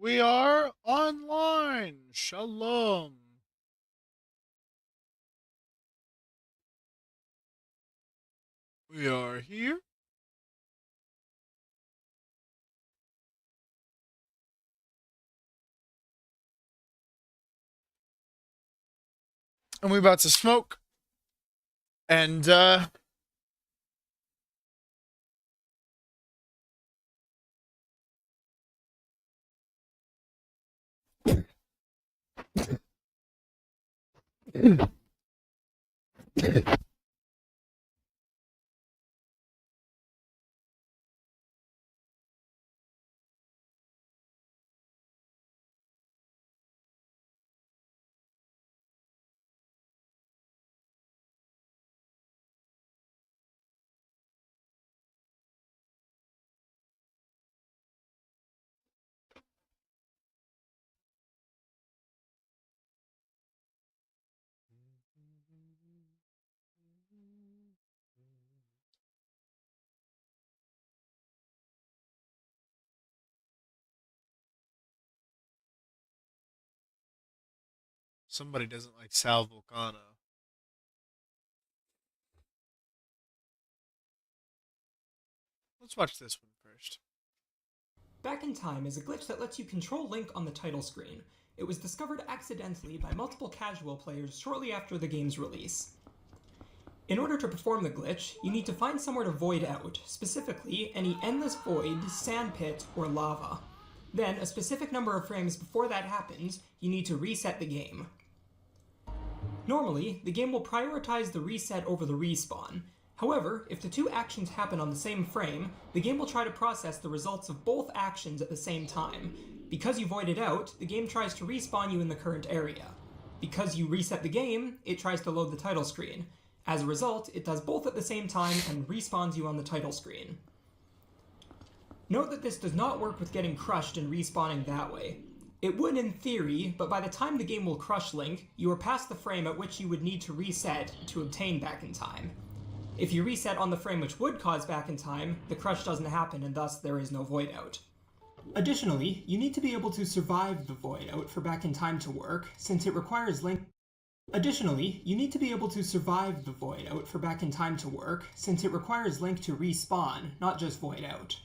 We are online. Shalom. We are here. And we about to smoke. And somebody doesn't like Sal Vulcano. Let's watch this one first. Back in Time is a glitch that lets you control Link on the title screen. It was discovered accidentally by multiple casual players shortly after the game's release. In order to perform the glitch, you need to find somewhere to void out, specifically any endless void, sand pit, or lava. Then, a specific number of frames before that happens, you need to reset the game. Normally, the game will prioritize the reset over the respawn. However, if the two actions happen on the same frame, the game will try to process the results of both actions at the same time. Because you voided out, the game tries to respawn you in the current area. Because you reset the game, it tries to load the title screen. As a result, it does both at the same time and respawns you on the title screen. Note that this does not work with getting crushed and respawning that way. It would in theory, but by the time the game will crush Link, you are past the frame at which you would need to reset to obtain Back in Time. If you reset on the frame which would cause Back in Time, the crush doesn't happen and thus there is no void out. Additionally, you need to be able to survive the void out for Back in Time to work, since it requires Link to respawn, not just void out.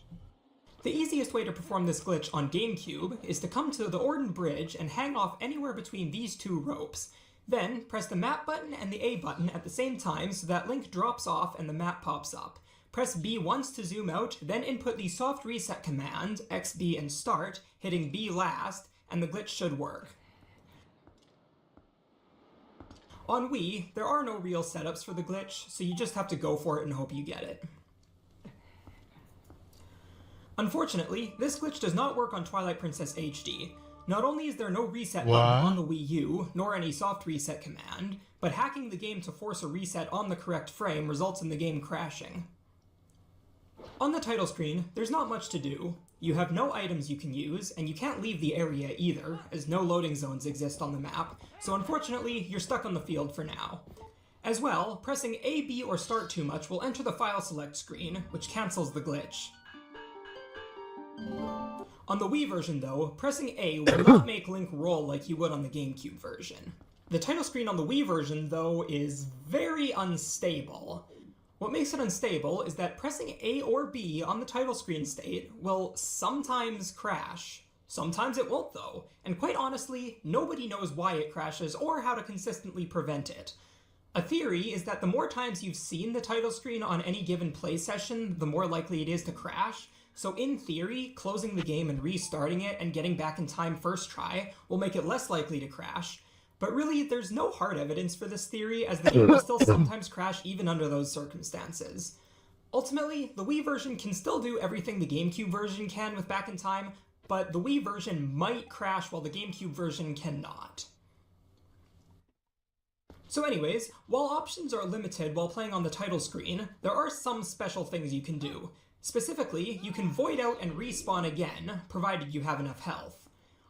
The easiest way to perform this glitch on GameCube is to come to the Orden Bridge and hang off anywhere between these two ropes. Then, press the map button and the A button at the same time so that Link drops off and the map pops up. Press B once to zoom out, then input the soft reset command, XB and start, hitting B last, and the glitch should work. On Wii, there are no real setups for the glitch, so you just have to go for it and hope you get it. Unfortunately, this glitch does not work on Twilight Princess HD. Not only is there no reset button on the Wii U, nor any soft reset command, but hacking the game to force a reset on the correct frame results in the game crashing. On the title screen, there's not much to do. You have no items you can use, and you can't leave the area either, as no loading zones exist on the map, so unfortunately, you're stuck on the field for now. As well, pressing A, B, or start too much will enter the file select screen, which cancels the glitch. On the Wii version though, pressing A will not make Link roll like you would on the GameCube version. The title screen on the Wii version though is very unstable. What makes it unstable is that pressing A or B on the title screen state will sometimes crash. Sometimes it won't though, and quite honestly, nobody knows why it crashes or how to consistently prevent it. A theory is that the more times you've seen the title screen on any given play session, the more likely it is to crash. So in theory, closing the game and restarting it and getting Back in Time first try will make it less likely to crash. But really, there's no hard evidence for this theory, as the game will still sometimes crash even under those circumstances. Ultimately, the Wii version can still do everything the GameCube version can with Back in Time, but the Wii version might crash while the GameCube version cannot. So anyways, while options are limited while playing on the title screen, there are some special things you can do. Specifically, you can void out and respawn again, provided you have enough health.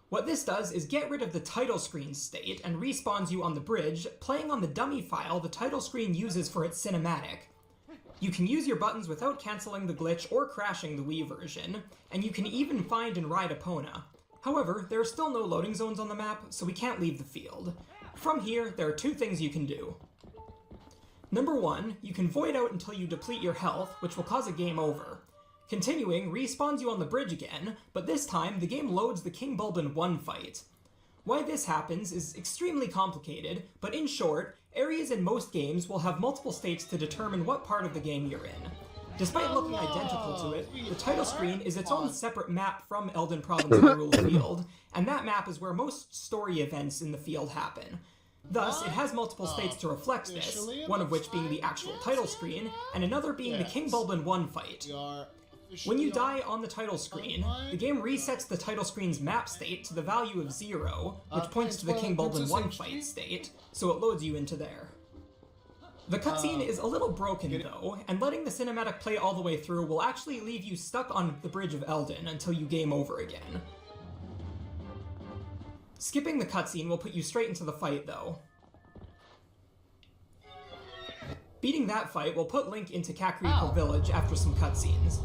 What this does is get rid of the title screen state and respawns you on the bridge, playing on the dummy file the title screen uses for its cinematic. You can use your buttons without cancelling the glitch or crashing the Wii version, and you can even find and ride Epona. However, there are still no loading zones on the map, so we can't leave the field. From here, there are two things you can do. Number 1, you can void out until you deplete your health, which will cause a game over. Continuing respawns you on the bridge again, but this time the game loads the King Bulbin 1 fight. Why this happens is extremely complicated, but in short, areas in most games will have multiple states to determine what part of the game you're in. Despite looking identical to it, the title screen is its own separate map from Elden Province Hyrule Field, and that map is where most story events in the field happen. Thus, it has multiple states to reflect this, one of which being the actual title screen, and another being the King Bulbin 1 fight. When you die on the title screen, the game resets the title screen's map state to the value of 0, which points to the King Bulbin 1 fight state, so it loads you into there. The cutscene is a little broken though, and letting the cinematic play all the way through will actually leave you stuck on the Bridge of Elden until you game over again. Skipping the cutscene will put you straight into the fight though. Beating that fight will put Link into Kakariko Village after some cutscenes.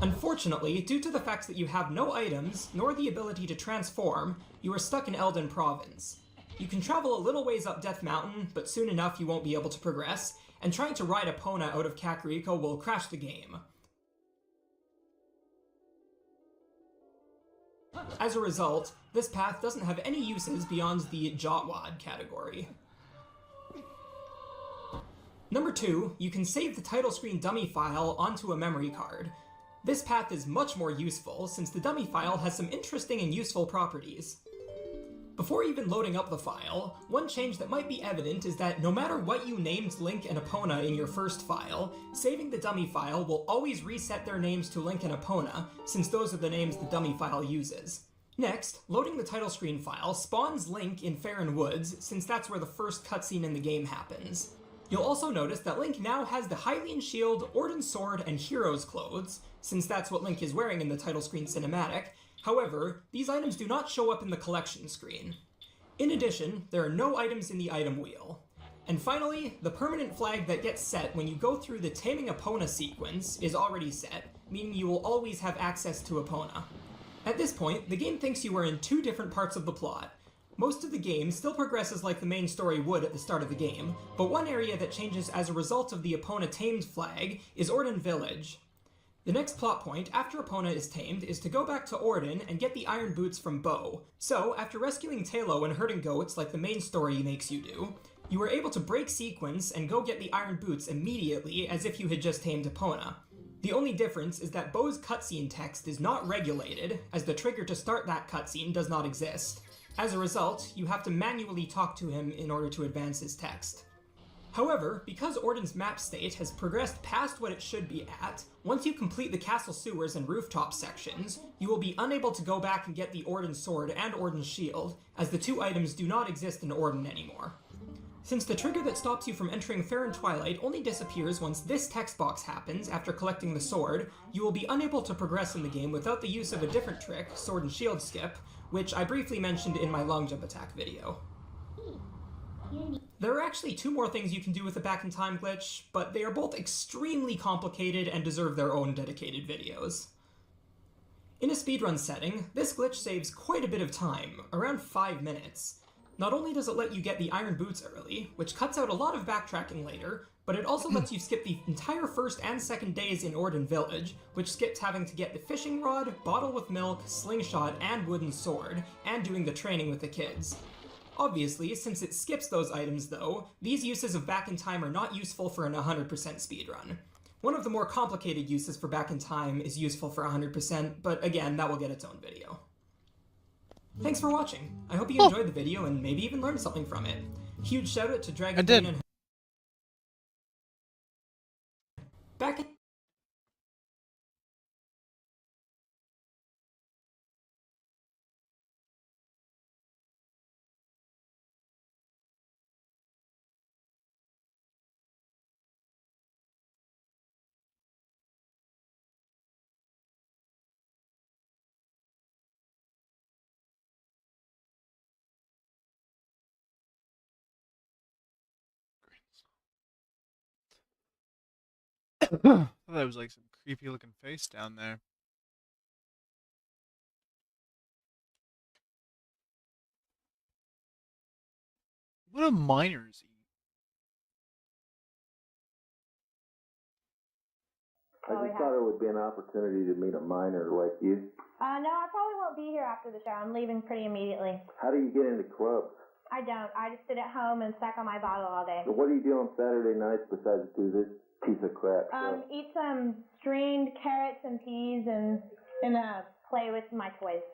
Unfortunately, due to the fact that you have no items, nor the ability to transform, you are stuck in Elden Province. You can travel a little ways up Death Mountain, but soon enough you won't be able to progress, and trying to ride Epona out of Kakariko will crash the game. As a result, this path doesn't have any uses beyond the Jotwad category. Number 2, you can save the title screen dummy file onto a memory card. This path is much more useful, since the dummy file has some interesting and useful properties. Before even loading up the file, one change that might be evident is that no matter what you named Link and Epona in your first file, saving the dummy file will always reset their names to Link and Epona, since those are the names the dummy file uses. Next, loading the title screen file spawns Link in Faron Woods, since that's where the first cutscene in the game happens. You'll also notice that Link now has the Hylian Shield, Orden's Sword, and Hero's Clothes, since that's what Link is wearing in the title screen cinematic. However, these items do not show up in the collection screen. In addition, there are no items in the item wheel. And finally, the permanent flag that gets set when you go through the Taming Epona sequence is already set, meaning you will always have access to Epona. At this point, the game thinks you are in two different parts of the plot. Most of the game still progresses like the main story would at the start of the game, but one area that changes as a result of the Epona tamed flag is Orden Village. The next plot point after Epona is tamed is to go back to Orden and get the Iron Boots from Bo. So, after rescuing Talo and herding goats like the main story makes you do, you are able to break sequence and go get the Iron Boots immediately as if you had just tamed Epona. The only difference is that Bo's cutscene text is not regulated, as the trigger to start that cutscene does not exist. As a result, you have to manually talk to him in order to advance his text. However, because Orden's map state has progressed past what it should be at, once you complete the castle sewers and rooftop sections, you will be unable to go back and get the Orden's Sword and Orden's Shield, as the two items do not exist in Orden anymore. Since the trigger that stops you from entering Faron Twilight only disappears once this text box happens after collecting the sword, you will be unable to progress in the game without the use of a different trick, Sword and Shield Skip, which I briefly mentioned in my long jump attack video. There are actually two more things you can do with the back in time glitch, but they are both extremely complicated and deserve their own dedicated videos. In a speedrun setting, this glitch saves quite a bit of time, around 5 minutes. Not only does it let you get the Iron Boots early, which cuts out a lot of backtracking later, but it also lets you skip the entire first and second days in Orden Village, which skips having to get the fishing rod, bottle with milk, slingshot, and wooden sword, and doing the training with the kids. Obviously, since it skips those items though, these uses of back in time are not useful for an 100% speedrun. One of the more complicated uses for back in time is useful for 100%, but again, that will get its own video. Thanks for watching. I hope you enjoyed the video and maybe even learned something from it. Huge shout out to Dragon Queen and back in I thought that was like some creepy looking face down there. do miners eat? I just thought it would be an opportunity to meet a miner like you. No, I probably won't be here after the show. I'm leaving pretty immediately. How do you get into clubs? I don't. I just sit at home and suck on my bottle all day. So what do you do on Saturday nights besides do this piece of crap stuff? Eat some strained carrots and peas and play with my toys.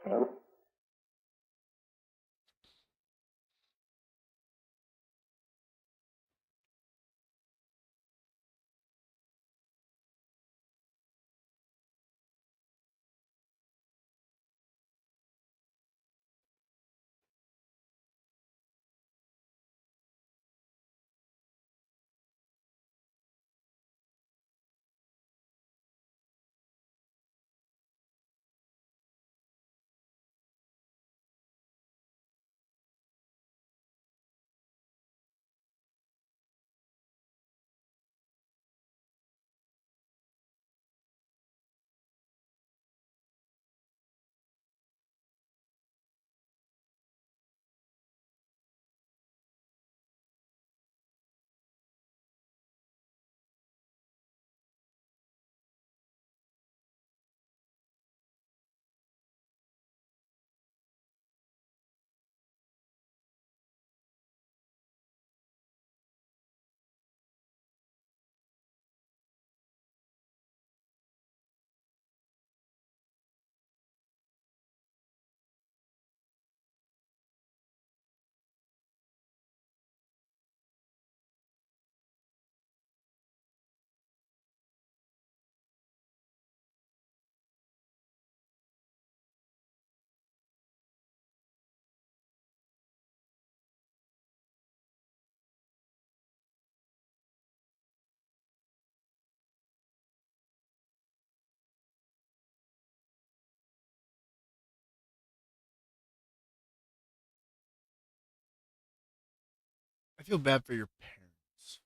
I feel bad for your parents.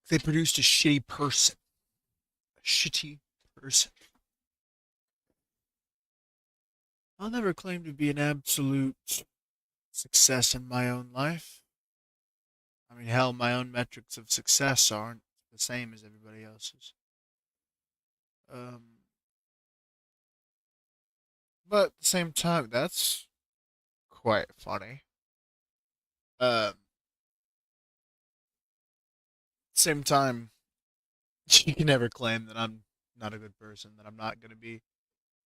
They produced a shitty person. A shitty person. I'll never claim to be an absolute success in my own life. I mean, hell, my own metrics of success aren't the same as everybody else's. But at the same time, that's quite funny. Same time, you can never claim that I'm not a good person, that I'm not going to be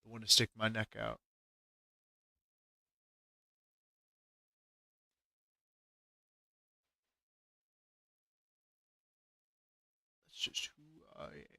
the one to stick my neck out. That's just who I am.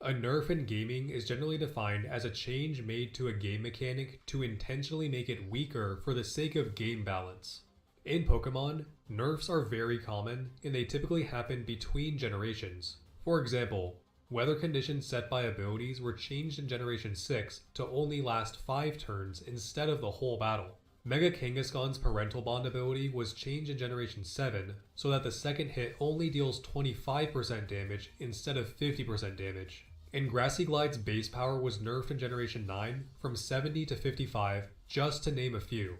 A nerf in gaming is generally defined as a change made to a game mechanic to intentionally make it weaker for the sake of game balance. In Pokemon, nerfs are very common and they typically happen between generations. For example, weather conditions set by abilities were changed in Generation 6 to only last 5 turns instead of the whole battle. Mega Kangaskhan's Parental Bond ability was changed in Generation 7 so that the second hit only deals 25% damage instead of 50% damage. And Grassy Glide's base power was nerfed in Generation 9 from 70 to 55, just to name a few.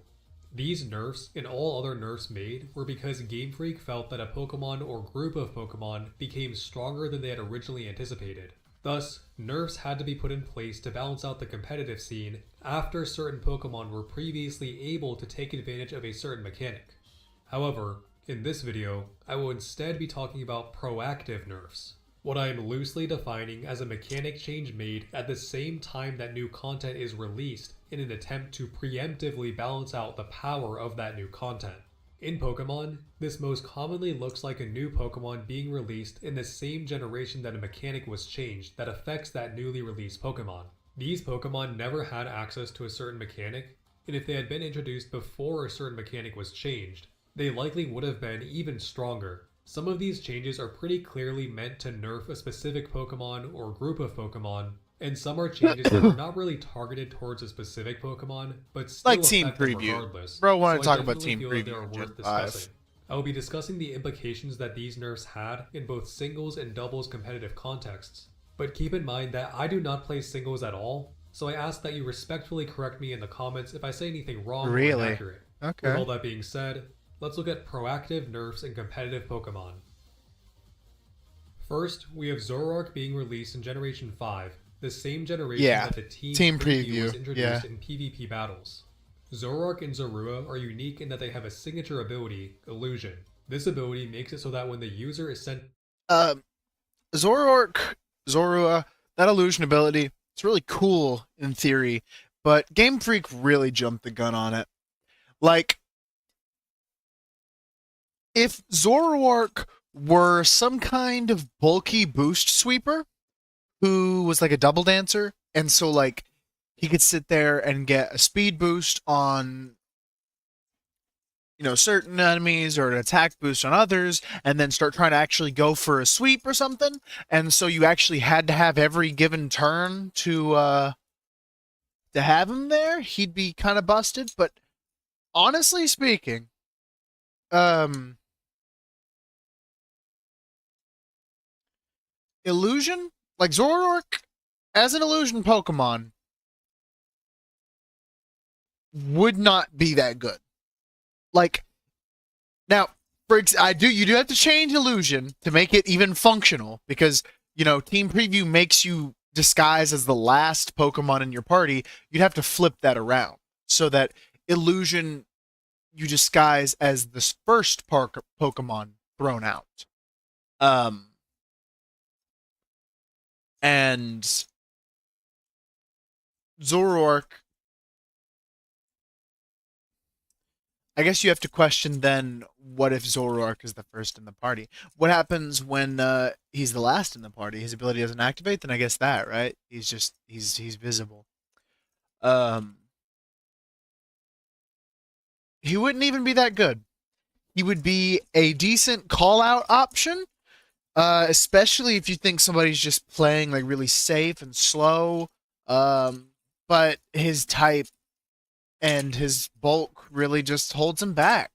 These nerfs and all other nerfs made were because Game Freak felt that a Pokemon or group of Pokemon became stronger than they had originally anticipated. Thus, nerfs had to be put in place to balance out the competitive scene after certain Pokemon were previously able to take advantage of a certain mechanic. However, in this video, I will instead be talking about proactive nerfs, what I am loosely defining as a mechanic change made at the same time that new content is released in an attempt to preemptively balance out the power of that new content. In Pokemon, this most commonly looks like a new Pokemon being released in the same generation that a mechanic was changed that affects that newly released Pokemon. These Pokemon never had access to a certain mechanic, and if they had been introduced before a certain mechanic was changed, they likely would have been even stronger. Some of these changes are pretty clearly meant to nerf a specific Pokemon or group of Pokemon, and some are changes that are not really targeted towards a specific Pokemon, but still Like Team affect them Preview. regardless. Bro, want to So I talk about definitely Team feel that they Preview are in worth Gen 5. discussing. I will be discussing the implications that these nerfs had in both singles and doubles competitive contexts. But keep in mind that I do not play singles at all, so I ask that you respectfully correct me in the comments if I say anything wrong or Really? inaccurate. Okay. With all that being said, let's look at proactive nerfs in competitive Pokemon. First, we have Zoroark being released in Generation 5, the same generation that the team preview was introduced in PvP battles. Zoroark and Zorua are unique in that they have a signature ability, Illusion. This ability makes it so that when the user is sent... Zorua, that illusion ability, it's really cool in theory, but Game Freak really jumped the gun on it. Like, if Zoroark were some kind of bulky boost sweeper who was like a double dancer, and so like he could sit there and get a speed boost on, you know, certain enemies or an attack boost on others, and then start trying to actually go for a sweep or something, and so you actually had to have every given turn to have him there, he'd be kind of busted. But honestly speaking, illusion, like Zoroark as an illusion Pokemon, would not be that good. Like, now, you do have to change illusion to make it even functional, because, you know, Team Preview makes you disguise as the last Pokemon in your party. You'd have to flip that around so that illusion you disguise as the first Pokemon thrown out. And Zoroark, I guess you have to question then, what if Zoroark is the first in the party? What happens when he's the last in the party? His ability doesn't activate? Then I guess that, right? He's visible. He wouldn't even be that good. He would be a decent call-out option, especially if you think somebody's just playing like really safe and slow. But his type and his bulk really just holds him back.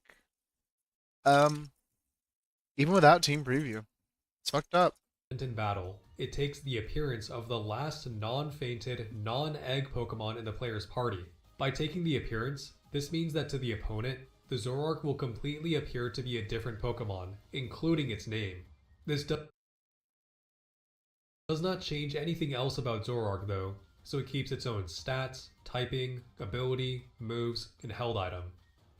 Even without Team Preview. It's fucked up. in battle, it takes the appearance of the last non-fainted, non-egg Pokemon in the player's party. By taking the appearance, this means that to the opponent, the Zoroark will completely appear to be a different Pokemon, including its name. This does not change anything else about Zoroark though, so it keeps its own stats, typing, ability, moves, and held item.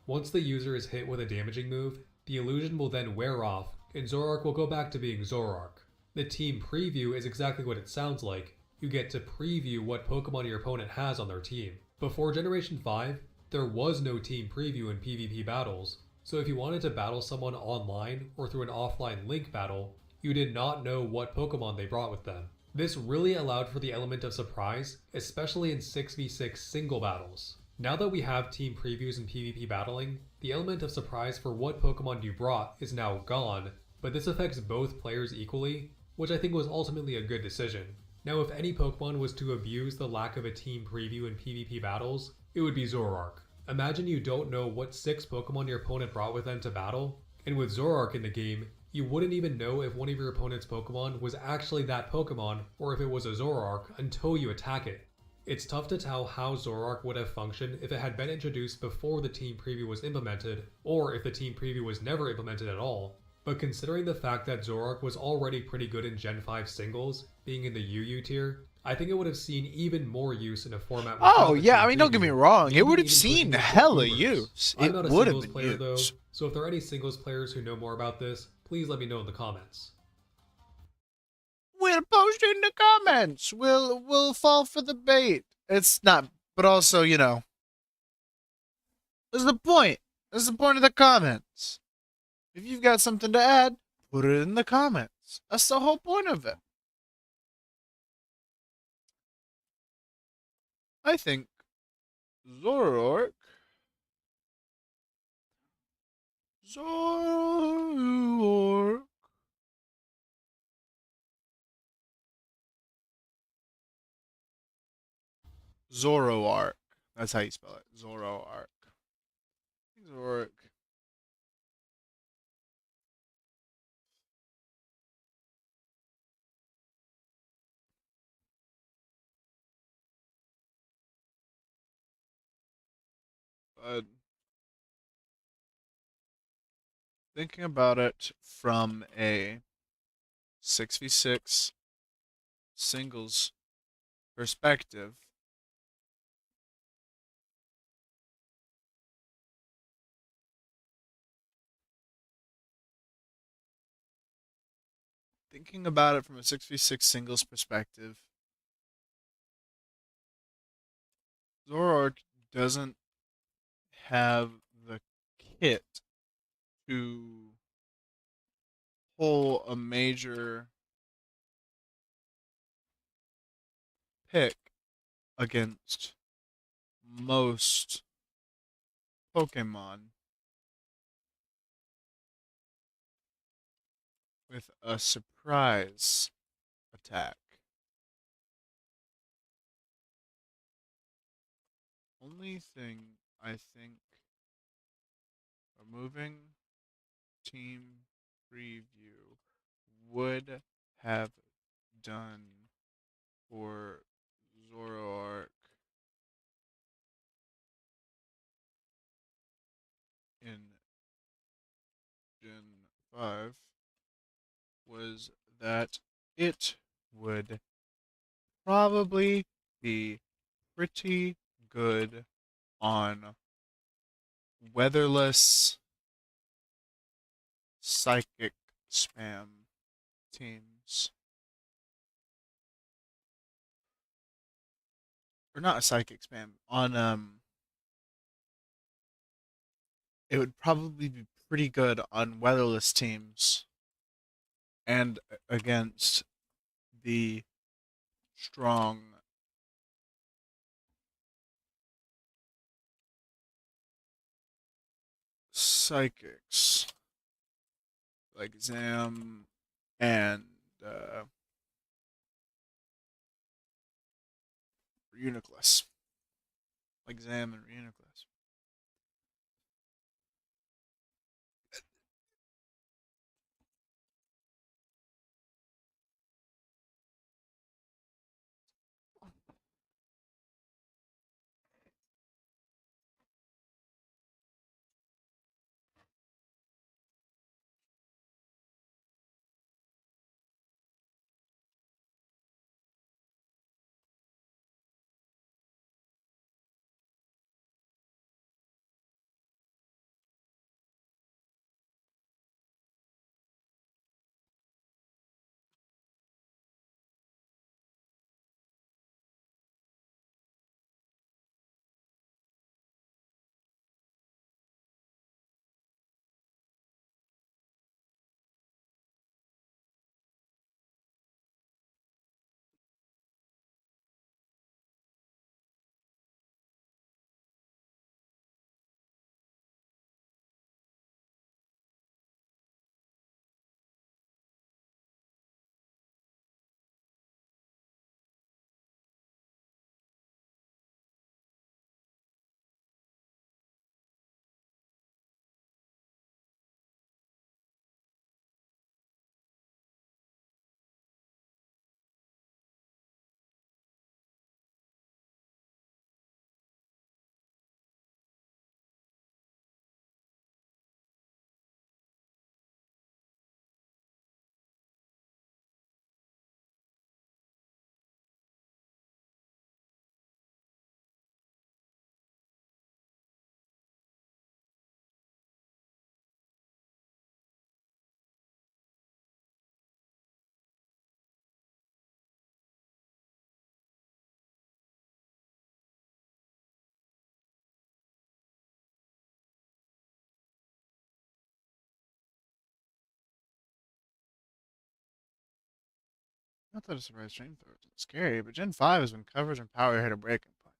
Once the user is hit with a damaging move, the illusion will then wear off, and Zoroark will go back to being Zoroark. The team preview is exactly what it sounds like. You get to preview what Pokemon your opponent has on their team. Before Generation 5, there was no team preview in PvP battles, so if you wanted to battle someone online or through an offline link battle, you did not know what Pokemon they brought with them. This really allowed for the element of surprise, especially in 6v6 single battles. Now that we have team previews in PvP battling, the element of surprise for what Pokemon you brought is now gone, but this affects both players equally, which I think was ultimately a good decision. Now if any Pokemon was to abuse the lack of a team preview in PvP battles, it would be Zoroark. Imagine you don't know what 6 Pokemon your opponent brought with them to battle, and with Zoroark in the game, you wouldn't even know if one of your opponent's Pokemon was actually that Pokemon or if it was a Zoroark until you attack it. It's tough to tell how Zoroark would have functioned if it had been introduced before the team preview was implemented, or if the team preview was never implemented at all. But considering the fact that Zoroark was already pretty good in Gen 5 singles, being in the UU tier, I think it would have seen even more use in a format. Oh yeah, I mean, don't get me wrong, it would have seen hella use. I'm not a singles player though, so if there are any singles players who know more about this, please let me know in the comments. We'll post in the comments. We'll fall for the bait. It's not, but also, you know, there's the point. That's the point of the comments. If you've got something to add, put it in the comments. That's the whole point of it. I think Zoroark. Zoroark. That's how you spell it. Zoroark. Zoroark. But thinking about it from a 6v6 singles perspective, Zoroark doesn't have the kit to pull a major pick against most Pokemon with a surprise attack. Only thing I think removing team preview would have done for Zoroark in Gen 5 was that it would probably be pretty good on weatherless psychic spam teams. Or not a psychic spam, on it would probably be pretty good on weatherless teams and against the strong psychics like Zam and Uniclus. Like Zam and Uniclus. Not that a surprise stream throw isn't scary, but Gen 5 is when coverage and power hit a breaking point.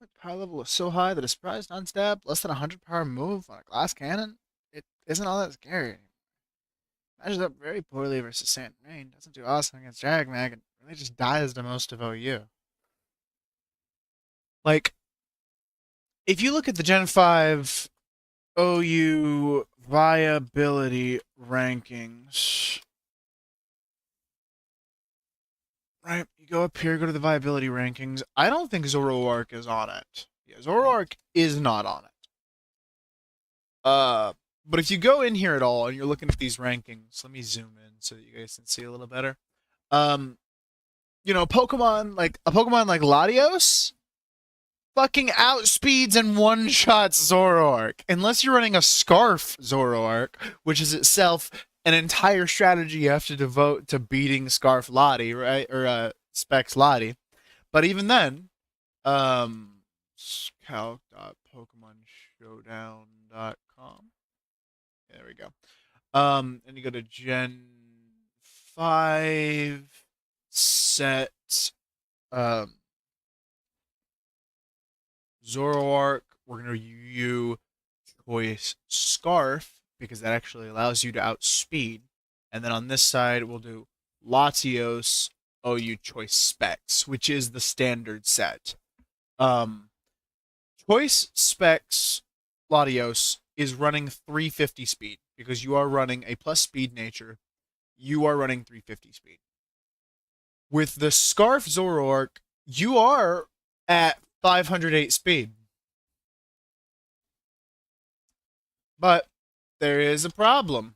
The power level is so high that a surprise non-stab, less than 100 power move on a glass cannon, it isn't all that scary. Matches up very poorly versus Sand and Rain, doesn't do awesome against Dragmag, and really just dies to most of OU. Like, if you look at the Gen 5 OU viability rankings, right? You go up here, go to the viability rankings. I don't think Zoroark is on it. Yeah, Zoroark is not on it. But if you go in here at all and you're looking at these rankings, let me zoom in so that you guys can see a little better. You know, Pokemon like Latios fucking outspeeds and one-shots Zoroark. Unless you're running a Scarf Zoroark, which is itself an entire strategy you have to devote to beating Scarf Lottie, right? Or Specs Lottie. But even then, calc.pokemonshowdown.com. There we go. And you go to Gen 5 set Zoroark. We're going to use Choice Scarf because that actually allows you to outspeed. And then on this side, we'll do Latios OU Choice Specs, which is the standard set. Choice Specs Latios is running 350 speed because you are running a plus speed nature. You are running 350 speed. With the Scarf Zoroark, you are at 508 speed. But there is a problem.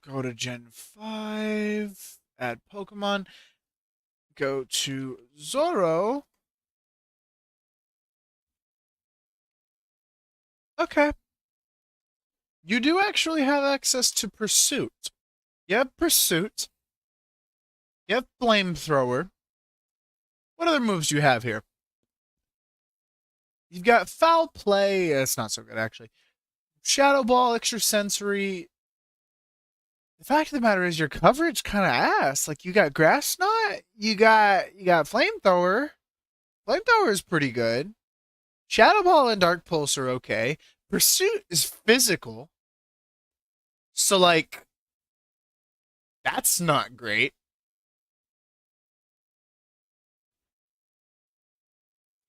Go to Gen 5, add Pokemon, go to Zoro. Okay. You do actually have access to Pursuit. You have Pursuit. You have Flamethrower. What other moves do you have here? You've got Foul Play. It's not so good, actually. Shadow Ball, Extrasensory. The fact of the matter is your coverage kind of ass. Like, you got Grass Knot. You got Flamethrower. Flamethrower is pretty good. Shadow Ball and Dark Pulse are okay. Pursuit is physical. So, like, that's not great.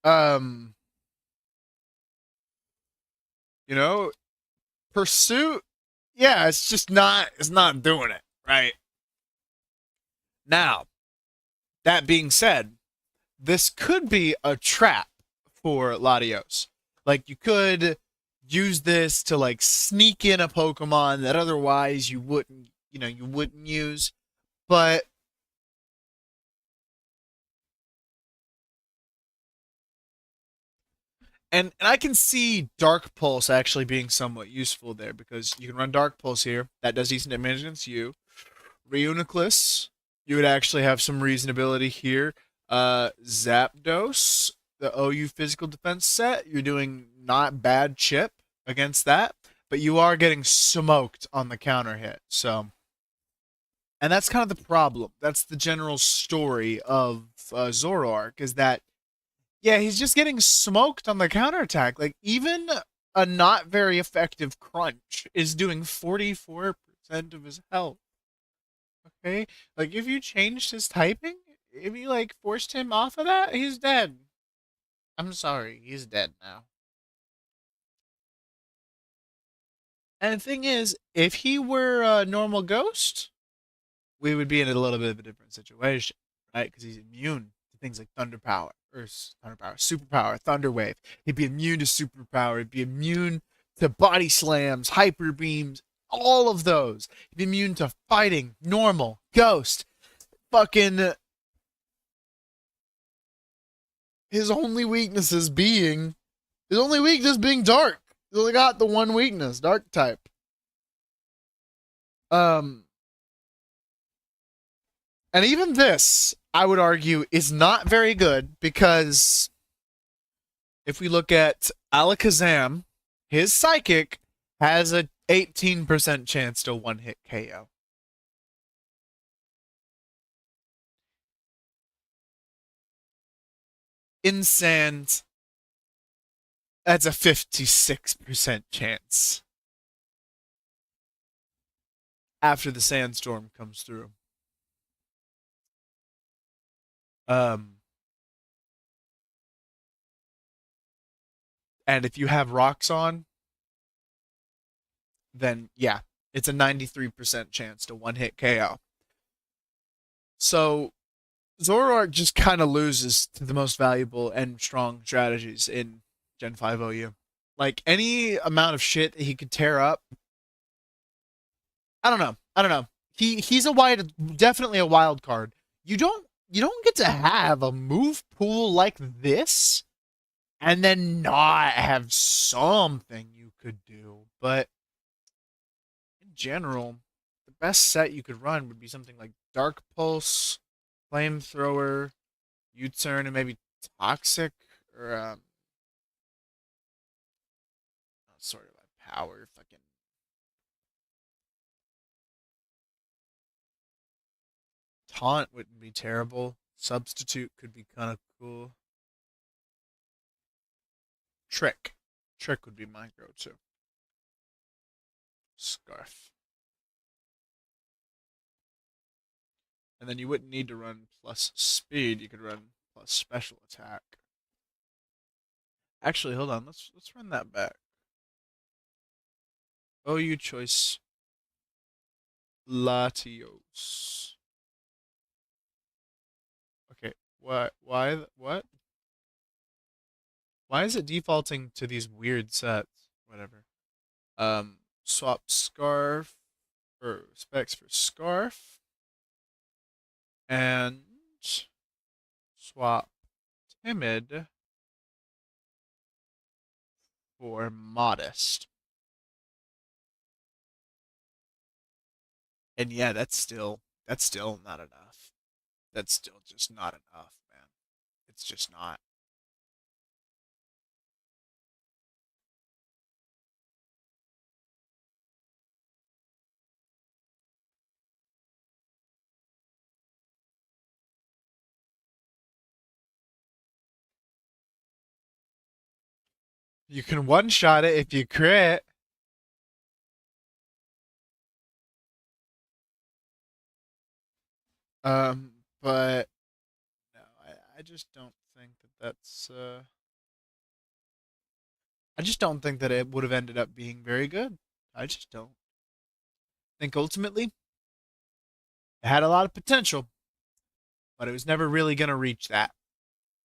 You know, Pursuit, yeah, it's not doing it, right? Now, that being said, this could be a trap for Latios. Like, you could use this to, like, sneak in a Pokemon that otherwise you wouldn't use. But and I can see Dark Pulse actually being somewhat useful there because you can run Dark Pulse here. That does decent damage against you. Reuniclus, you would actually have some reasonability here. Zapdos, the OU physical defense set, you're doing not bad chip against that, but you are getting smoked on the counter hit. So, and that's kind of the problem. That's the general story of Zoroark, is that, yeah, he's just getting smoked on the counterattack. Like, even a not very effective Crunch is doing 44% of his health. Okay? Like, if you changed his typing, if you, like, forced him off of that, he's dead. I'm sorry, he's dead now. And the thing is, if he were a normal ghost, we would be in a little bit of a different situation, right? Because he's immune to things like Thunder Power, or Thunder Power, Superpower, Thunder Wave. He'd be immune to Superpower. He'd be immune to Body Slams, Hyper Beams, all of those. He'd be immune to fighting, normal, ghost, fucking. His only weakness being dark. He's only got the one weakness, dark type. And even this, I would argue, is not very good because if we look at Alakazam, his Psychic has a 18% chance to one-hit KO. In Sand, that's a 56% chance after the sandstorm comes through. And if you have rocks on, then yeah, it's a 93% chance to one-hit KO. So Zoroark just kind of loses to the most valuable and strong strategies in Gen 5 OU. Like any amount of shit that he could tear up. I don't know. He's definitely a wild card. You don't get to have a move pool like this and then not have something you could do. But in general, the best set you could run would be something like Dark Pulse, Flamethrower, U-Turn, and maybe Toxic, or sort of like power fucking. Taunt wouldn't be terrible. Substitute could be kind of cool. Trick would be my go-to. Scarf. And then you wouldn't need to run plus speed. You could run plus special attack. Actually, hold on. Let's run that back. OU choice. Latios. Okay. What? What? Why is it defaulting to these weird sets? Whatever. Swap Scarf or specs for Scarf. And swap Timid for Modest. And yeah, that's still not enough. That's still just not enough, man. It's just not. You can one-shot it if you crit. But no, I just don't think that's I just don't think that it would have ended up being very good. I just don't. I think ultimately it had a lot of potential, but it was never really gonna reach that.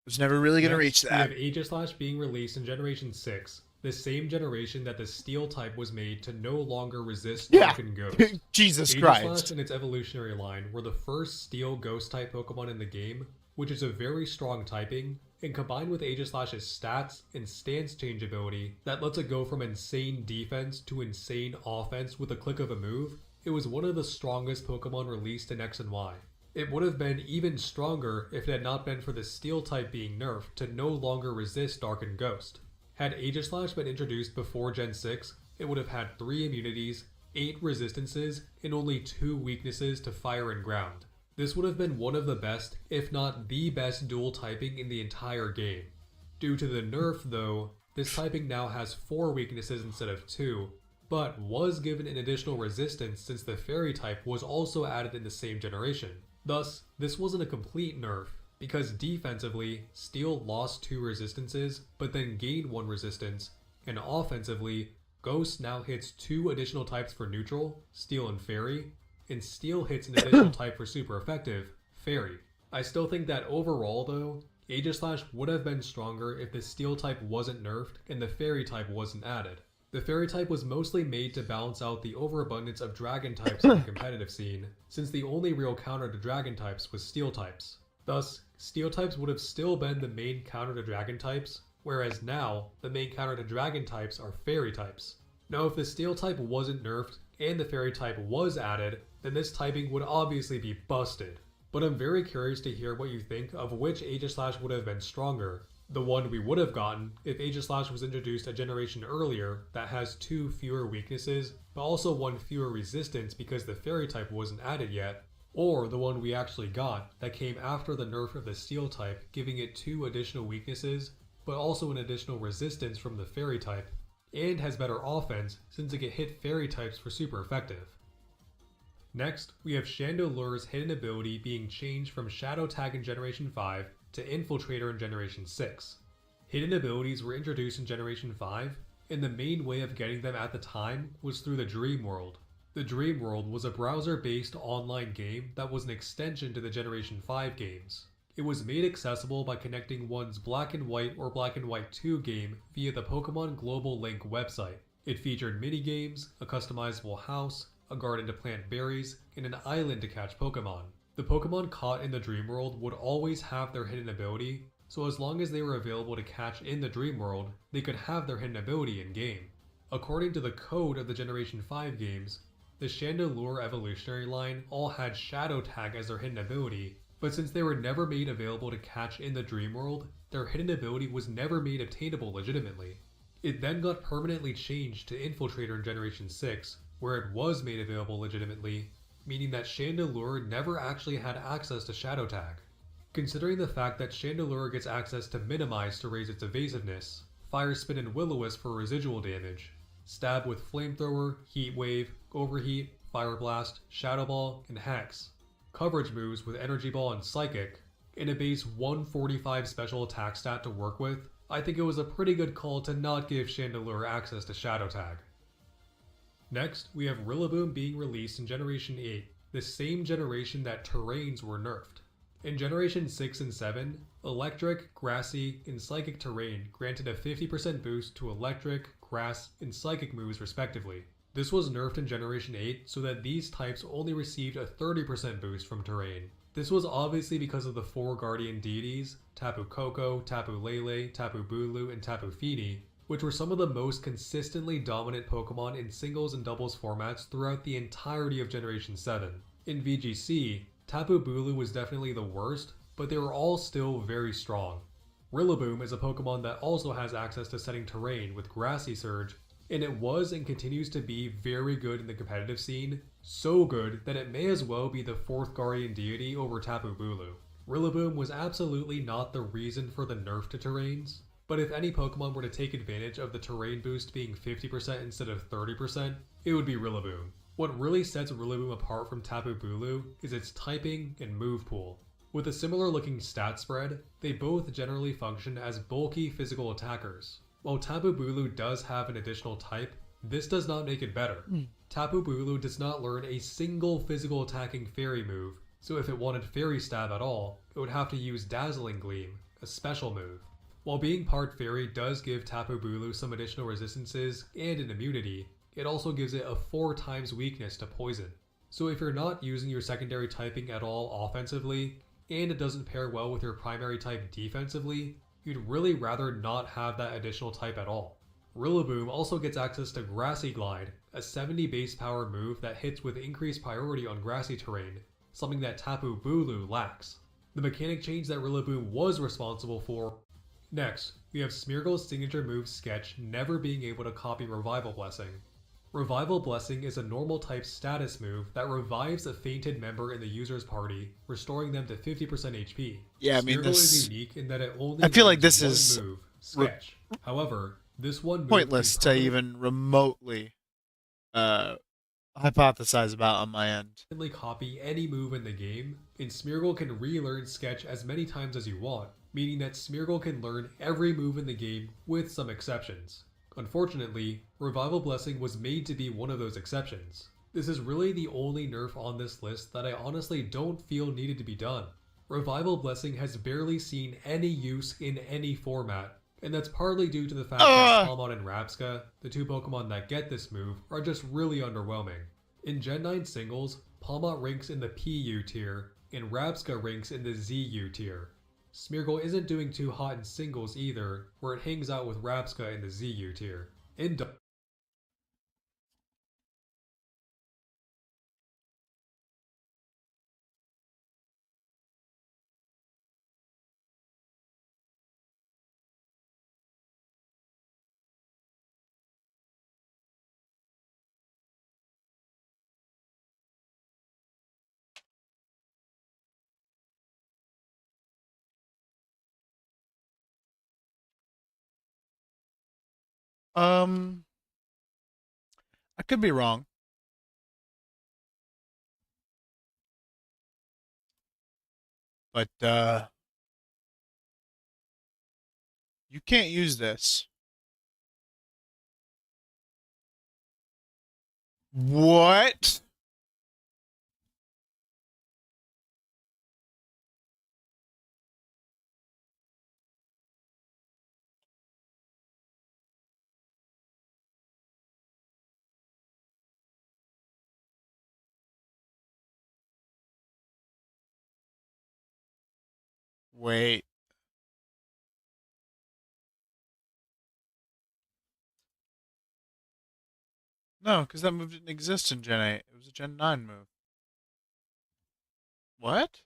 It was never really gonna reach that. We have Aegislash being released in Generation 6, the same generation that the Steel type was made to no longer resist Dark and Ghost. Jesus Aegislash Christ. and its evolutionary line were the first Steel Ghost type Pokemon in the game, which is a very strong typing, and combined with Aegislash's stats and stance change ability that lets it go from insane defense to insane offense with a click of a move, it was one of the strongest Pokemon released in X and Y. It would have been even stronger if it had not been for the Steel type being nerfed to no longer resist Dark and Ghost. Had Aegislash been introduced before Gen 6, it would have had 3 immunities, 8 resistances, and only 2 weaknesses to Fire and Ground. This would have been one of the best, if not the best dual typing in the entire game. Due to the nerf though, this typing now has 4 weaknesses instead of 2, but was given an additional resistance since the Fairy type was also added in the same generation. Thus, this wasn't a complete nerf, because defensively, Steel lost 2 resistances, but then gained 1 resistance, and offensively, Ghost now hits 2 additional types for neutral, Steel and Fairy, and Steel hits an additional type for super effective, Fairy. I still think that overall though, Aegislash would have been stronger if the Steel type wasn't nerfed and the Fairy type wasn't added. The Fairy type was mostly made to balance out the overabundance of Dragon types in the competitive scene, since the only real counter to Dragon types was Steel types. Thus, Steel types would have still been the main counter to Dragon types, whereas now, the main counter to Dragon types are Fairy types. Now if the Steel type wasn't nerfed, and the Fairy type was added, then this typing would obviously be busted. But I'm very curious to hear what you think of which Aegislash would have been stronger. The one we would have gotten if Aegislash was introduced a generation earlier that has 2 fewer weaknesses, but also 1 fewer resistance because the Fairy type wasn't added yet, or the one we actually got that came after the nerf of the Steel type, giving it 2 additional weaknesses, but also an additional resistance from the Fairy type, and has better offense since it can hit Fairy types for super effective. Next, we have Chandelure's hidden ability being changed from Shadow Tag in Generation 5 to Infiltrator in Generation 6. Hidden abilities were introduced in Generation 5, and the main way of getting them at the time was through the Dream World. The Dream World was a browser-based online game that was an extension to the Generation 5 games. It was made accessible by connecting one's Black and White or Black and White 2 game via the Pokemon Global Link website. It featured mini-games, a customizable house, a garden to plant berries, and an island to catch Pokemon. The Pokemon caught in the Dream World would always have their hidden ability, so as long as they were available to catch in the Dream World, they could have their hidden ability in-game. According to the code of the Generation 5 games, the Chandelure evolutionary line all had Shadow Tag as their hidden ability, but since they were never made available to catch in the Dream World, their hidden ability was never made obtainable legitimately. It then got permanently changed to Infiltrator in Generation 6, where it was made available legitimately, meaning that Chandelure never actually had access to Shadow Tag. Considering the fact that Chandelure gets access to Minimize to raise its evasiveness, Fire Spin and Will-O-Wisp for residual damage, Stab with Flamethrower, Heat Wave, Overheat, Fire Blast, Shadow Ball, and Hex, coverage moves with Energy Ball and Psychic, and a base 145 special attack stat to work with, I think it was a pretty good call to not give Chandelure access to Shadow Tag. Next, we have Rillaboom being released in Generation 8, the same generation that terrains were nerfed. In Generation 6 and 7, Electric, Grassy, and Psychic terrain granted a 50% boost to Electric, Grass, and Psychic moves respectively. This was nerfed in Generation 8 so that these types only received a 30% boost from terrain. This was obviously because of the 4 Guardian deities, Tapu Koko, Tapu Lele, Tapu Bulu, and Tapu Fini, which were some of the most consistently dominant Pokemon in singles and doubles formats throughout the entirety of Generation 7. In VGC, Tapu Bulu was definitely the worst, but they were all still very strong. Rillaboom is a Pokemon that also has access to setting terrain with Grassy Surge, and it was and continues to be very good in the competitive scene, so good that it may as well be the 4th Guardian Deity over Tapu Bulu. Rillaboom was absolutely not the reason for the nerf to terrains, but if any Pokemon were to take advantage of the terrain boost being 50% instead of 30%, it would be Rillaboom. What really sets Rillaboom apart from Tapu Bulu is its typing and move pool. With a similar looking stat spread, they both generally function as bulky physical attackers. While Tapu Bulu does have an additional type, this does not make it better. Tapu Bulu does not learn a single physical attacking fairy move, so if it wanted Fairy Stab at all, it would have to use Dazzling Gleam, a special move. While being part fairy does give Tapu Bulu some additional resistances and an immunity, it also gives it a 4 times weakness to poison. So if you're not using your secondary typing at all offensively, and it doesn't pair well with your primary type defensively, you'd really rather not have that additional type at all. Rillaboom also gets access to Grassy Glide, a 70 base power move that hits with increased priority on grassy terrain, something that Tapu Bulu lacks. The mechanic change that Rillaboom was responsible for. Next, we have Smeargle's signature move Sketch never being able to copy Revival Blessing. Revival Blessing is a normal type status move that revives a fainted member in the user's party, restoring them to 50% HP. Yeah, I mean, Smeargle this is unique in that it only I feel like learns this one is move, Sketch. However, this one move pointless can to even remotely hypothesize about on my end. permanently copy any move in the game, and Smeargle can relearn Sketch as many times as you want, meaning that Smeargle can learn every move in the game with some exceptions. Unfortunately, Revival Blessing was made to be one of those exceptions. This is really the only nerf on this list that I honestly don't feel needed to be done. Revival Blessing has barely seen any use in any format, and that's partly due to the fact that Palmon and Rabsca, the 2 Pokemon that get this move, are just really underwhelming. In Gen 9 singles, Palmon ranks in the PU tier, and Rabsca ranks in the ZU tier. Smeargle isn't doing too hot in singles either, where it hangs out with Rabsca in the ZU tier. I could be wrong. But You can't use this. What? Wait. No, because that move didn't exist in Gen 8. It was a Gen 9 move. What?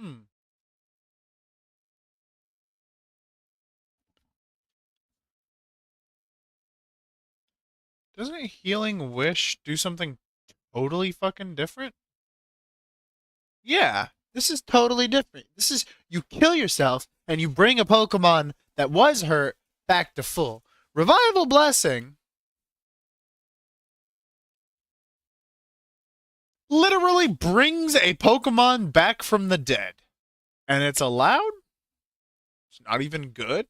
Hmm. Doesn't a healing wish do something totally fucking different? Yeah, this is totally different. This is you kill yourself and you bring a Pokemon that was hurt back to full. Revival Blessing literally brings a Pokemon back from the dead. And it's allowed? It's not even good?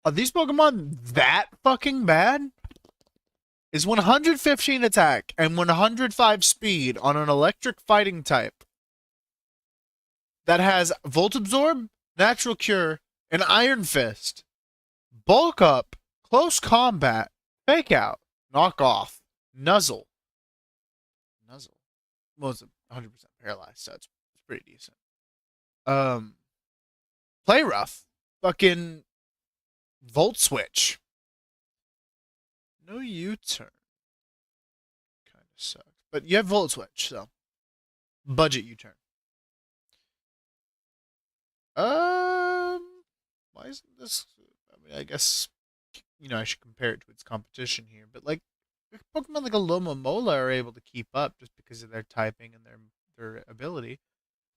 Are these Pokemon that fucking bad? Is 115 attack and 105 speed on an electric fighting type that has Volt Absorb, Natural Cure, and Iron Fist, Bulk Up, Close Combat, Fake Out, Knock Off, Nuzzle. Nuzzle? Well, it's 100% paralyzed, so it's pretty decent. Um, Play Rough, fucking Volt Switch. No U-turn. Kind of sucks. But you have Volt Switch, so budget U-turn. Why isn't this? I mean, I guess I should compare it to its competition here, but like Pokemon like a Lomomola are able to keep up just because of their typing and their ability,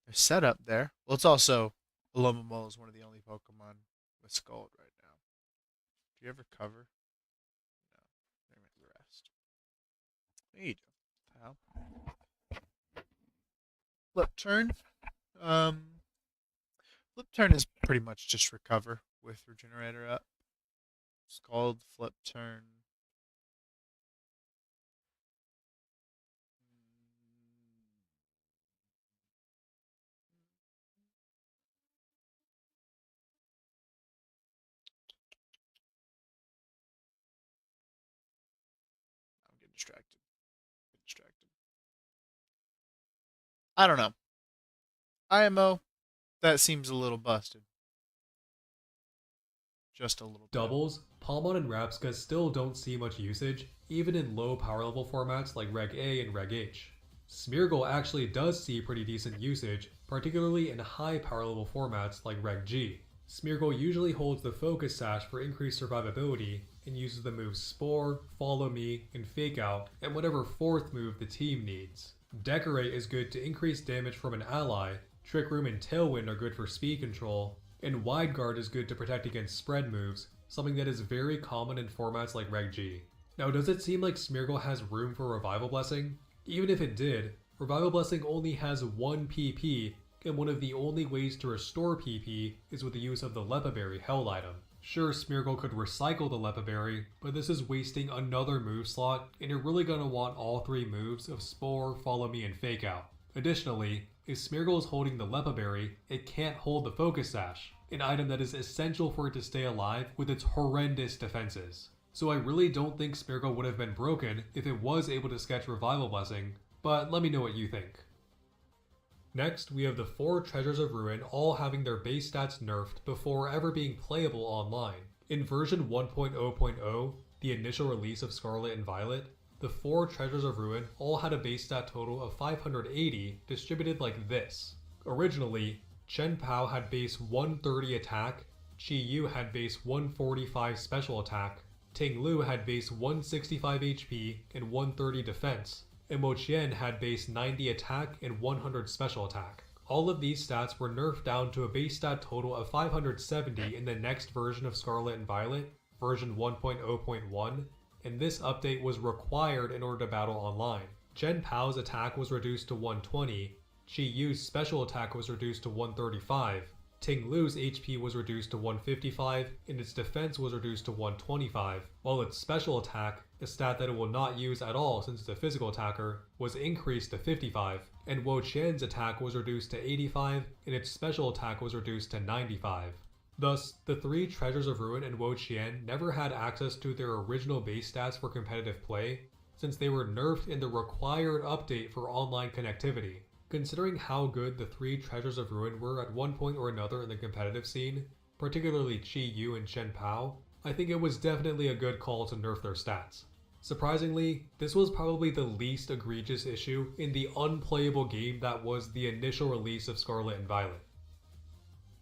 their setup there. Well, it's also Lomomola is one of the only Pokemon with Scald right now. Do you ever cover? No, never mind the rest. There you go. Flip turn. Um, Flip turn is pretty much just recover with Regenerator up. Scald, flip turn. distracted. Get distracted. I don't know. IMO, that seems a little busted. Just a little bit. Doubles, Palmon and Rapska still don't see much usage, even in low power level formats like Reg A and Reg H. Smeargle actually does see pretty decent usage, particularly in high power level formats like Reg G. Smeargle usually holds the Focus Sash for increased survivability and uses the moves Spore, Follow Me, and Fake Out, and whatever fourth move the team needs. Decorate is good to increase damage from an ally, Trick Room and Tailwind are good for speed control, and Wide Guard is good to protect against spread moves, something that is very common in formats like Reg G. Now, does it seem like Smeargle has room for Revival Blessing? Even if it did, Revival Blessing only has 1 PP, and one of the only ways to restore PP is with the use of the Lepaberry Held item. Sure, Smeargle could recycle the Lepaberry, but this is wasting another move slot, and you're really gonna want all 3 moves of Spore, Follow Me, and Fake Out. Additionally, if Smeargle is holding the Lepaberry, it can't hold the Focus Sash, an item that is essential for it to stay alive with its horrendous defenses. So I really don't think Smeargle would have been broken if it was able to sketch Revival Blessing, but let me know what you think. Next, we have the 4 Treasures of Ruin all having their base stats nerfed before ever being playable online. In version 1.0.0, the initial release of Scarlet and Violet, the 4 Treasures of Ruin all had a base stat total of 580 distributed like this. Originally, Chen Pao had base 130 attack, Chi Yu had base 145 special attack, Ting Lu had base 165 HP and 130 defense, and Mo Qian had base 90 attack and 100 special attack. All of these stats were nerfed down to a base stat total of 570 in the next version of Scarlet and Violet, version 1.0.1, and this update was required in order to battle online. Chen Pao's attack was reduced to 120, Chi Yu's special attack was reduced to 135, Ting Lu's HP was reduced to 155, and its defense was reduced to 125, while its special attack, a stat that it will not use at all since it's a physical attacker, was increased to 55, and Wo Qian's attack was reduced to 85, and its special attack was reduced to 95. Thus, the 3 Treasures of Ruin and Wo Qian never had access to their original base stats for competitive play, since they were nerfed in the required update for online connectivity. Considering how good the 3 Treasures of Ruin were at one point or another in the competitive scene, particularly Chi Yu and Chen Pao, I think it was definitely a good call to nerf their stats. Surprisingly, this was probably the least egregious issue in the unplayable game that was the initial release of Scarlet and Violet.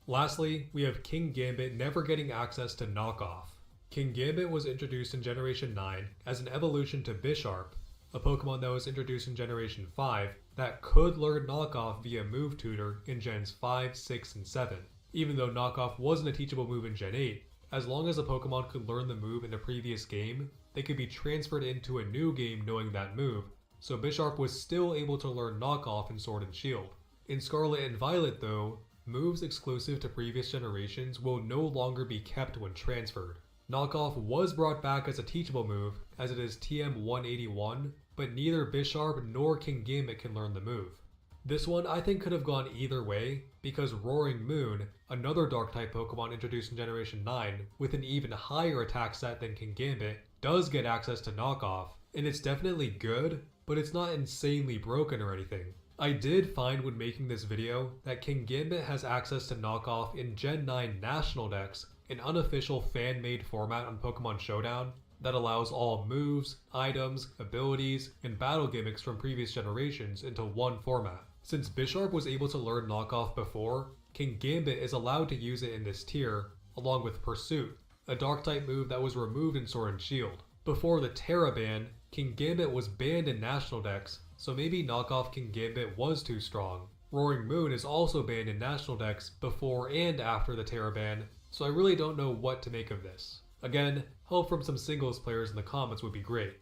Lastly, we have King Gambit never getting access to Knockoff. King Gambit was introduced in Generation 9 as an evolution to Bisharp, a Pokemon that was introduced in Generation 5 that could learn Knockoff via Move Tutor in Gens 5, 6, and 7. Even though Knockoff wasn't a teachable move in Gen 8, as long as a Pokemon could learn the move in a previous game, they could be transferred into a new game knowing that move, so Bisharp was still able to learn Knockoff in Sword and Shield. In Scarlet and Violet though, moves exclusive to previous generations will no longer be kept when transferred. Knockoff was brought back as a teachable move, as it is TM 181, but neither Bisharp nor King Gambit can learn the move. This one I think could have gone either way, because Roaring Moon, another Dark-type Pokemon introduced in Generation 9, with an even higher attack set than King Gambit, does get access to Knockoff, and it's definitely good, but it's not insanely broken or anything. I did find when making this video that King Gambit has access to Knockoff in Gen 9 National Dex, an unofficial fan-made format on Pokemon Showdown that allows all moves, items, abilities, and battle gimmicks from previous generations into one format. Since Bisharp was able to learn Knockoff before, King Gambit is allowed to use it in this tier, along with Pursuit, a Dark-type move that was removed in Sword and Shield. Before the Terra ban, King Gambit was banned in National Dex, so maybe Knockoff King Gambit was too strong. Roaring Moon is also banned in National Dex before and after the Terra ban, so I really don't know what to make of this. Again, help from some singles players in the comments would be great.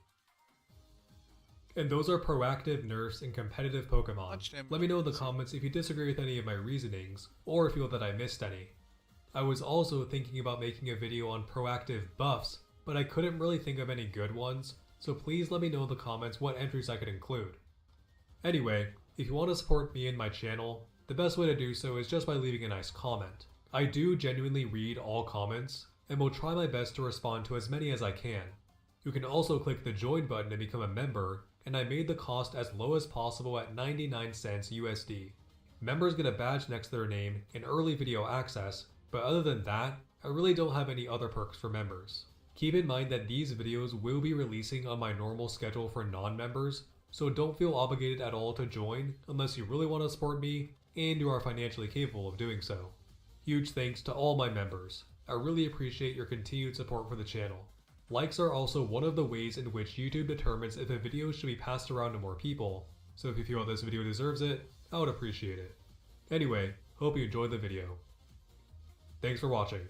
And those are proactive nerfs in competitive Pokemon. Let me know in the comments if you disagree with any of my reasonings, or feel that I missed any. I was also thinking about making a video on proactive buffs, but I couldn't really think of any good ones, so please let me know in the comments what entries I could include. Anyway, if you want to support me and my channel, the best way to do so is just by leaving a nice comment. I do genuinely read all comments, and will try my best to respond to as many as I can. You can also click the join button to become a member, and I made the cost as low as possible at 99 cents USD. Members get a badge next to their name and early video access, but other than that, I really don't have any other perks for members. Keep in mind that these videos will be releasing on my normal schedule for non-members, so don't feel obligated at all to join unless you really want to support me and you are financially capable of doing so. Huge thanks to all my members. I really appreciate your continued support for the channel. Likes are also one of the ways in which YouTube determines if a video should be passed around to more people, so if you feel this video deserves it, I would appreciate it. Anyway, hope you enjoyed the video. Thanks for watching.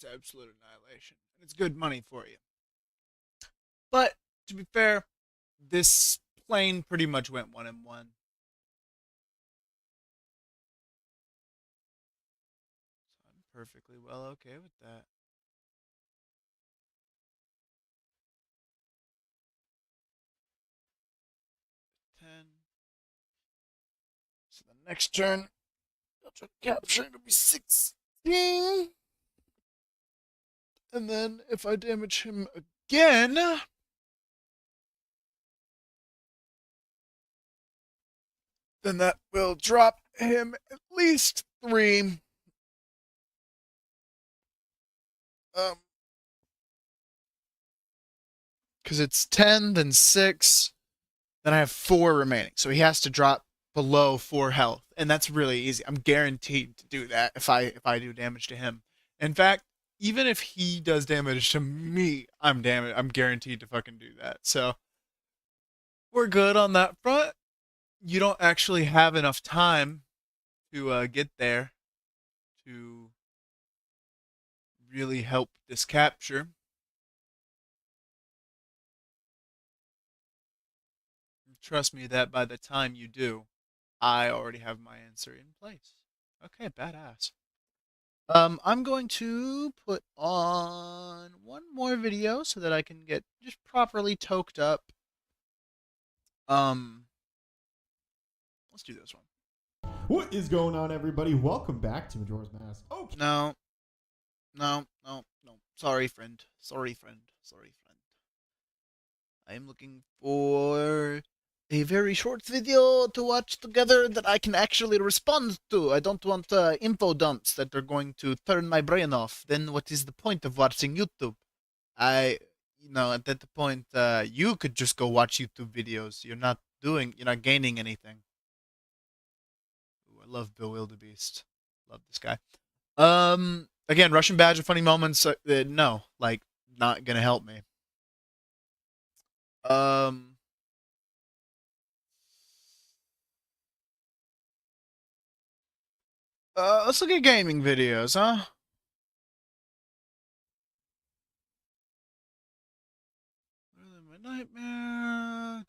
It's absolute annihilation. And it's good money for you. But, to be fair, this plane pretty much went 1-1. So I'm perfectly well okay with that. So the next turn, I'll try to capture, it'll be 16. And then if I damage him again, then that will drop him at least 3. Because it's 10, then 6, then I have 4 remaining. So he has to drop below 4 health, and that's really easy. I'm guaranteed to do that if I do damage to him. In fact, even if he does damage to me, I'm guaranteed to fucking do that. So we're good on that front. You don't actually have enough time to get there to really help this capture. Trust me that by the time you do, I already have my answer in place. Okay, badass. I'm going to put on one more video so that I can get just properly toked up. Let's do this one. What is going on, everybody? Welcome back to Majora's Mask. Oh, No. Sorry, friend. I am looking for a very short video to watch together that I can actually respond to. I don't want info dumps that are going to turn my brain off. Then what is the point of watching YouTube? At that point, you could just go watch YouTube videos. You're not gaining anything. Ooh, I love Bill Wildebeest. Love this guy. Again, Russian badge of funny moments. No, like, not gonna help me. Let's look at gaming videos, huh? My nightmare.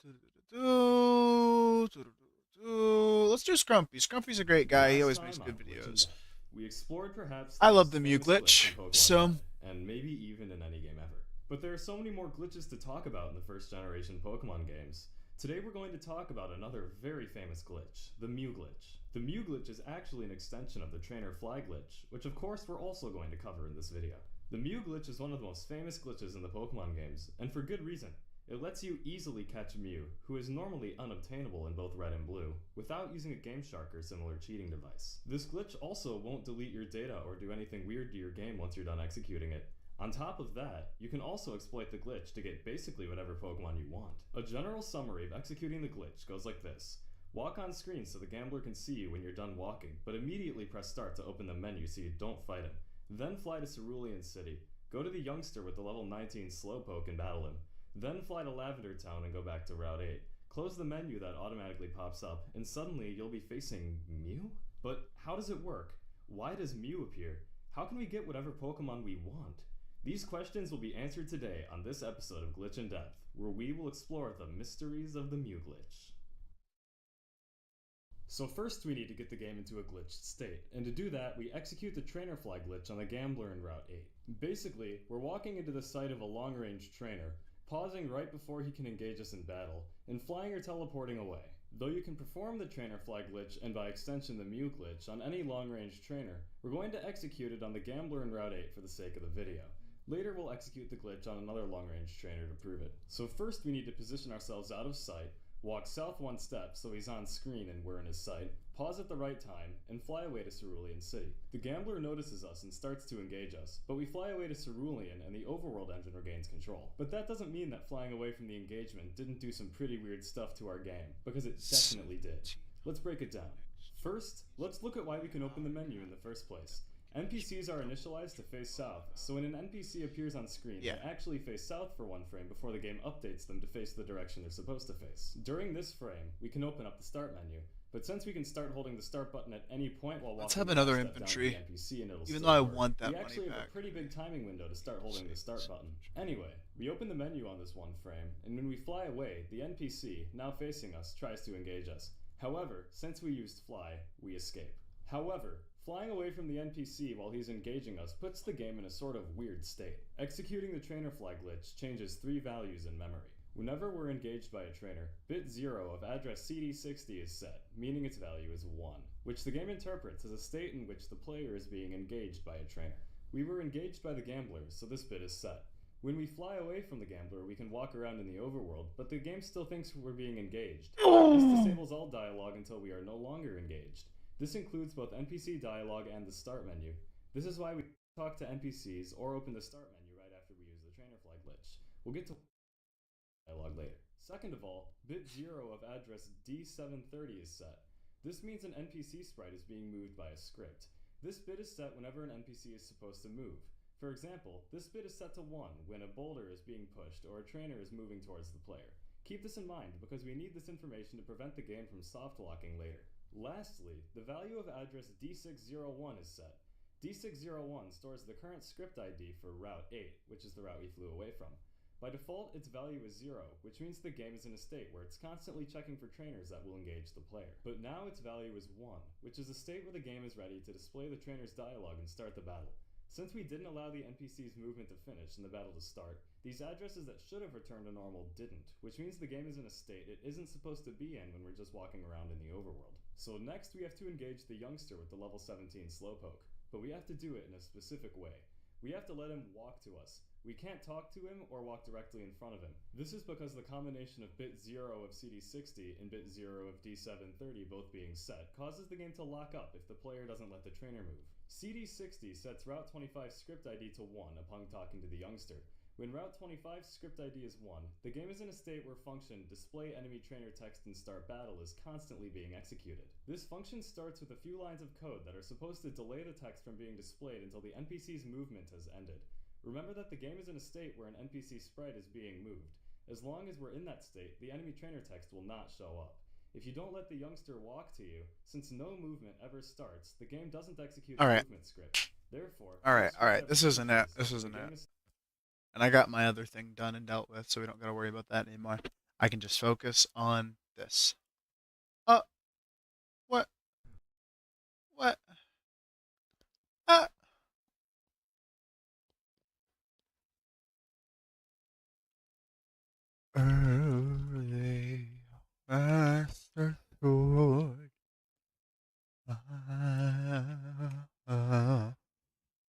Let's do Scrumpy. Scrumpy's a great guy. He always makes good videos. We explored perhaps I love the Mew glitch, so and maybe even in any game ever. But there are so many more glitches to talk about in the first generation Pokemon games. Today we're going to talk about another very famous glitch, the Mew glitch. The Mew glitch is actually an extension of the Trainer Fly glitch, which of course we're also going to cover in this video. The Mew glitch is one of the most famous glitches in the Pokemon games, and for good reason. It lets you easily catch Mew, who is normally unobtainable in both Red and Blue, without using a Game Shark or similar cheating device. This glitch also won't delete your data or do anything weird to your game once you're done executing it. On top of that, you can also exploit the glitch to get basically whatever Pokemon you want. A general summary of executing the glitch goes like this. Walk on screen so the gambler can see you when you're done walking, but immediately press start to open the menu so you don't fight him. Then fly to Cerulean City. Go to the youngster with the level 19 Slowpoke and battle him. Then fly to Lavender Town and go back to Route 8. Close the menu that automatically pops up, and suddenly you'll be facing Mew? But how does it work? Why does Mew appear? How can we get whatever Pokemon we want? These questions will be answered today on this episode of Glitch in Depth, where we will explore the mysteries of the Mew glitch. So first we need to get the game into a glitched state, and to do that we execute the Trainer Fly glitch on the Gambler in Route 8. Basically, we're walking into the sight of a long-range trainer, pausing right before he can engage us in battle, and flying or teleporting away. Though you can perform the Trainer Fly glitch and by extension the Mew glitch on any long-range trainer, we're going to execute it on the Gambler in Route 8 for the sake of the video. Later we'll execute the glitch on another long-range trainer to prove it. So first we need to position ourselves out of sight, walk south one step so he's on screen and we're in his sight, pause at the right time, and fly away to Cerulean City. The Gambler notices us and starts to engage us, but we fly away to Cerulean and the Overworld engine regains control. But that doesn't mean that flying away from the engagement didn't do some pretty weird stuff to our game, because it definitely did. Let's break it down. First, let's look at why we can open the menu in the first place. NPCs are initialized to face south, so when an NPC appears on screen, they actually face south for one frame before the game updates them to face the direction they're supposed to face. During this frame, we can open up the start menu, but since we can start holding the start button at any point while Let's walking have another one step down to the infantry. NPC and it'll Even still though I work, want that we money actually have back. a pretty big timing window to start holding the start button. Anyway, we open the menu on this one frame, and when we fly away, the NPC, now facing us, tries to engage us. However, since we used fly, we escape. However, flying away from the NPC while he's engaging us puts the game in a sort of weird state. Executing the Trainer Fly glitch changes 3 values in memory. Whenever we're engaged by a trainer, bit 0 of address CD60 is set, meaning its value is 1, which the game interprets as a state in which the player is being engaged by a trainer. We were engaged by the Gambler, so this bit is set. When we fly away from the Gambler, we can walk around in the overworld, but the game still thinks we're being engaged. This disables all dialogue until we are no longer engaged. This includes both NPC dialogue and the start menu. This is why we talk to NPCs or open the start menu right after we use the Trainer Fly glitch. We'll get to dialogue later. Second of all, bit 0 of address D730 is set. This means an NPC sprite is being moved by a script. This bit is set whenever an NPC is supposed to move. For example, this bit is set to 1 when a boulder is being pushed or a trainer is moving towards the player. Keep this in mind because we need this information to prevent the game from soft locking later. Lastly, the value of address D601 is set. D601 stores the current script ID for Route 8, which is the route we flew away from. By default, its value is 0, which means the game is in a state where it's constantly checking for trainers that will engage the player. But now its value is 1, which is a state where the game is ready to display the trainer's dialogue and start the battle. Since we didn't allow the NPC's movement to finish and the battle to start, these addresses that should have returned to normal didn't, which means the game is in a state it isn't supposed to be in when we're just walking around in the overworld. So next we have to engage the youngster with the level 17 Slowpoke, but we have to do it in a specific way. We have to let him walk to us. We can't talk to him or walk directly in front of him. This is because the combination of bit 0 of CD60 and bit 0 of D730 both being set causes the game to lock up if the player doesn't let the trainer move. CD60 sets Route 25's script ID to 1 upon talking to the youngster. When Route 25's script ID is 1, the game is in a state where function display enemy trainer text and start battle is constantly being executed. This function starts with a few lines of code that are supposed to delay the text from being displayed until the NPC's movement has ended. Remember that the game is in a state where an NPC sprite is being moved. As long as we're in that state, the enemy trainer text will not show up. If you don't let the youngster walk to you, since no movement ever starts, the game doesn't execute the movement script. Therefore, alright, this isn't it. And I got my other thing done and dealt with, so we don't gotta worry about that anymore. I can just focus on this. What? What? Early master sword. Oh,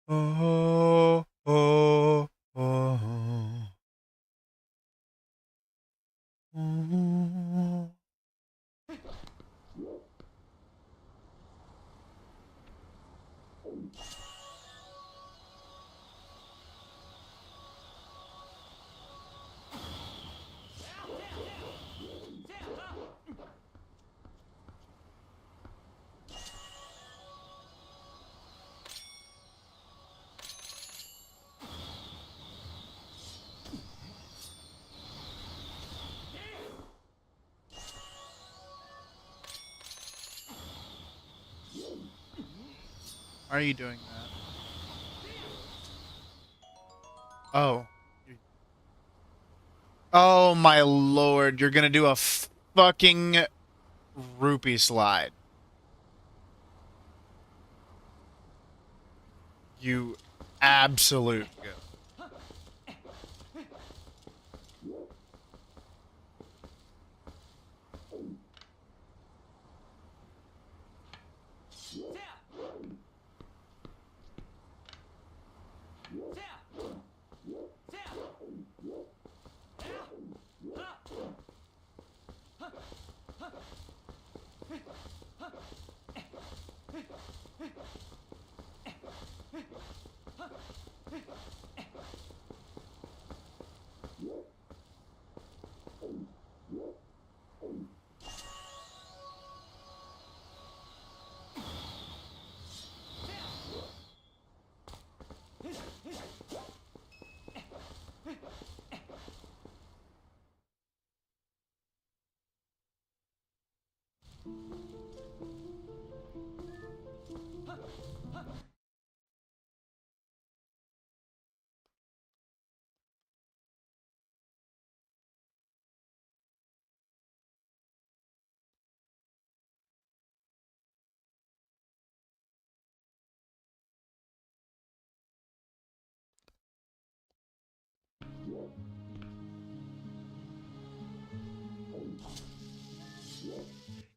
oh, oh. Oh. Why are you doing that? Oh. Oh my lord, you're gonna do a fucking rupee slide. You absolute goat.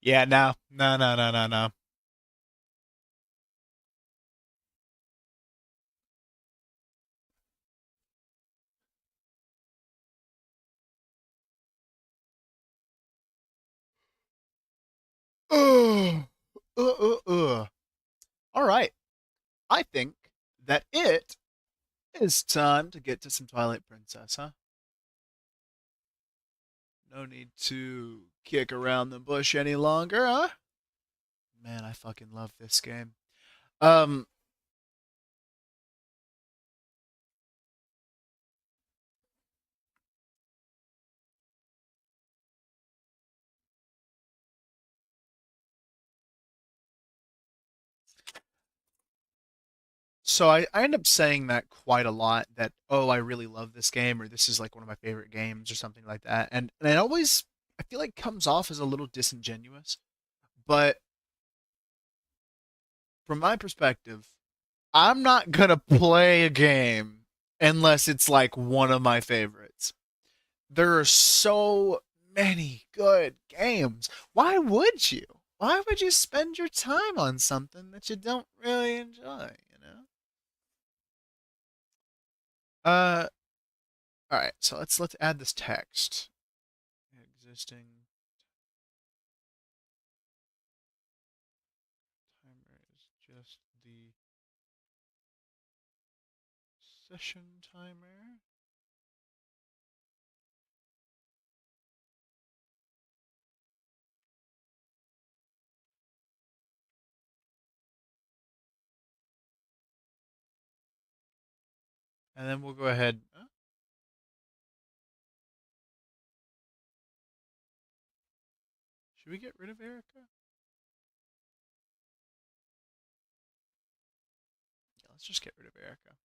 Yeah, no. No, no, no, no, no. Ugh. All right. I think that it is time to get to some Twilight Princess, huh? No need to kick around the bush any longer, huh? Man, I fucking love this game. Um, so I end up saying that quite a lot that, oh, I really love this game, or this is like one of my favorite games, or something like that. And it always, I feel like, comes off as a little disingenuous. But from my perspective, I'm not gonna play a game unless it's like one of my favorites. There are so many good games. Why would you? Why would you spend your time on something that you don't really enjoy, you know? Uh all right, so let's add this text. Existing timer is just the session timer. And then we'll go ahead. Should we get rid of Erica? Yeah, let's just get rid of Erica.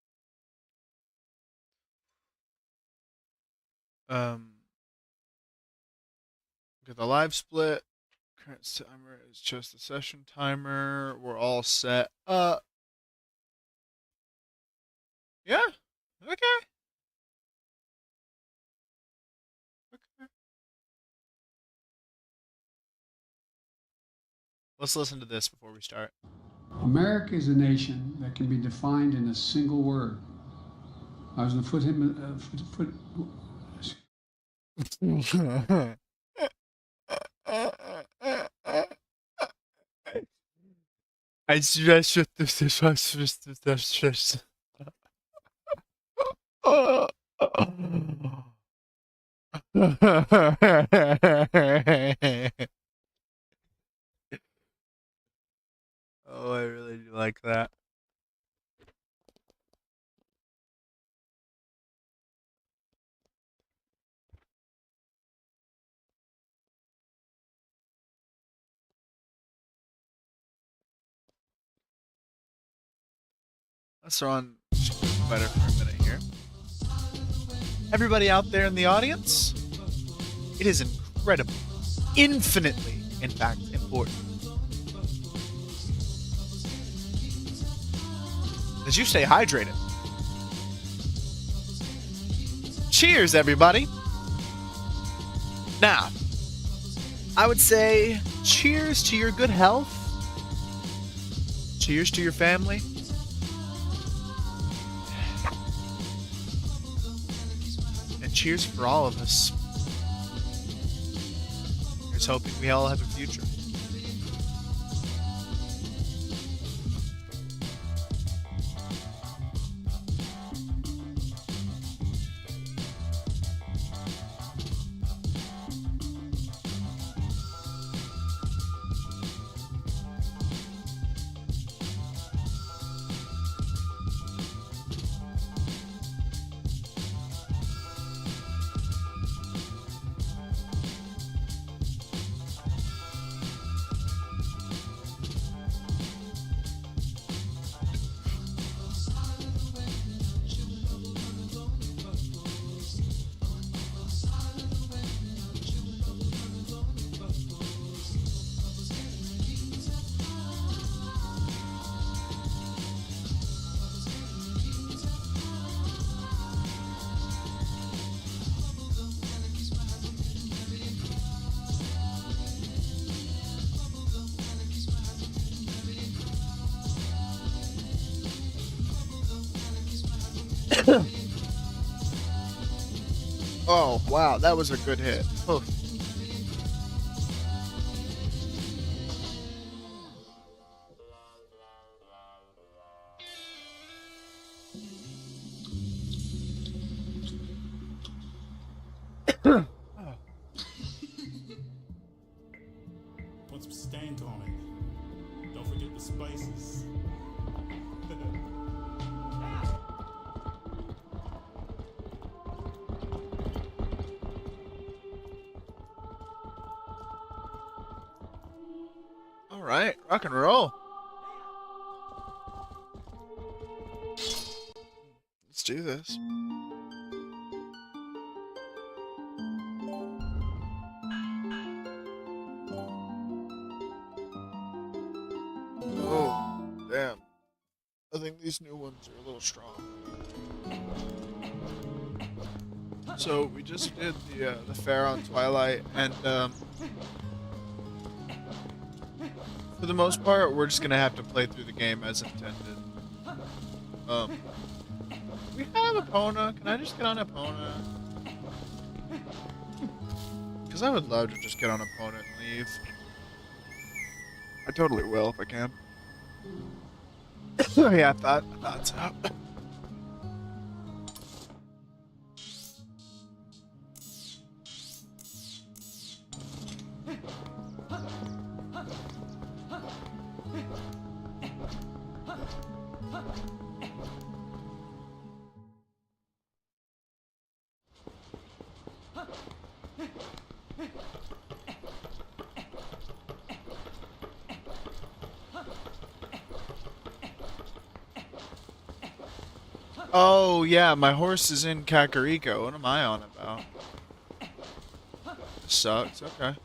Get the live split. Current timer is just the session timer. We're all set. Yeah. Okay. Let's listen to this before we start. America is a nation that can be defined in a single word. I was going to put him. I should this. Oh, I really do like that. Let's throw on better for a minute here. Everybody out there in the audience, it is incredible, infinitely, in fact, important that you stay hydrated. Cheers, everybody. Now, I would say cheers to your good health. Cheers to your family. And cheers for all of us. Here's hoping we all have a future. Oh, wow, that was a good hit. Oh. Put some stank on it. Don't forget the spices. All right, rock and roll. Let's do this. Oh, damn. I think these new ones are a little strong. So we just did the fair on Twilight, and for the most part, we're just gonna have to play through the game as intended. We have Epona. Can I just get on Epona? Because I would love to just get on Epona and leave. I totally will if I can. Yeah, I thought so. Oh, yeah, my horse is in Kakariko. What am I on about? This sucks. Okay.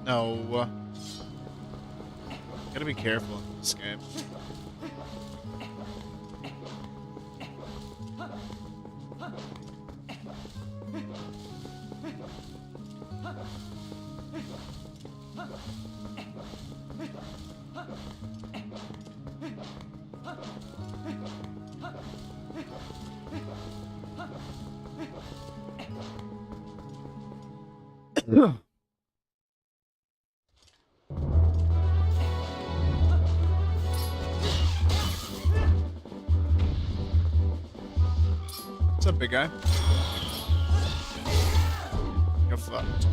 No. Gotta be careful in this game. What's up, big guy? You're fucked.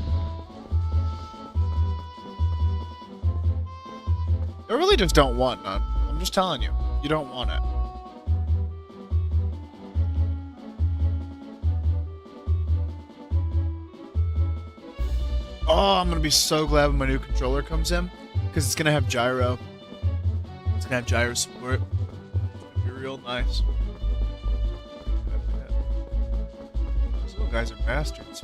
I really just don't want none. I'm just telling you. You don't want it. Oh, I'm gonna be so glad when my new controller comes in, because it's gonna have gyro. It's gonna have gyro support. It's gonna be real nice. Those little guys are bastards.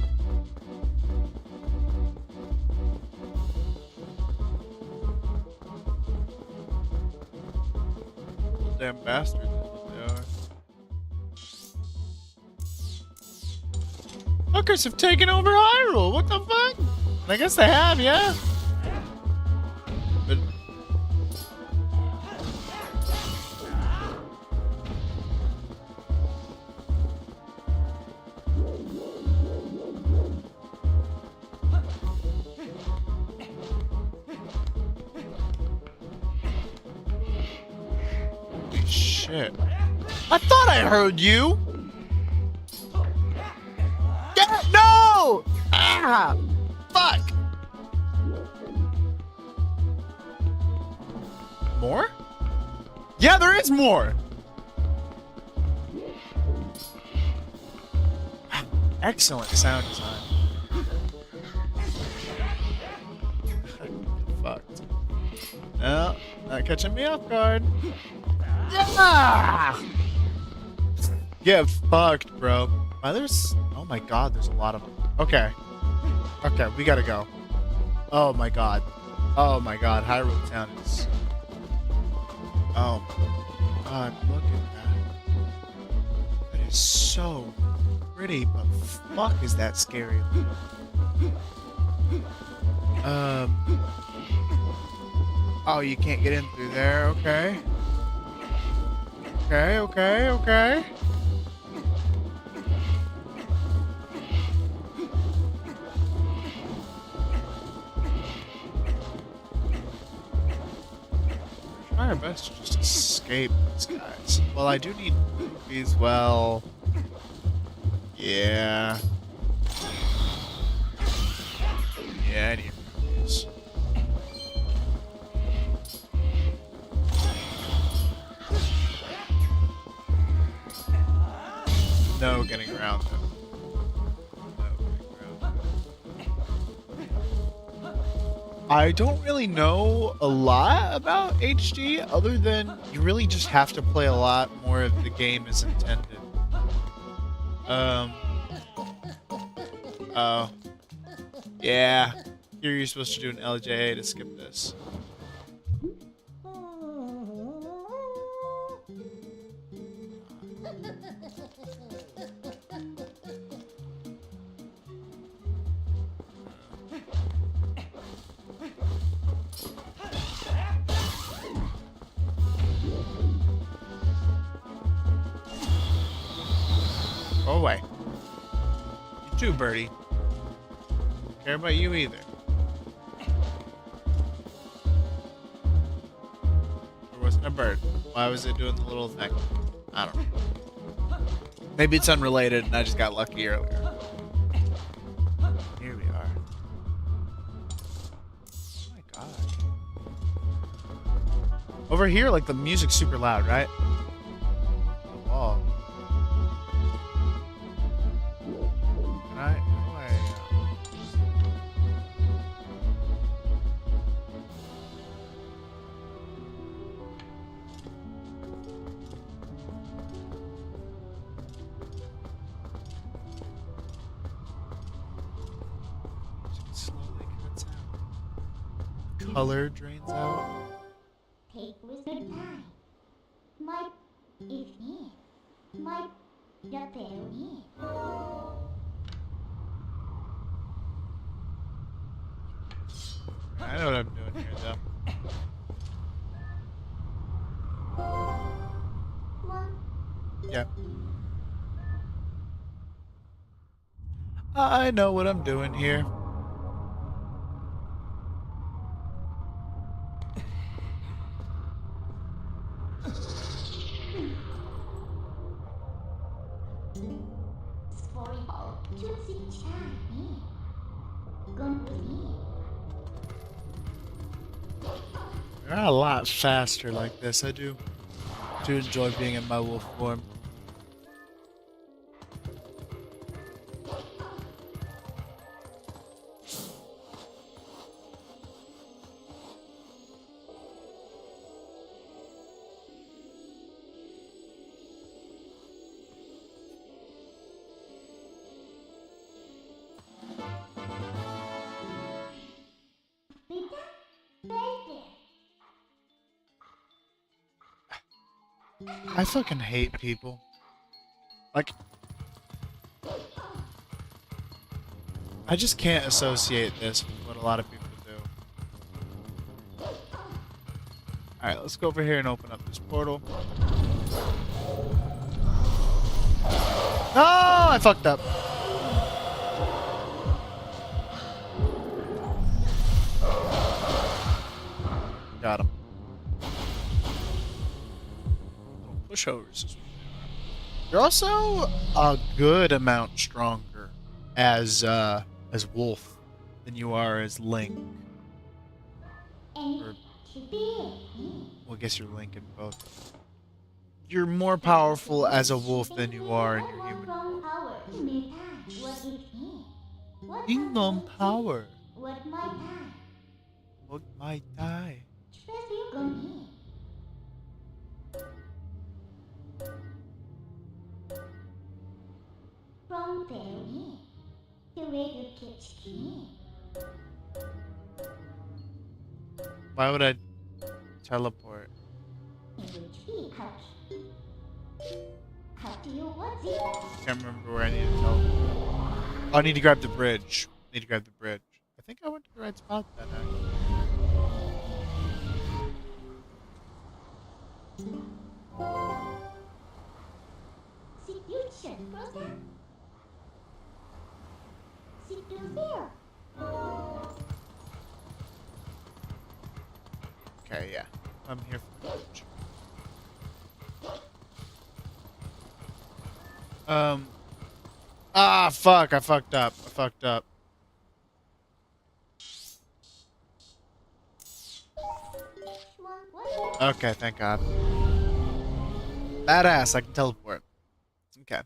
Little damn bastards is what they are. Fuckers have taken over Hyrule. What the fuck? I guess they have, yeah. But holy shit. I thought I heard you. No! Ah! Fuck! More? Yeah, there is more! Excellent sound design. Fucked. No, not catching me off guard. Ah! Get fucked, bro. Wow, oh my god, there's a lot of them. Okay. Okay, we gotta go. Oh my god. Oh my god, Hyrule Town is... Oh my god, look at that. That is so pretty, but fuck is that scary. Oh, you can't get in through there, okay. Okay. Try our best to just escape these guys. Well, I do need rupees. Well, yeah. Yeah, I need rupees. No getting around them. I don't really know a lot about HD other than you really just have to play a lot more of the game as intended. Oh. Yeah. Here you're supposed to do an LJA to skip this. Go away. You too, birdie. Don't care about you either. There wasn't a bird. Why was it doing the little thing? I don't know. Maybe it's unrelated and I just got lucky earlier. Here we are. Oh my god. Over here, like, the music's super loud, right? The wall. Slowly cuts out. color drains out. Take with your time. My if me. My me. I know what I'm doing here, though. Yeah. I know what I'm doing here. They're a lot faster like this. I do enjoy being in my wolf form. I fucking hate people. Like, I just can't associate this with what a lot of people do. Alright, let's go over here and open up this portal. Oh, I fucked up. Got him. Pushovers as well. You're also a good amount stronger as Wolf than you are as Link. Or, well, I guess you're Link in both. You're more powerful as a wolf than you are in your human form. Kingdom power. What might die? Why would I teleport? Can't remember where I need to teleport. Oh, I need to grab the bridge. I think I went to the right spot then, actually. Okay, yeah. I'm here for the bridge. Ah, fuck. I fucked up. Okay, thank God. Badass, I can teleport. Okay.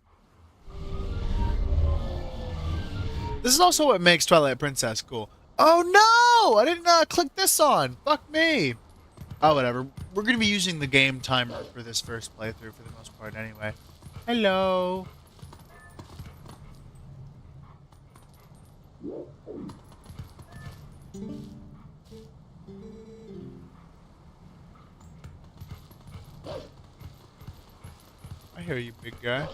This is also what makes Twilight Princess cool. Oh no! I didn't click this on. Fuck me. Oh, whatever. We're going to be using the game timer for this first playthrough for the most part anyway. Hello. I hear you, big guy.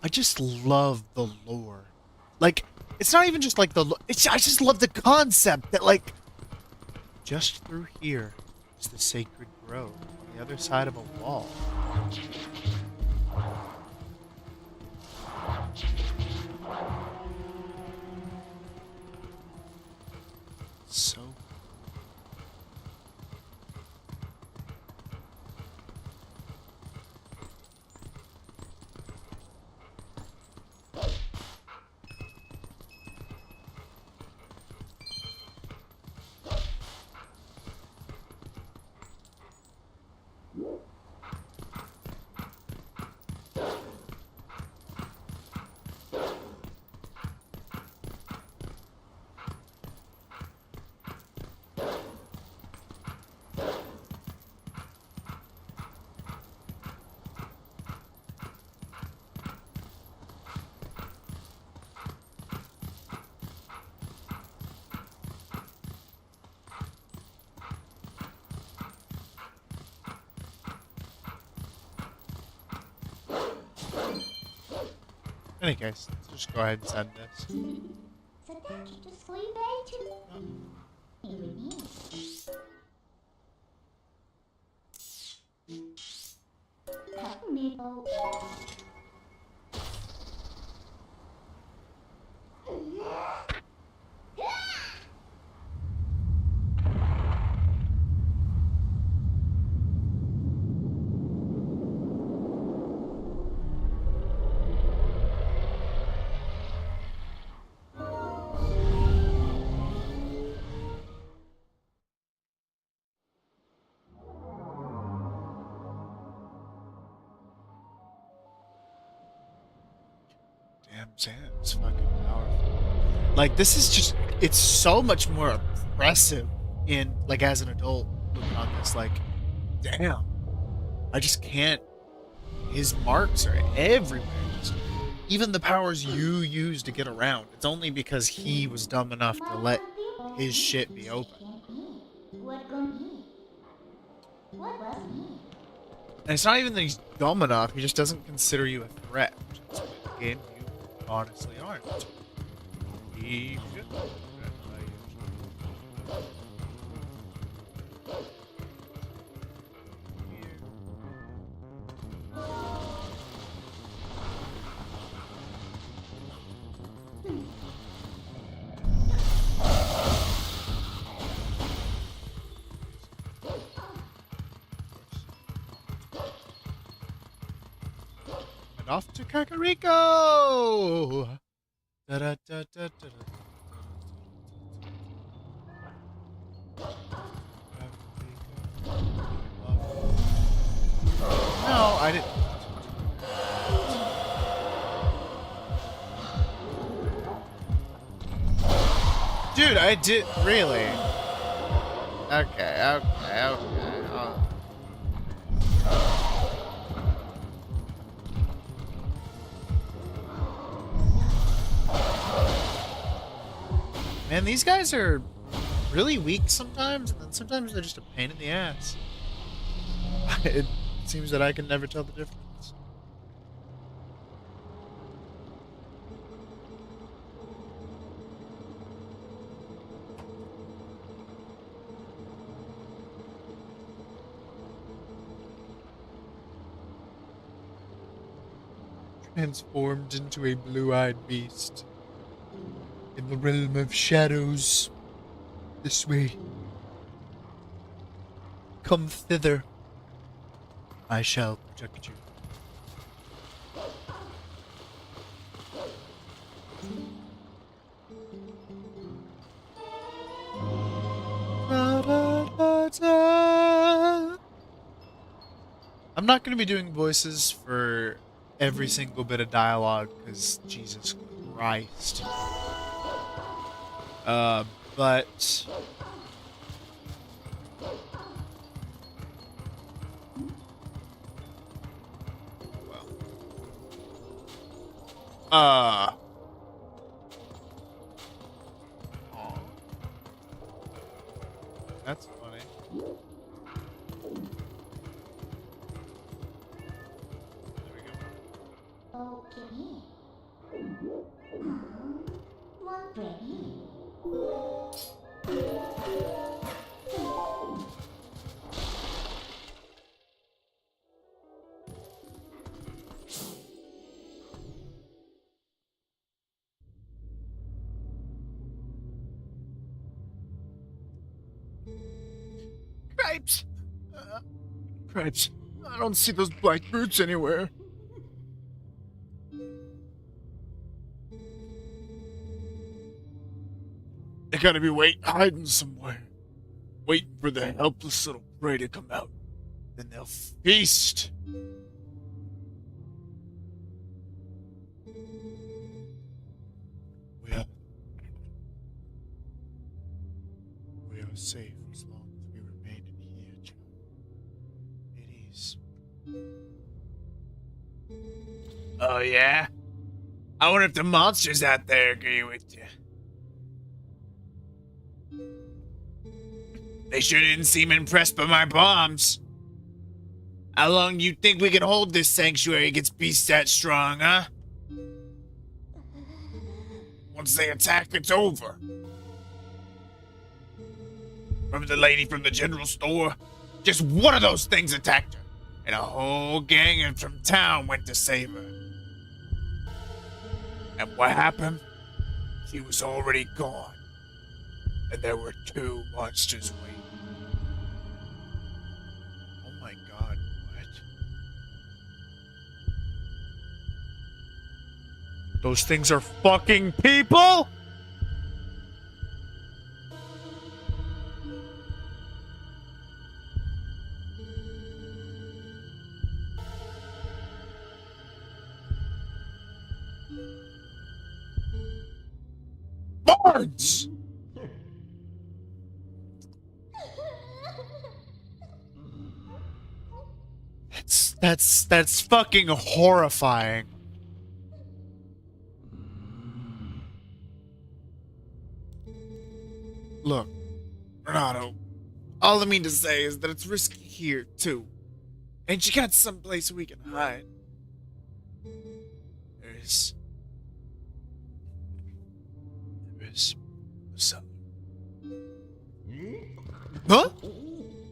I just love the lore. Like, it's not even just like the I just love the concept that, like, just through here is the sacred grove on the other side of a wall. So any case, let's just go ahead and send this. Задачи to своевременны. Извини. Как мило. Damn, Sam's fucking powerful. Like, this is just, it's so much more oppressive in, like, as an adult looking on this. Like, damn. I just can't. His marks are everywhere. Even the powers you use to get around. It's only because he was dumb enough to let his shit be open. What gonna be? What was me? And it's not even that he's dumb enough, he just doesn't consider you a threat. Which is what the game you honestly aren't. He should. And off to Kakariko! Da-da-da-da-da-da. No, I didn't. Dude, I did really. Okay. Man, these guys are really weak sometimes, and then sometimes they're just a pain in the ass. It seems that I can never tell the difference. Transformed into a blue-eyed beast. In the realm of shadows. This way. Come thither. I shall protect you. I'm not going to be doing voices for every single bit of dialogue, because Jesus Christ. But aw. That's funny. There we go. Okay. What ready? Cripes! Cripes, I don't see those black boots anywhere. They gotta be hiding somewhere. Waiting for the helpless little prey to come out. Then they'll feast. We are safe as long as we remain in here, child. It is. Oh, yeah? I wonder if the monsters out there agree with you. They sure didn't seem impressed by my bombs. How long do you think we can hold this sanctuary against beasts that strong, huh? Once they attack, it's over. Remember the lady from the general store? Just one of those things attacked her, and a whole gang from town went to save her. And what happened? She was already gone, and there were 2 monsters waiting. Oh my god, what? Those things are fucking people?! Bards! That's fucking horrifying. Look, Renato, all I mean to say is that it's risky here, too. And you got someplace we can hide. There's a cellar. Huh?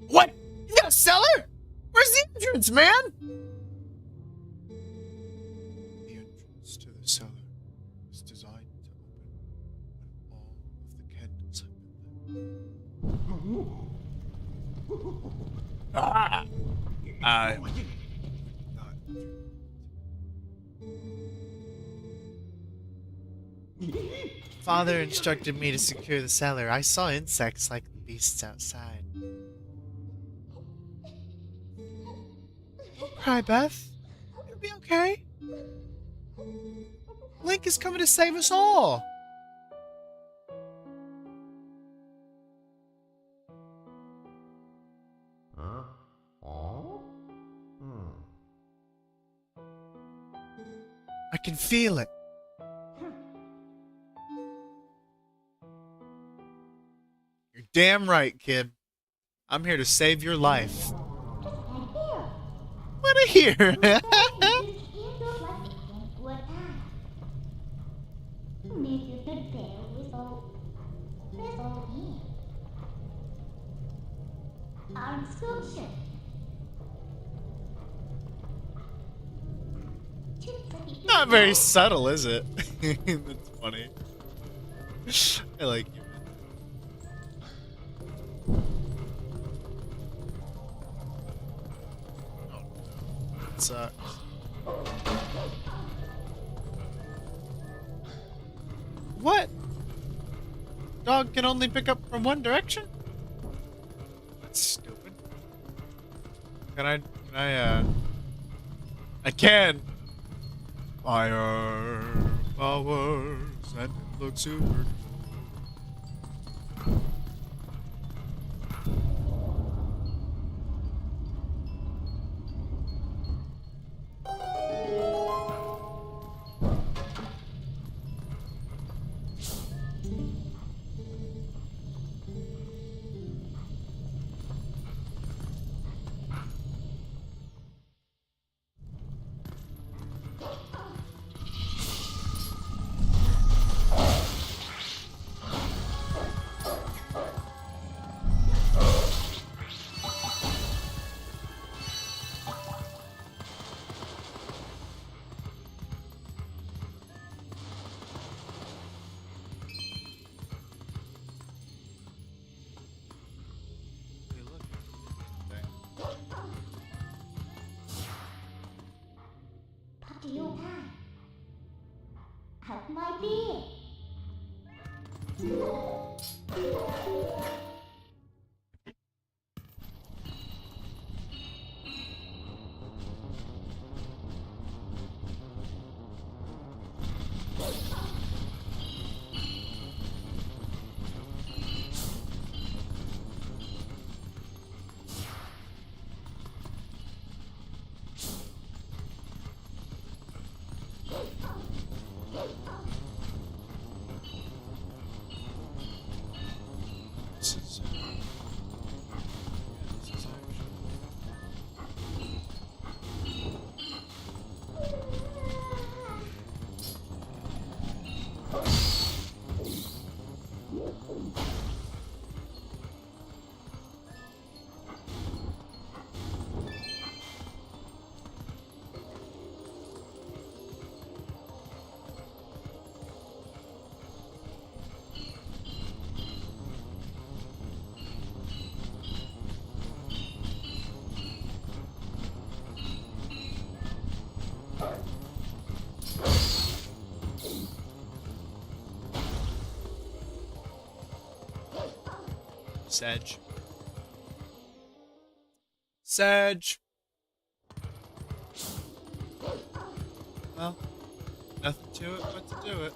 What? You got a cellar? Where's the entrance, man? The entrance to the cellar is designed to open when all of the candles have been lit. Ah! Father instructed me to secure the cellar. I saw insects like the beasts outside. Don't cry, Beth. It'll be okay. Link is coming to save us all. I can feel it. You're damn right, kid. I'm here to save your life. What a hear! Not very subtle, is it? That's funny. I like you. Sucks. What? Dog can only pick up from one direction? That's stupid. I can! Fire powers and it looks super cool. Sedge. Sedge. Well, nothing to it but to do it.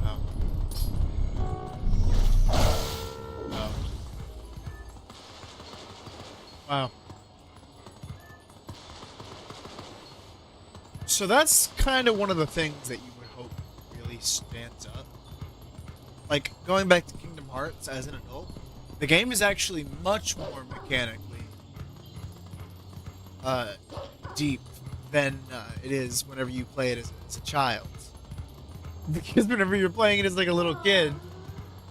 Oh. Oh. Wow. So that's kind of one of the things that you would hope really stands up. Like, going back to Kingdom Hearts as an adult, the game is actually much more mechanically deep than it is whenever you play it as a child. Because whenever you're playing it as like a little kid,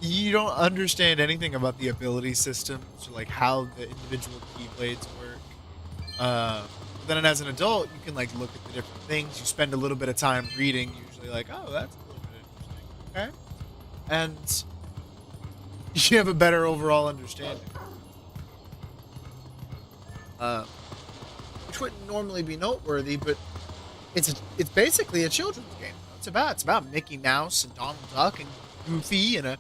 you don't understand anything about the ability systems or like how the individual keyblades work. Then as an adult, you can like look at the different things. You spend a little bit of time reading, usually like, oh, that's a little bit interesting. Okay. And you have a better overall understanding. Which wouldn't normally be noteworthy, but it's basically a children's game. It's about Mickey Mouse and Donald Duck and Goofy and a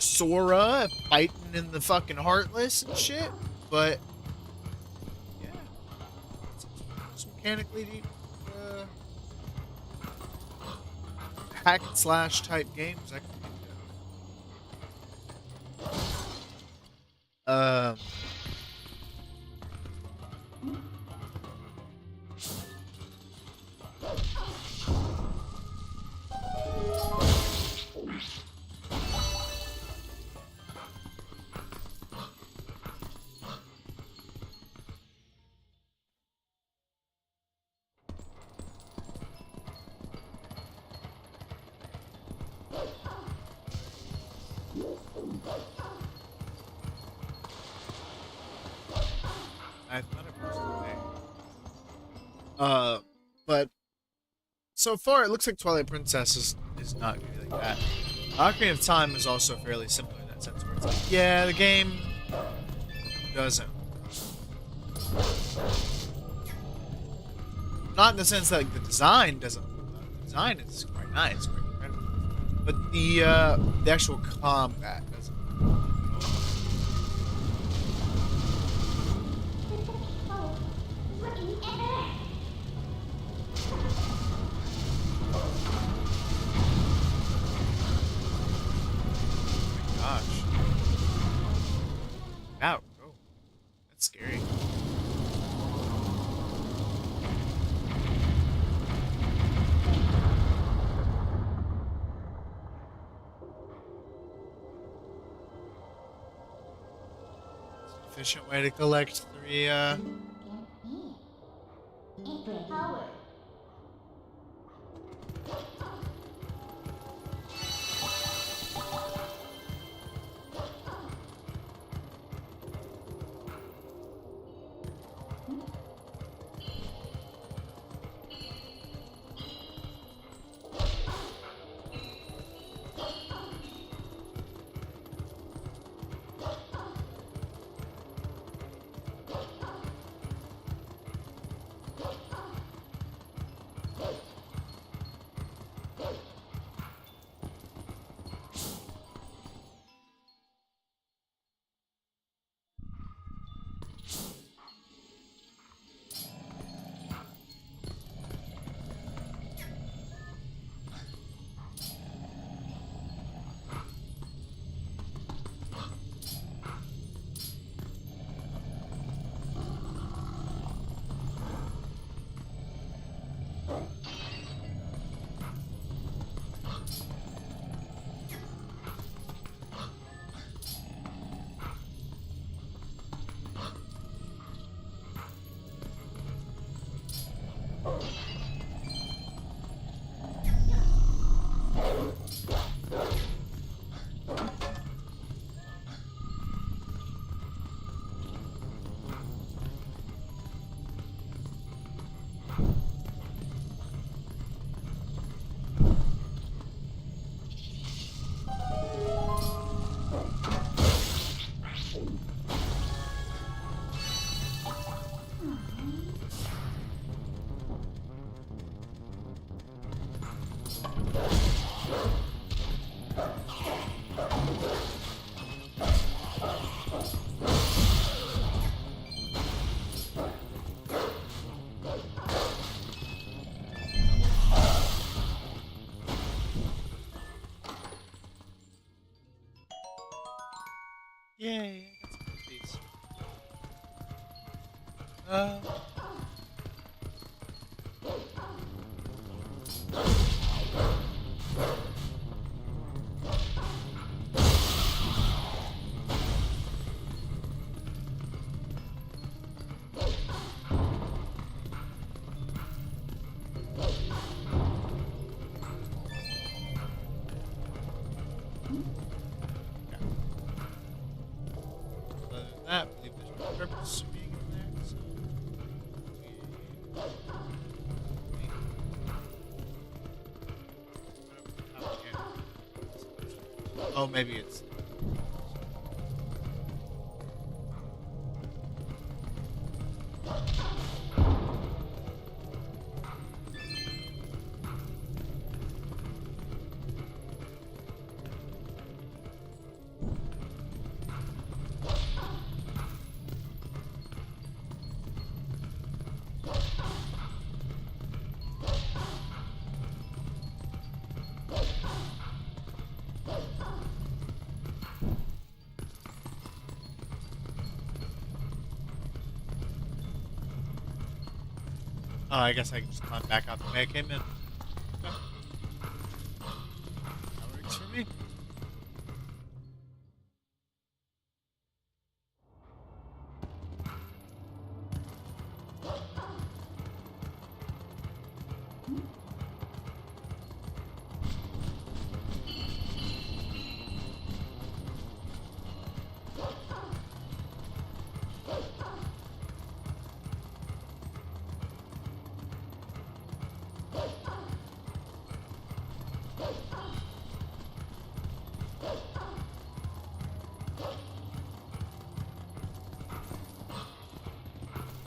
Sora fighting in the fucking Heartless and shit. But yeah, it's mechanically deep, hack and slash type games. I can but so far it looks like Twilight Princess is not gonna be like that. Ocarina of Time is also fairly similar in that sense, where it's like, yeah, the game doesn't. Not in the sense that like, the design doesn't. The design is quite nice, quite incredible, but the actual combat doesn't. Out, oh, that's scary. Efficient way to collect 3, Power. Yay, I got some of these. Uh, other than that, I believe there's no purpose to being in there, so... Oh, maybe it's... Oh, I guess I can just climb back out the way I came in. Okay. That works for me.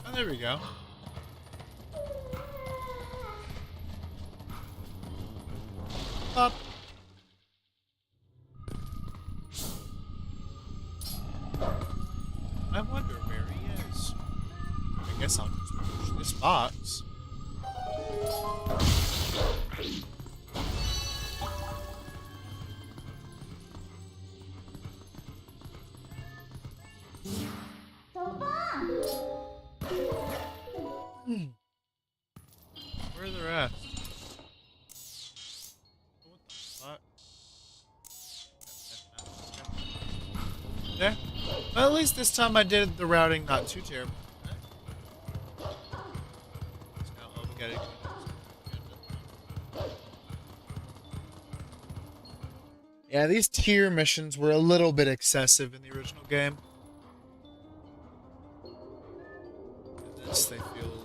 Oh, there we go. Up. I wonder where he is. I guess I'll just push this box. Where are they at? What the fuck? There? Well, at least this time I did the routing not too terrible. Oh, we gotta yeah, these tier missions were a little bit excessive in the original game. In this, they feel a little...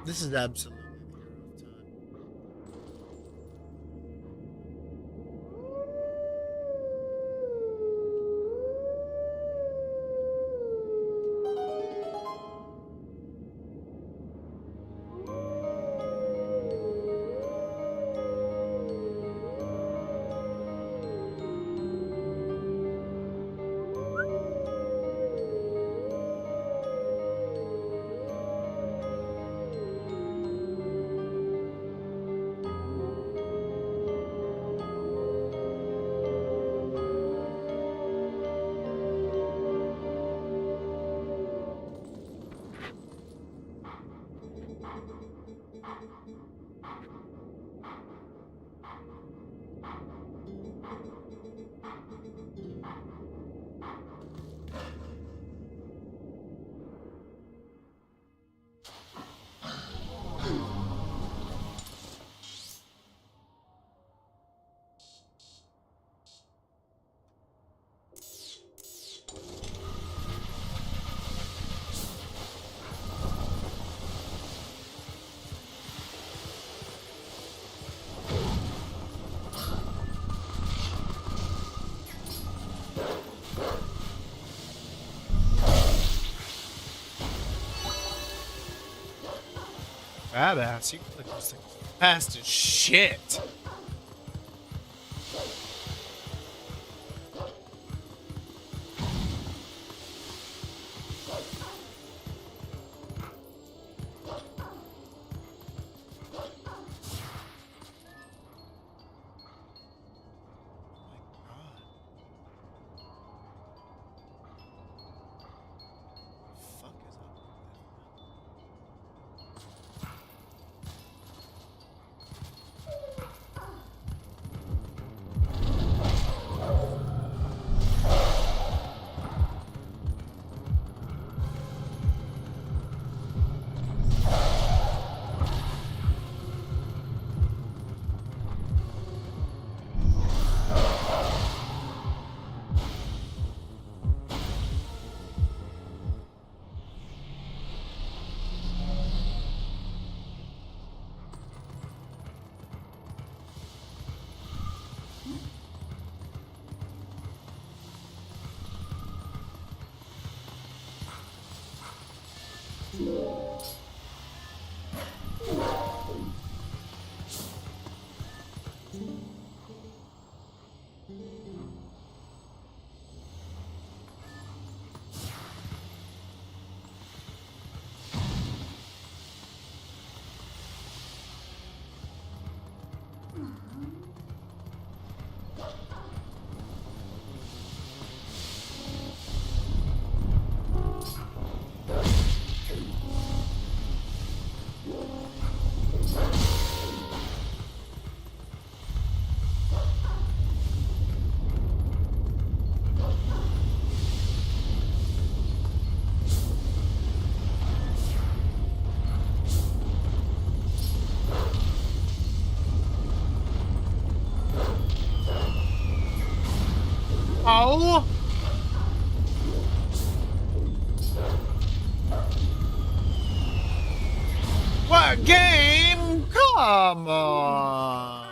This is absolutely the hero of time. badass. You can click those things fast as shit. Oh! What game? Come on!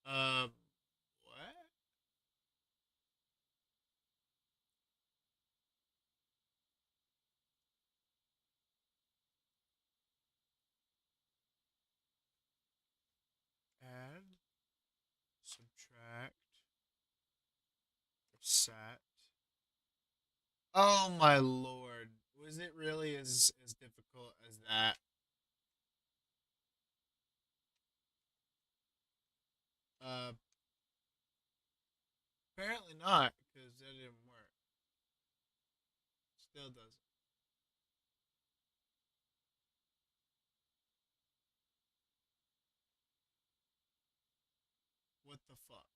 What? Add, subtract, set. Oh my lord. Was it really as difficult as that? Uh, apparently not, because that didn't work. Still doesn't. What the fuck?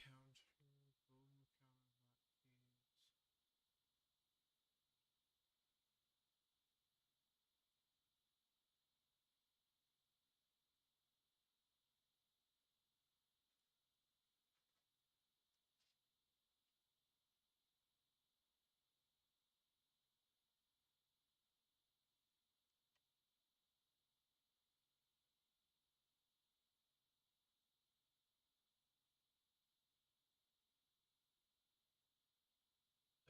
Counter, golden counter, like I don't get it.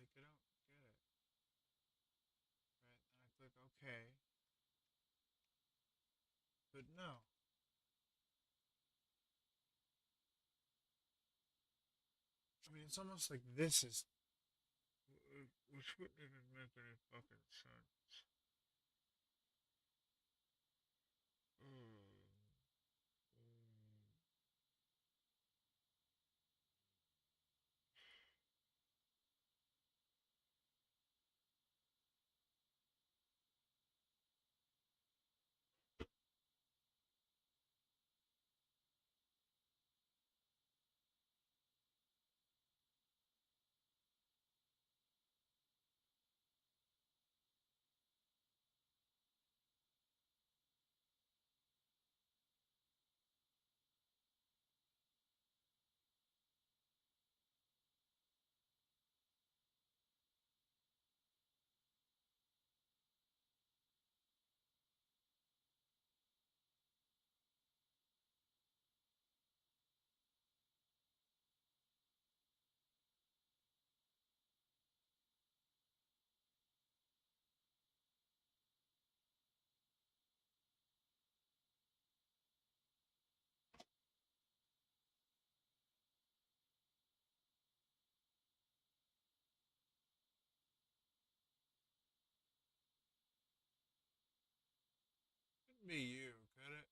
Right? Then I click OK. But no. I mean, it's almost like this is. Which wouldn't even make any fucking sense. Mm. be you, could it?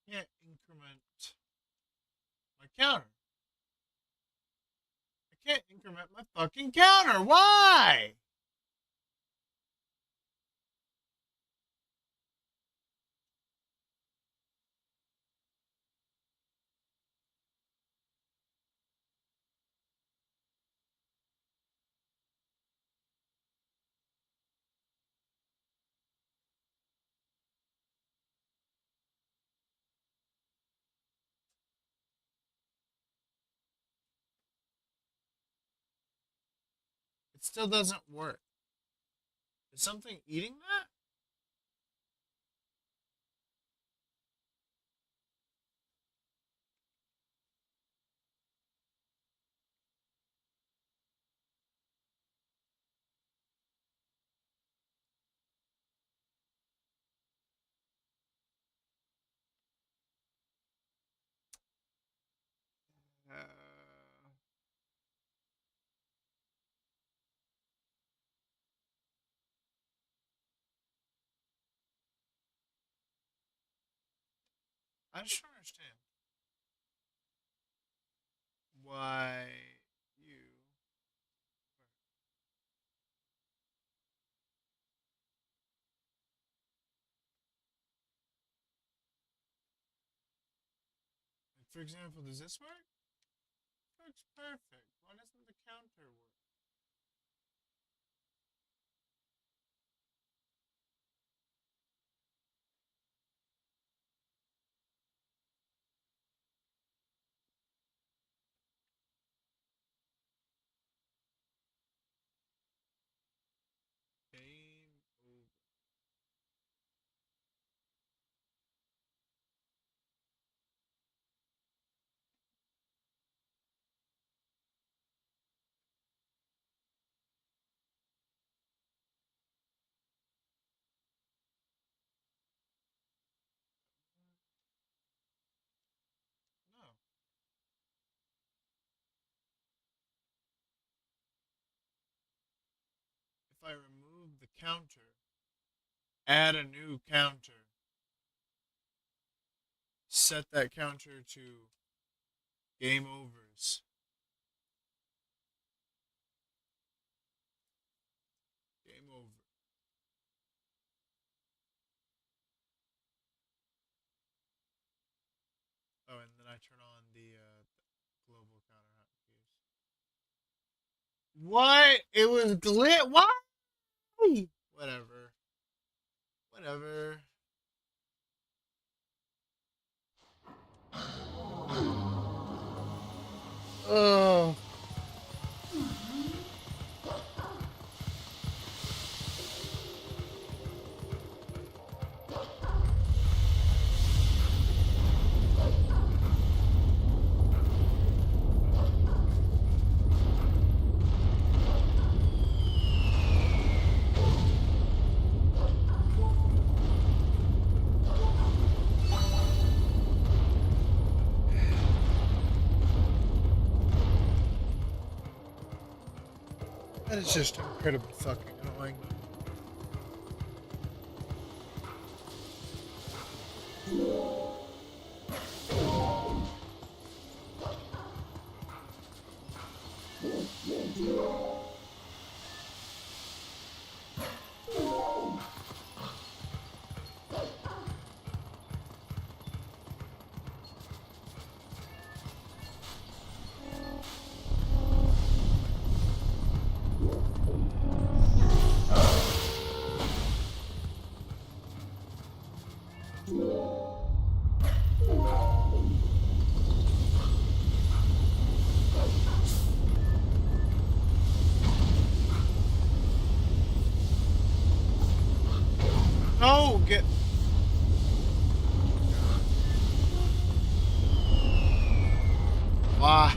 Can't increment my counter. I can't increment my fucking counter. Why? It still doesn't work. Is something eating that? Uh, I just don't understand why you. Like, for example, does this work? Works perfect. Why doesn't the counter work? Game over. No. If I remove the counter, add a new counter, set that counter to game overs. Game over. Oh, and then I turn on the global counter hotkeys. What? It was glitch. Why? Whatever. Whatever. Oh. That is just incredibly fucking annoying. No, get. Why?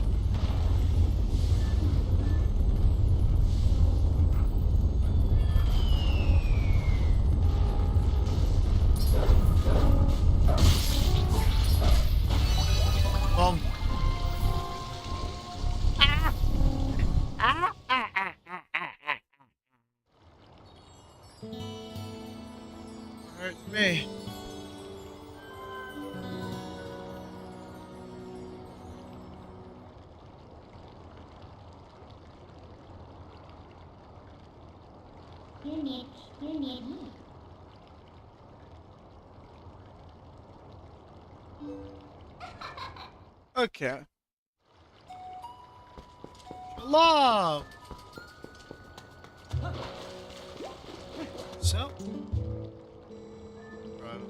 Hurt me. You need me. Okay. Shalom. So. Right.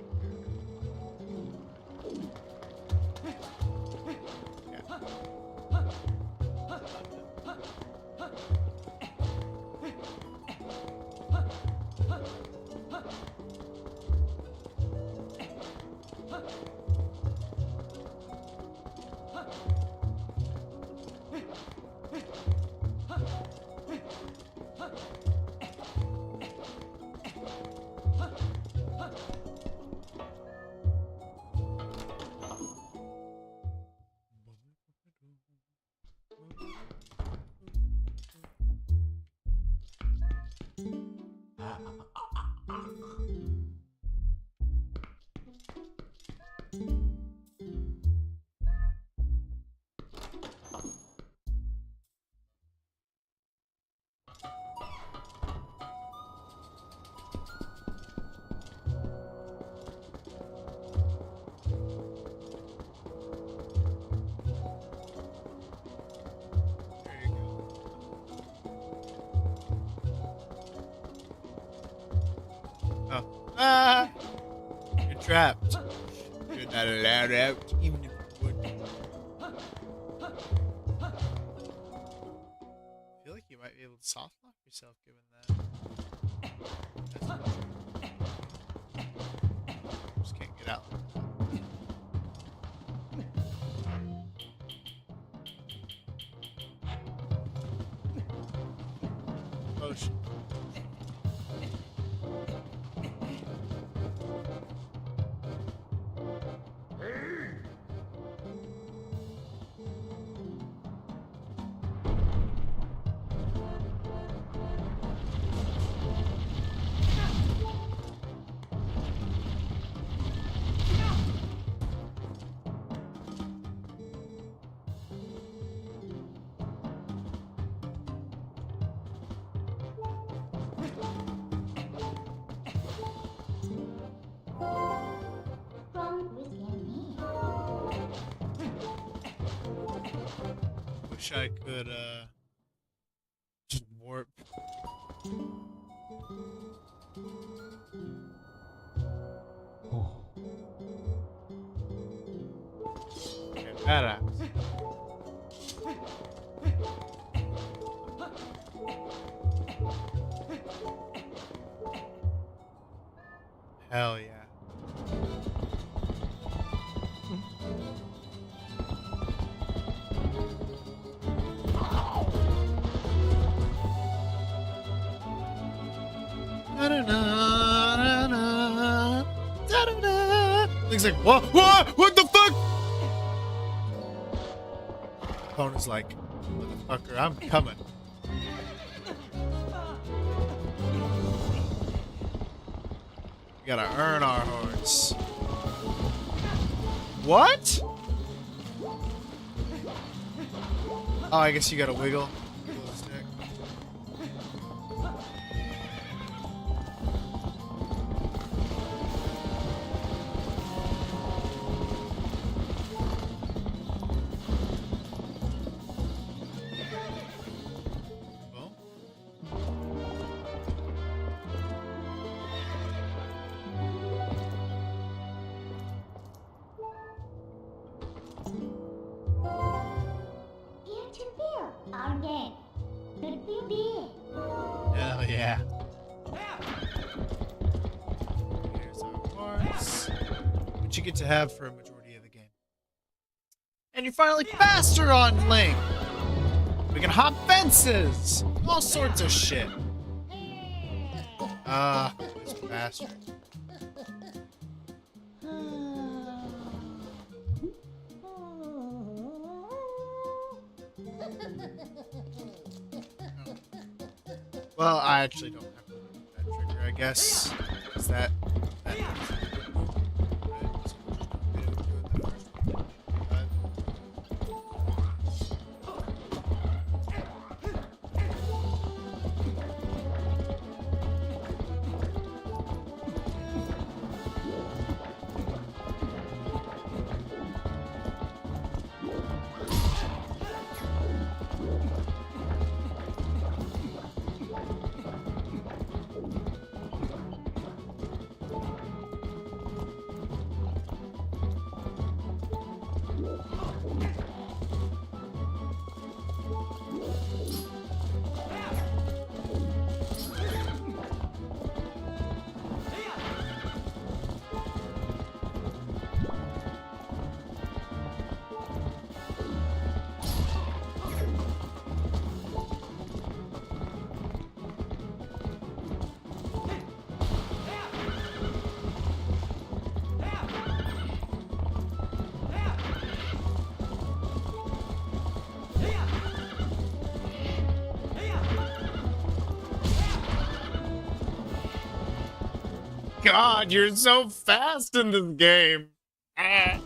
Ah! You're trapped. You're not allowed out, even if you would. I feel like you might be able to soft lock yourself given that. That's not true. Just can't get out. Potion. wish I could just warp. Okay, badass. Hell yeah. Link's like, what? What the fuck? Opponent's like, motherfucker, I'm coming. We gotta earn our horse. What? Oh, I guess you gotta wiggle. Wiggle the stick. Well. Here to build our game. Could we be? Hell yeah. Here's our horse. Which you get to have for a majority of the game. And you're finally faster on Link! We can hop fences! All sorts of shit. This bastard. Well, I actually don't have to look at that trigger, I guess. Is that God, you're so fast in this game. Damn.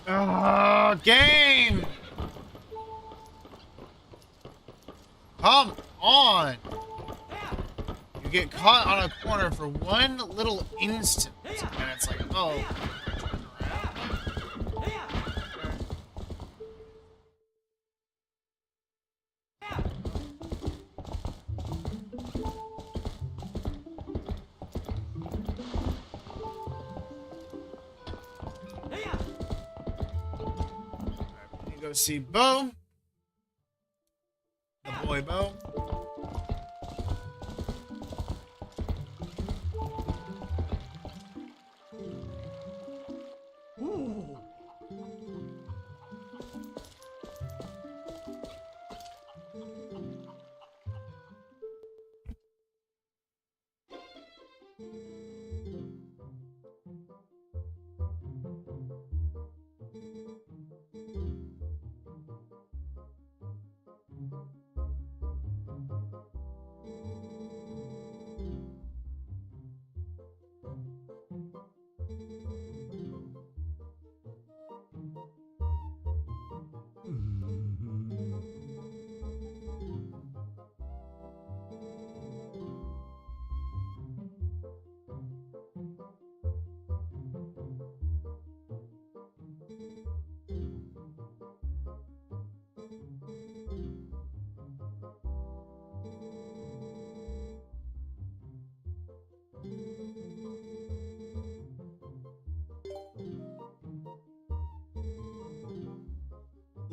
Oh, game! Come on! You get caught on a corner for one little instant, and it's like, oh, turn around. You go see Bo. The boy Bo. Ooh.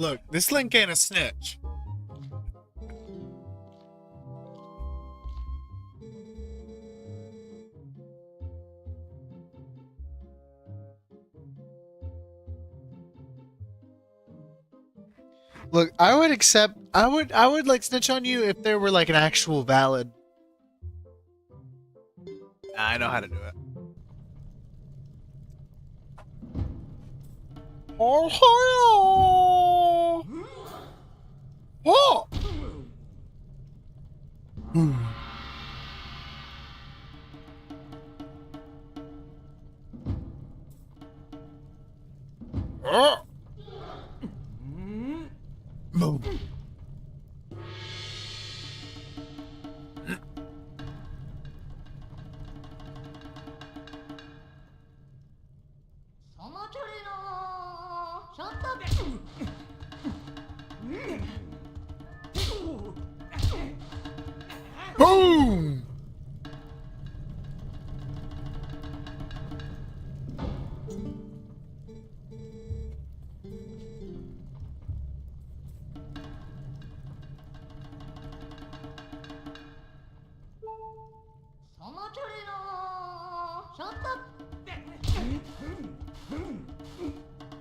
Look, this Link ain't a snitch. Look, I would accept. I would like snitch on you if there were like an actual valid. I know how to do it. Oh, oh. Move. Boom!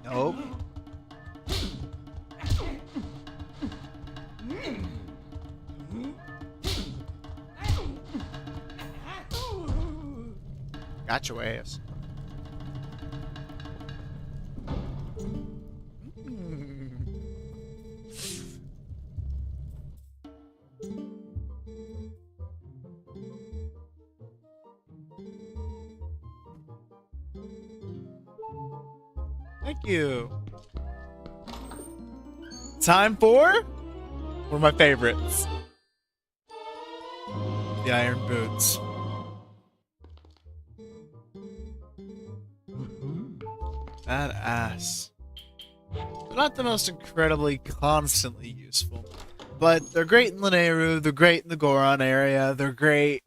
Nope. Got your ass. Thank you. Time for one of my favorites. The Iron Boots. Badass. They're not the most incredibly constantly useful, but they're great in Lanayru, they're great in the Goron area, they're great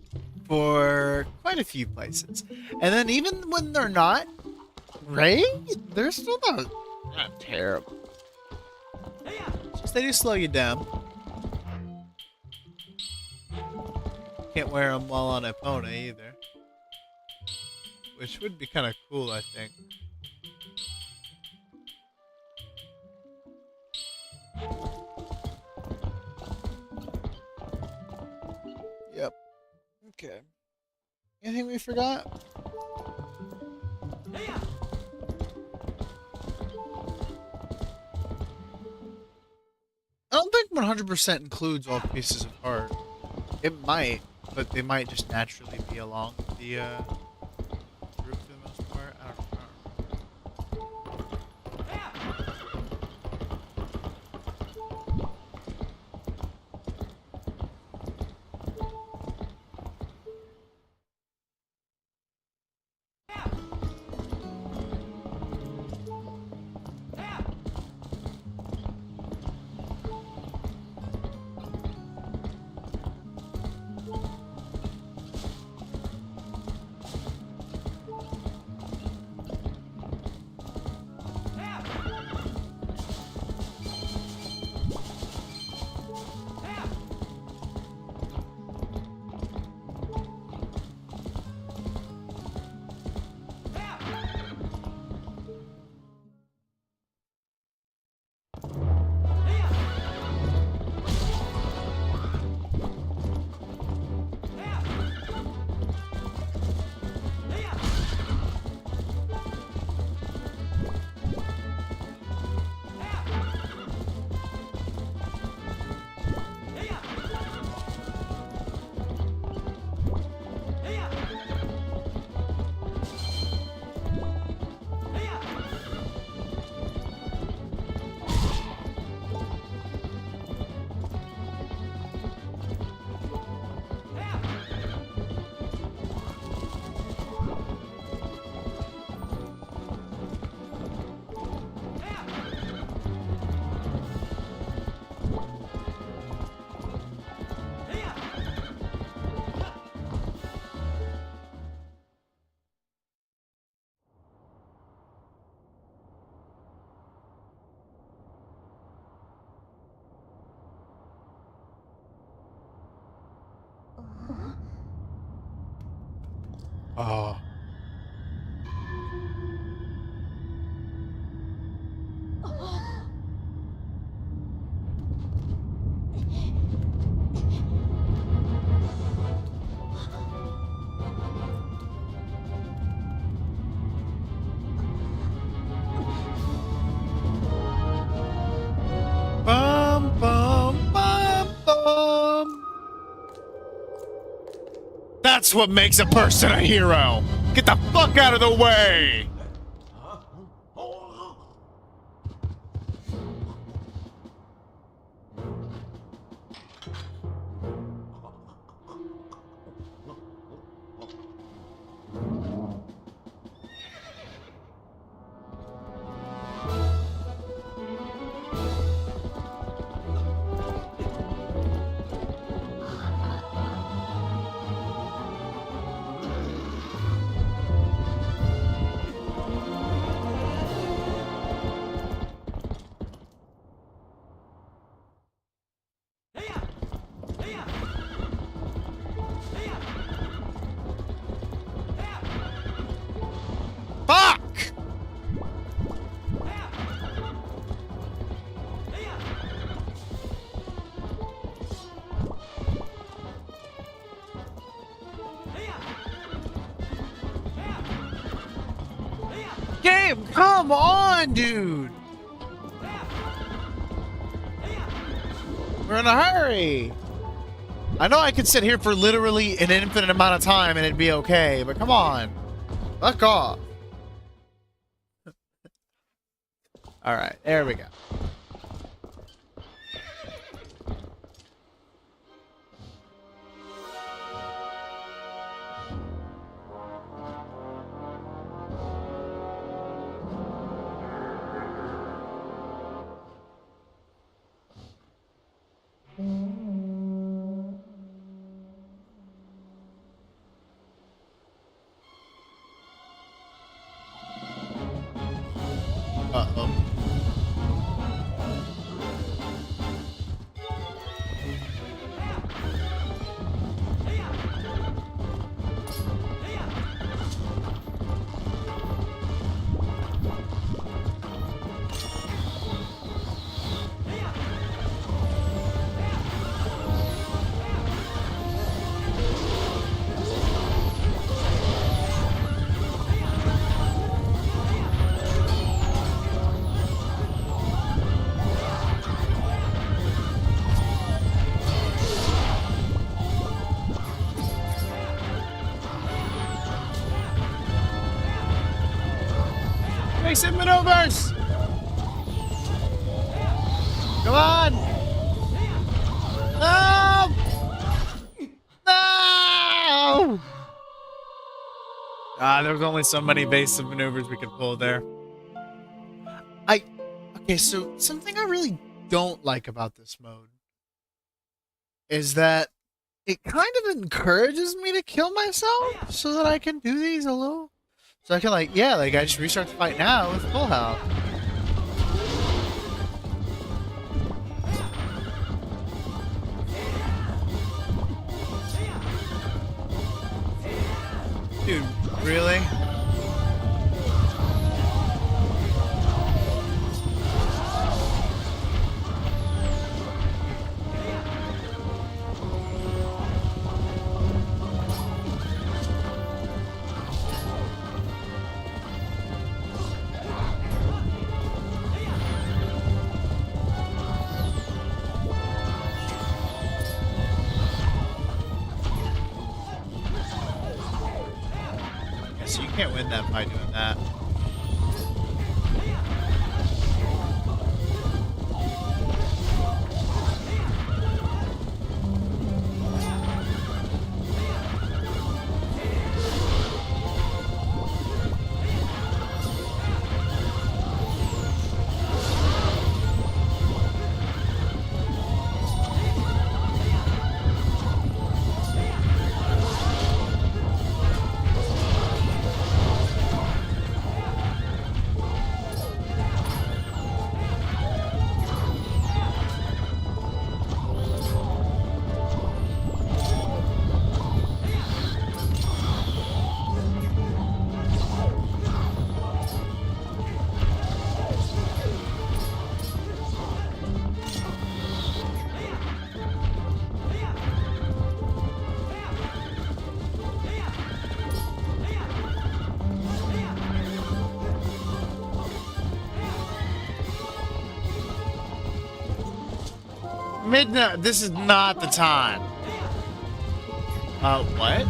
for quite a few places. And then even when they're not great, they're still not terrible. It's just they do slow you down. Can't wear them while on Epona either. Which would be kind of cool, I think. Yep. Okay. Anything we forgot? I don't think 100% includes all pieces of art. It might, but they might just naturally be along the group for the most part. I don't know. Oh. Bum, bum, bum, bum. That's what makes a person a hero. Get the fuck out of the way. Fuck! Game, come on, dude! We're in a hurry! I know I could sit here for literally an infinite amount of time and it'd be okay, but come on. Fuck off. Alright, there we go. Uh-oh. Basic maneuvers! Come on! No! No! There was only so many evasive maneuvers we could pull there. Okay, so something I really don't like about this mode is that it kind of encourages me to kill myself so that I can do these a little. So I can I just restart the fight now with full health. Dude, really? So you can't win that by doing that. Midnight. This is not the time. What?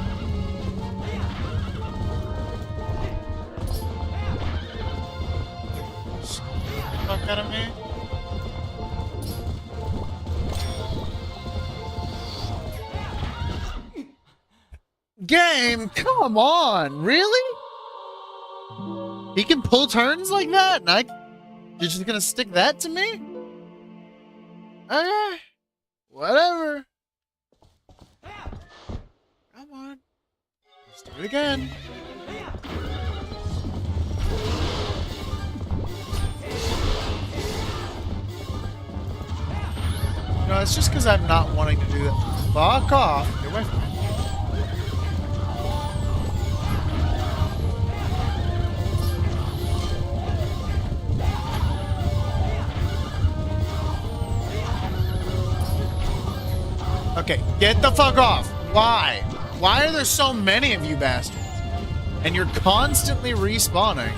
Fuck out of me. Game, come on, really? He can pull turns like that, and you're just gonna stick that to me? Okay, whatever. Come on, let's do it again. No, it's just because I'm not wanting to do that. Fuck off. Get away from me. Okay, get the fuck off. Why? Why are there so many of you bastards? And you're constantly respawning.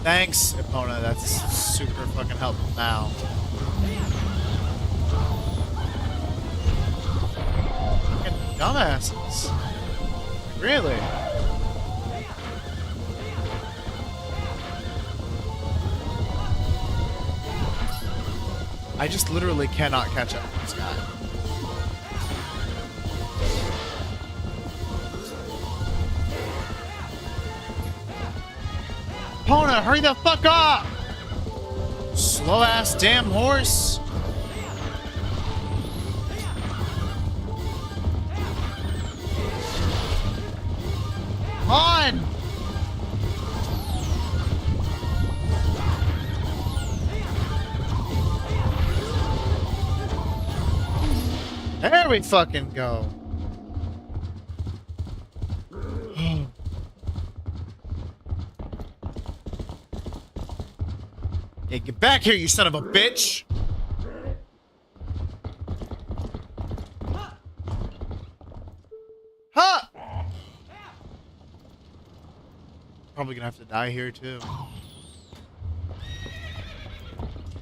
Thanks, Epona. That's super fucking helpful now. Fucking dumbasses. Really? I just literally cannot catch up with this guy. Epona, hurry the fuck up! Slow ass damn horse. Come on! There we fucking go. Hey, get back here, you son of a bitch! Huh! Probably gonna have to die here too.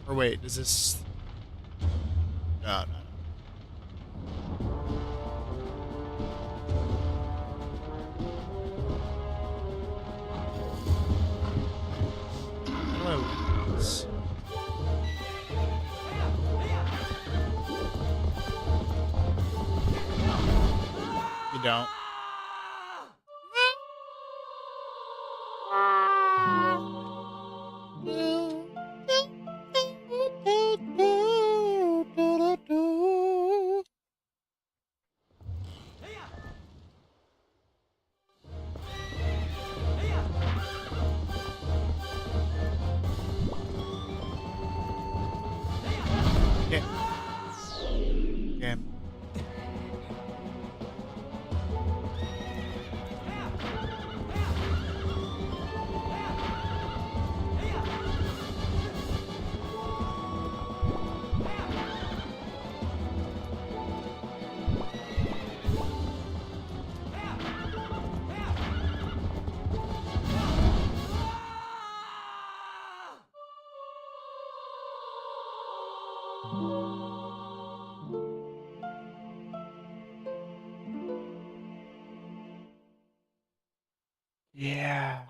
Or wait, does this... No, no. You don't. Yeah. Yeah. Yeah.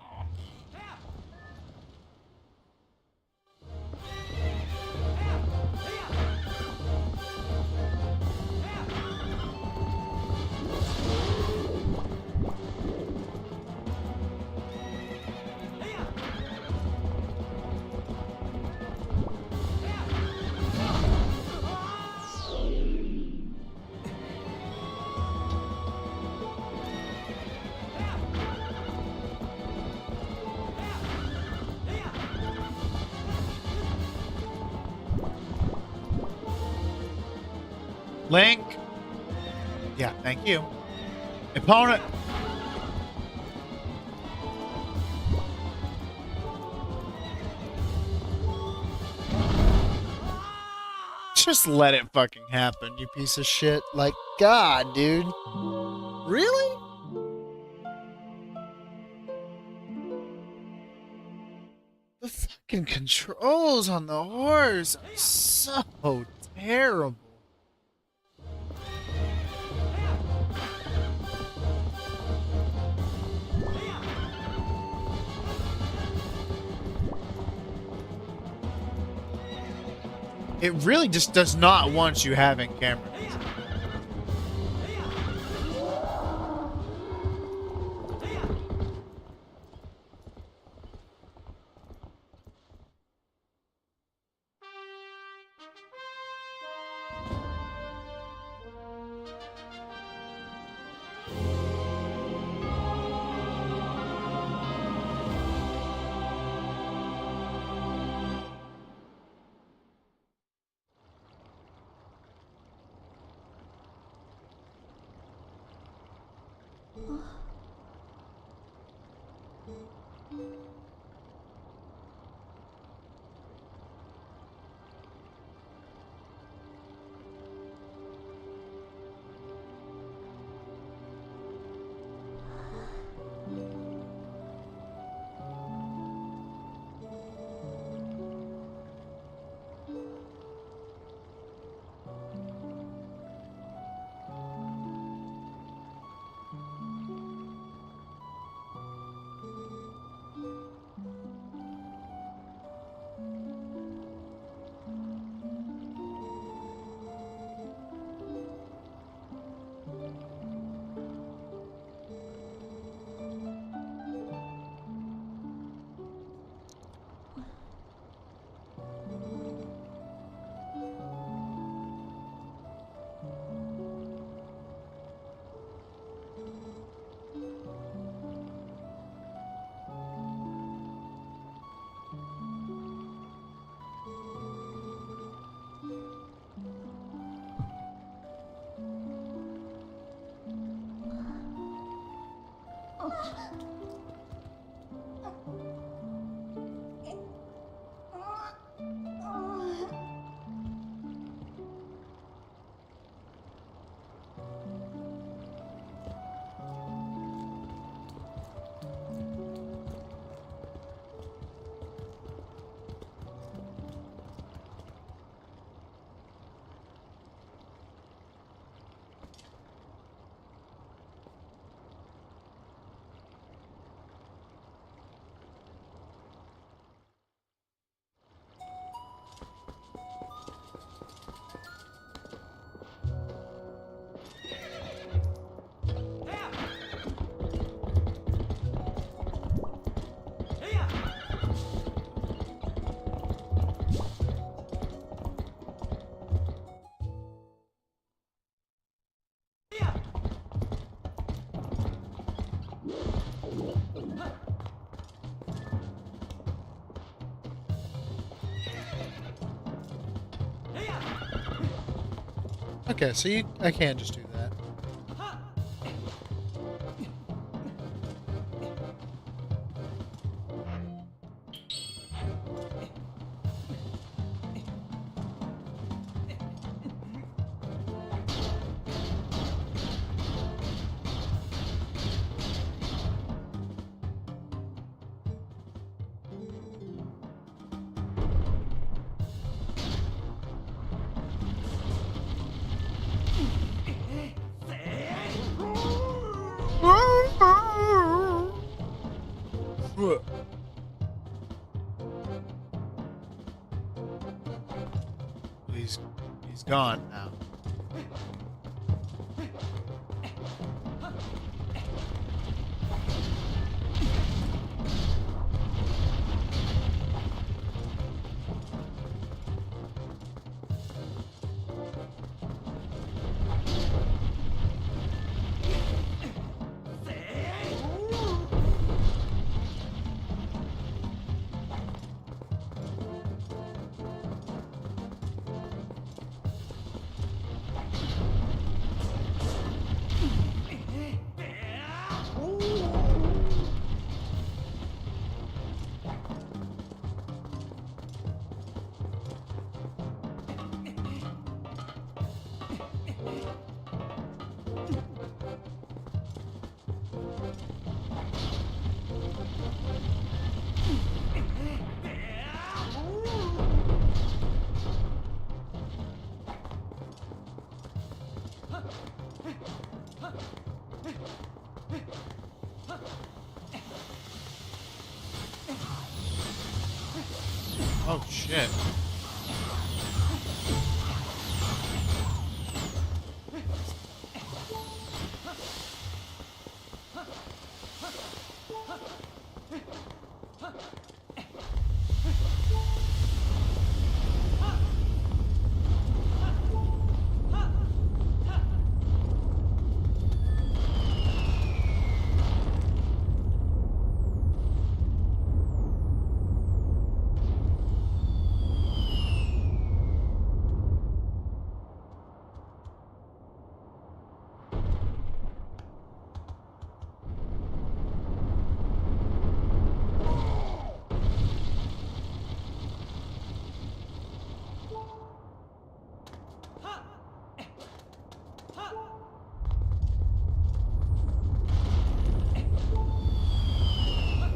Link. Yeah, thank you. Opponent. Just let it fucking happen, you piece of shit. Like, God, dude. Really? The fucking controls on the horse are so terrible. It really just does not want you having camera vision. Okay, so I can't just do that. He's gone now. Oh shit.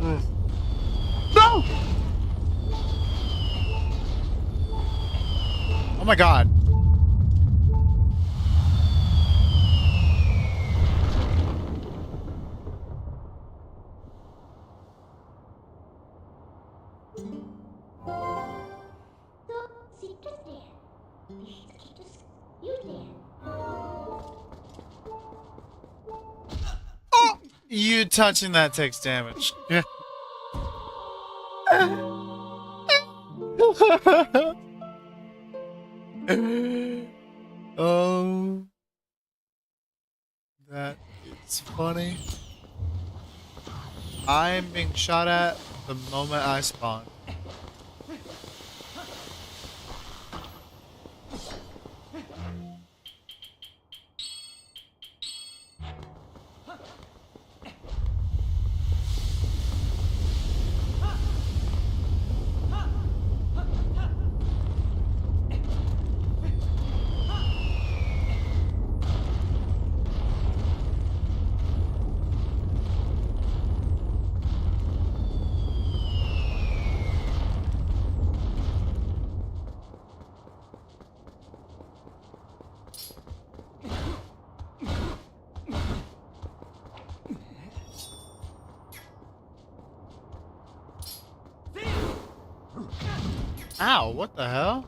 No! Oh my god. So, citrus there. This is citrus. You there. Oh! You touching that takes damage. Yeah. Oh. That is funny. I'm being shot at the moment I spawn. Ow, what the hell?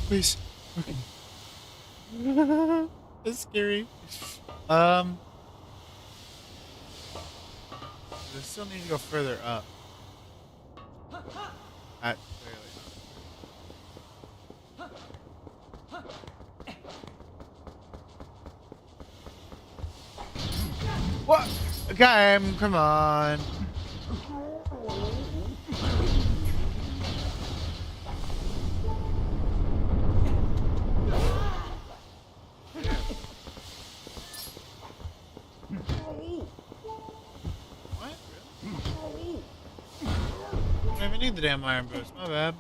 Please. Okay. That's scary. I still need to go further up. Clearly. What? Okay, come on. What? Really? I don't even need the damn iron boost. My bad.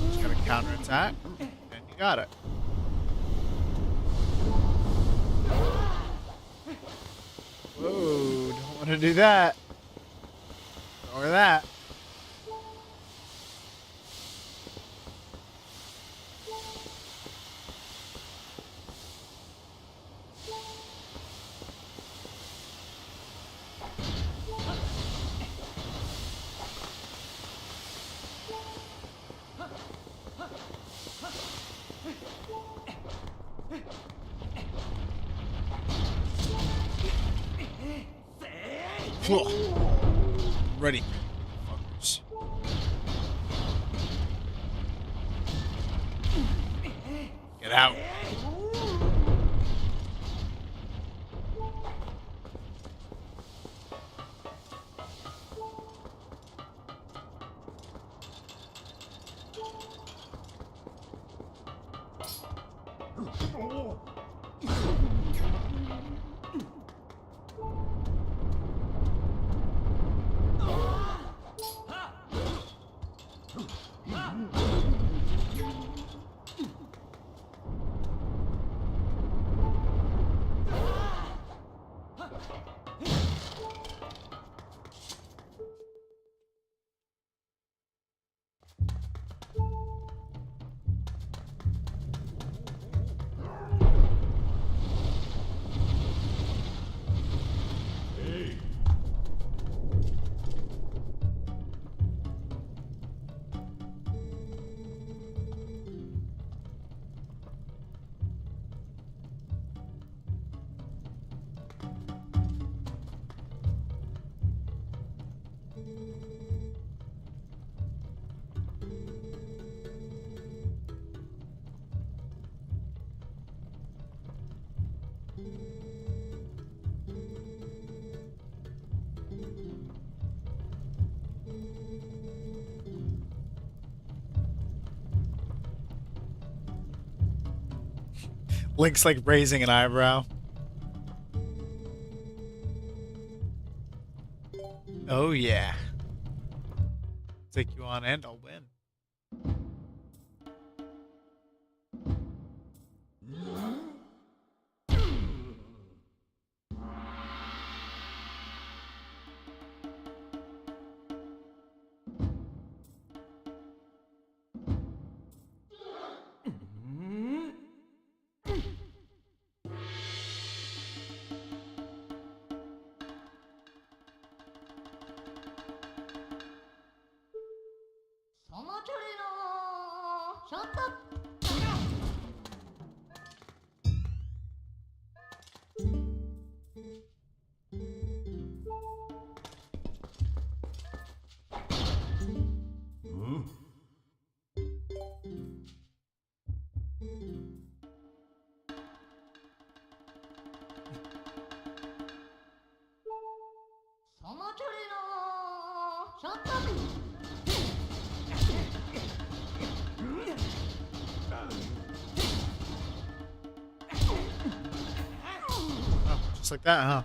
Just gotta counterattack, and you got it. Whoa, don't want to do that. Or that. Ready. Fuckers. Get out. Link's like raising an eyebrow. Oh yeah. Take you on and I'll win. Shut up! Shut up! Just like that, huh?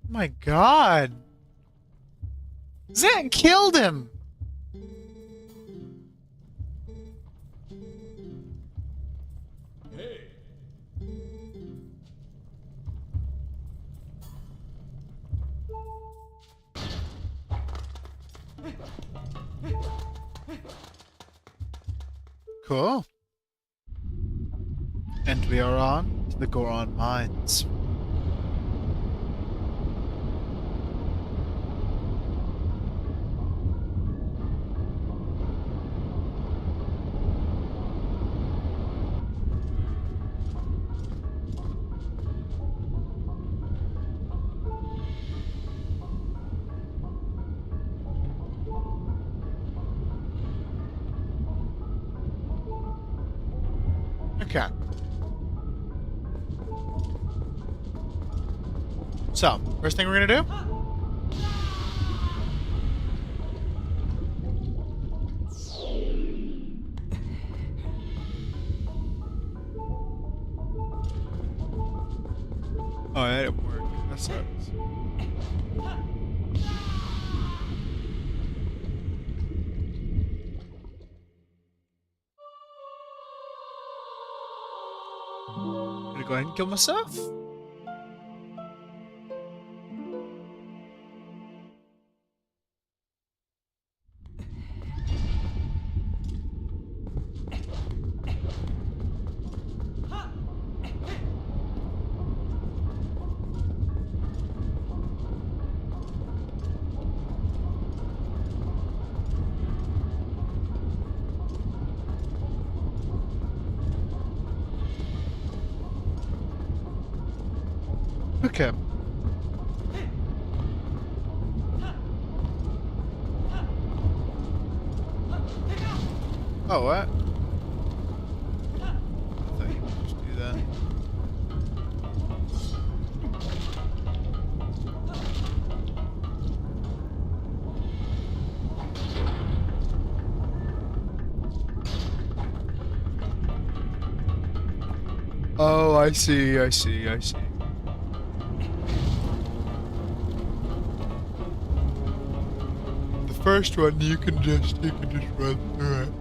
My God. Zen killed him. Hey. Cool. And we are on to the Goron Mines. Okay. So, first thing we're gonna do? Oh, that didn't work. That sucks. Gonna go ahead and kill myself. Okay. Oh, what? I thought you could just do that. Oh, I see, I see, I see. The first one you can just run through it.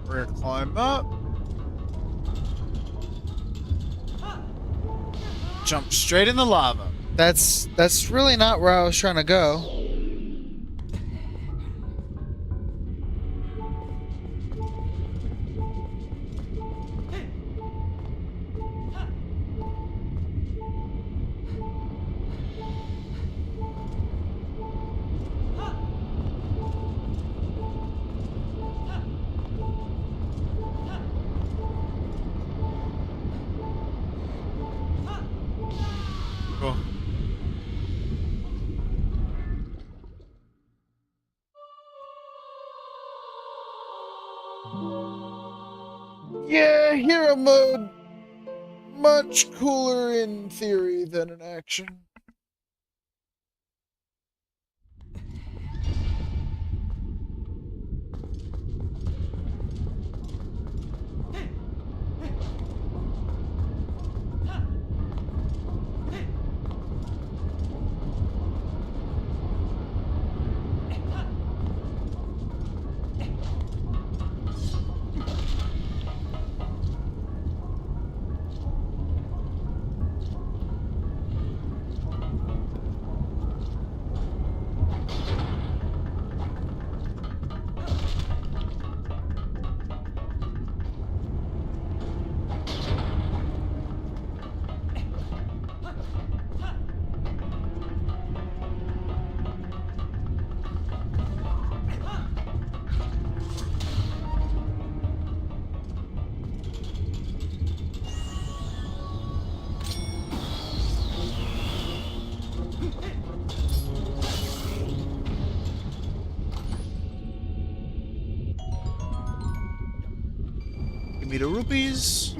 We're gonna climb up. Jump straight in the lava. That's really not where I was trying to go. Cool. Yeah, hero mode. Much cooler in theory than in action. Give me the rupees.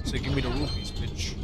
So give me the rupees, bitch.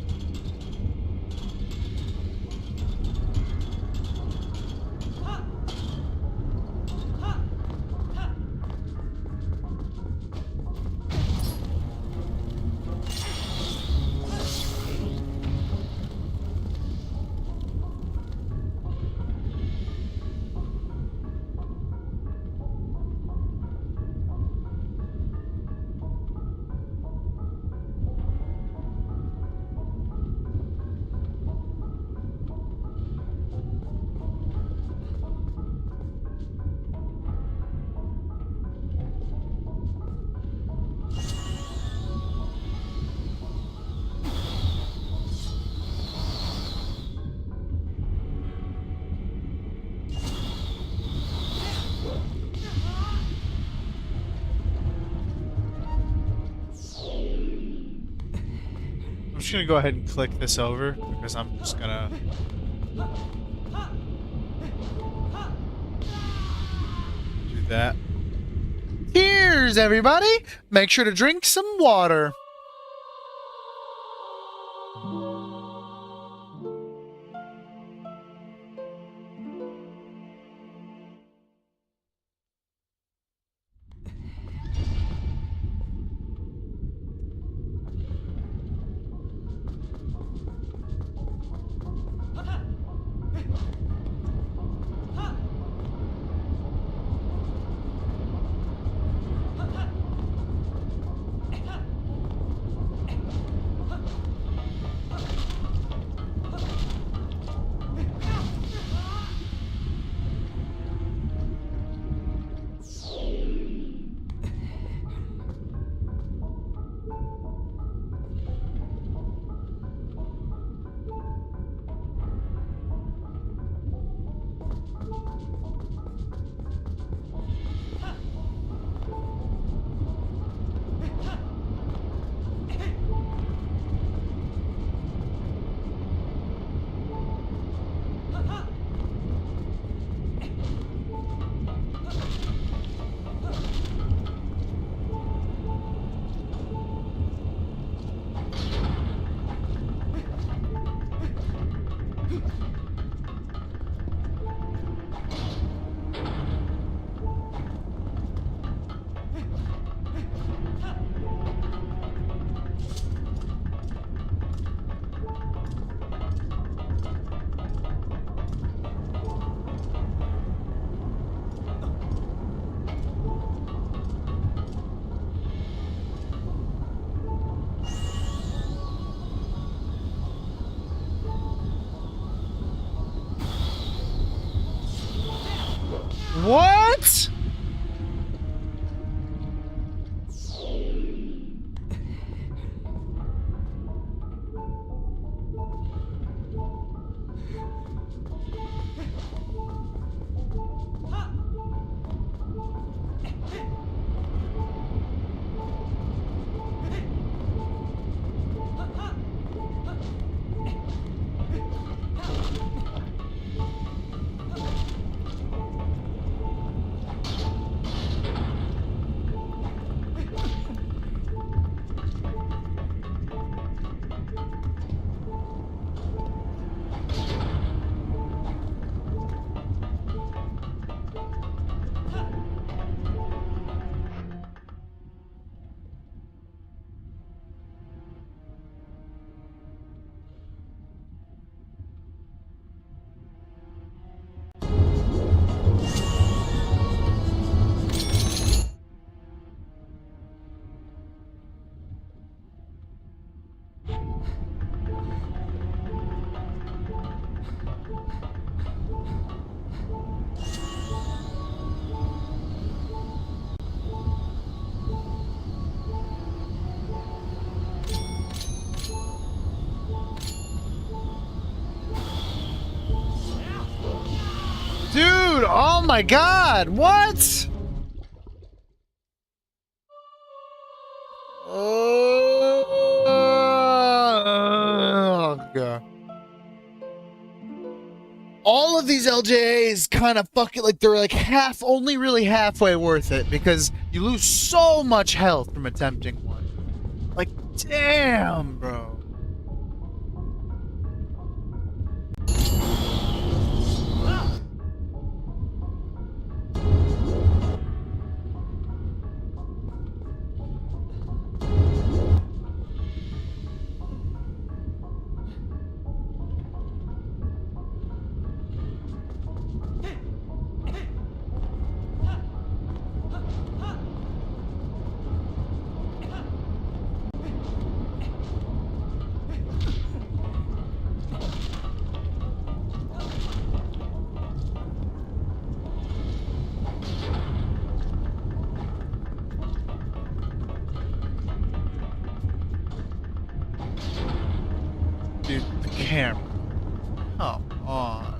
just gonna go ahead and click this over because I'm just gonna. Do that. Cheers, everybody! Make sure to drink some water. What? Dude, oh my god, what? Oh god. All of these LJAs kind of fucking like they're like only really halfway worth it because you lose so much health from attempting one. Like, damn, bro. Dude, the camera. Come on.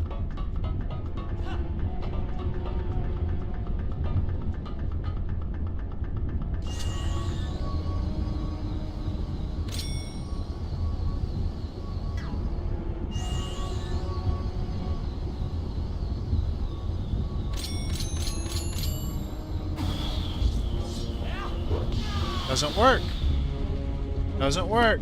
Doesn't work. Doesn't work.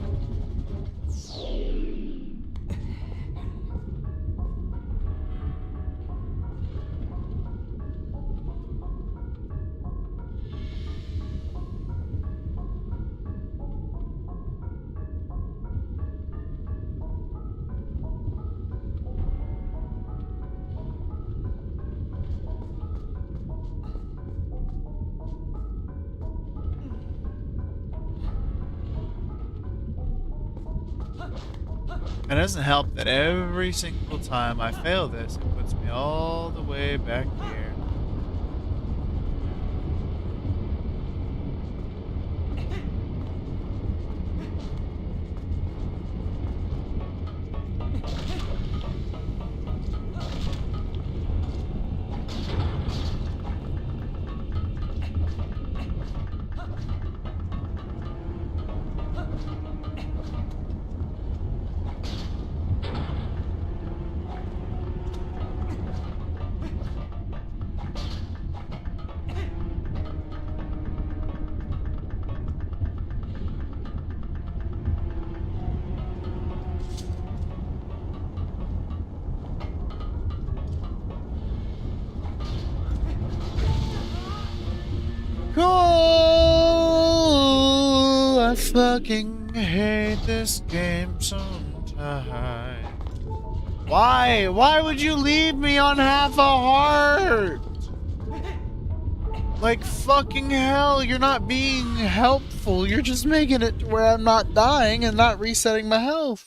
It doesn't help that every single time I fail this, it puts me all the way back here. Cool. I fucking hate this game sometimes. Why? Why would you leave me on half a heart? Like fucking hell, you're not being helpful. You're just making it to where I'm not dying and not resetting my health.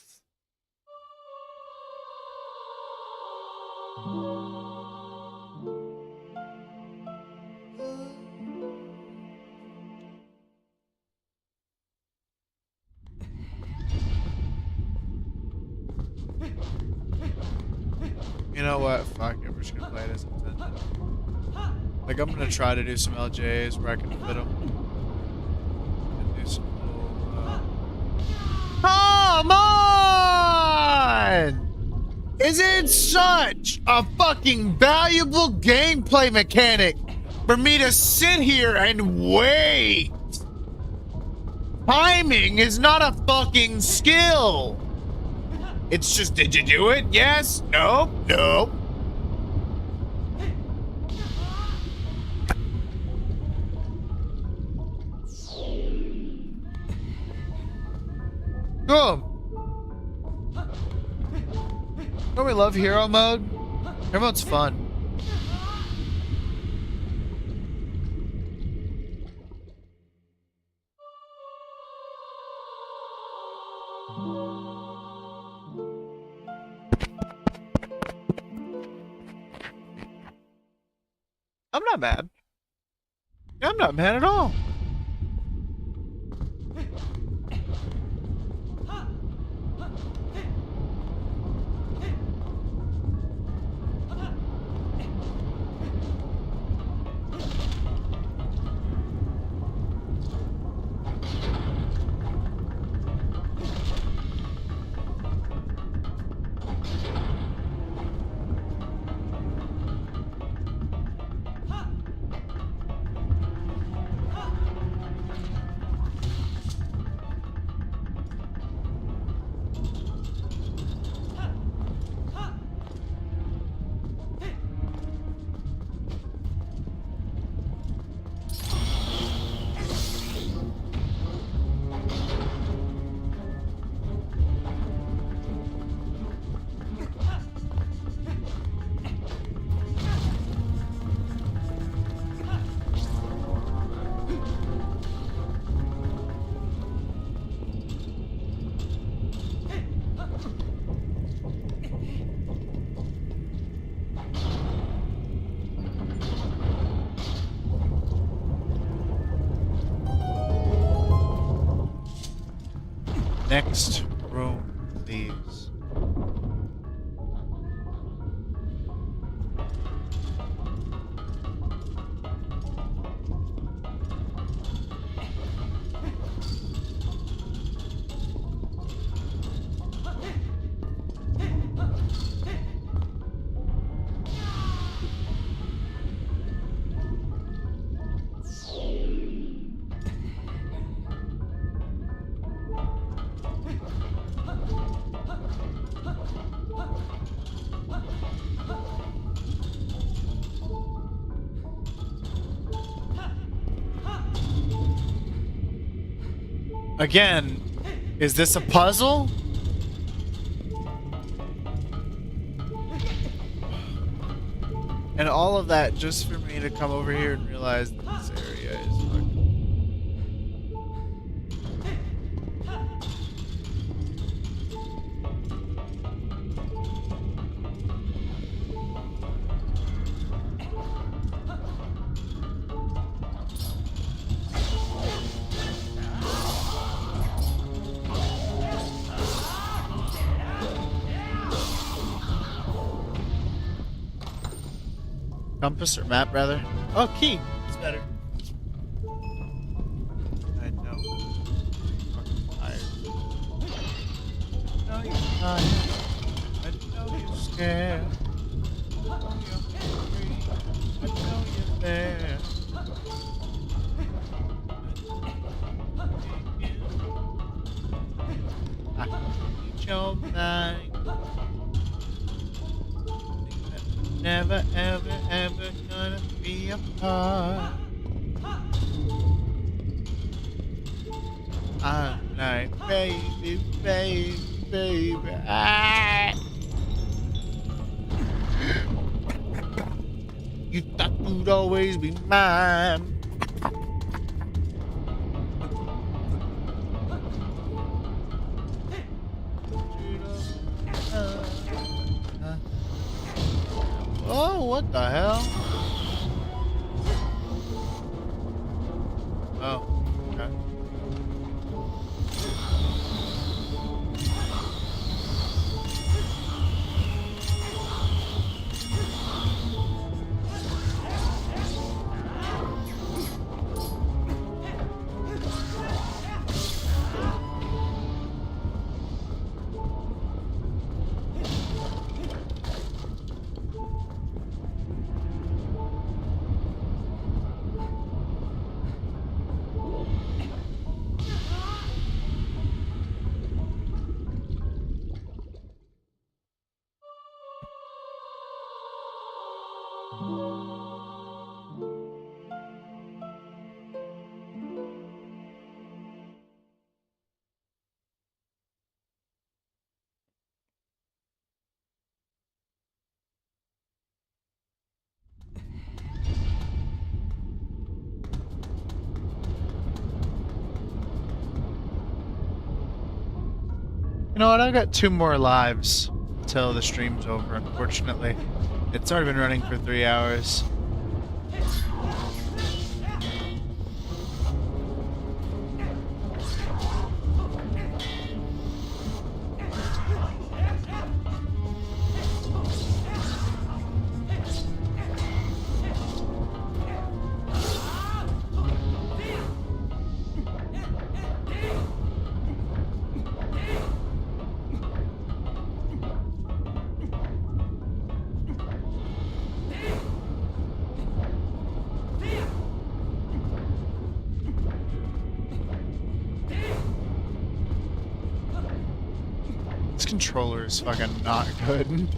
You know what? Fuck it. We're just gonna play it as intended. Like, I'm gonna try to do some LJs where I can fit them. And do some little, Come on! Is it such a fucking valuable gameplay mechanic for me to sit here and wait? Timing is not a fucking skill. It's just, did you do it? Yes? Nope? Nope. Cool. Don't we love hero mode? Everyone's fun. I'm not mad. I'm not mad at all. Next room, please. Again, is this a puzzle? And all of that just for me to come over here and realize that this area is fucking... Compass or map, rather? Oh, key. It's better. I know. Fucking tired. I know you're tired. I know you're scared. I know you're hungry. I know you're there. I need your mind. Never, ever, ever gonna be apart. I'm like, baby, baby, baby. Ah. You thought you'd always be mine. Oh, what the hell? Oh, okay. You know what? I've got 2 more lives until the stream's over, unfortunately. It's already been running for 3 hours. This controller is fucking not good.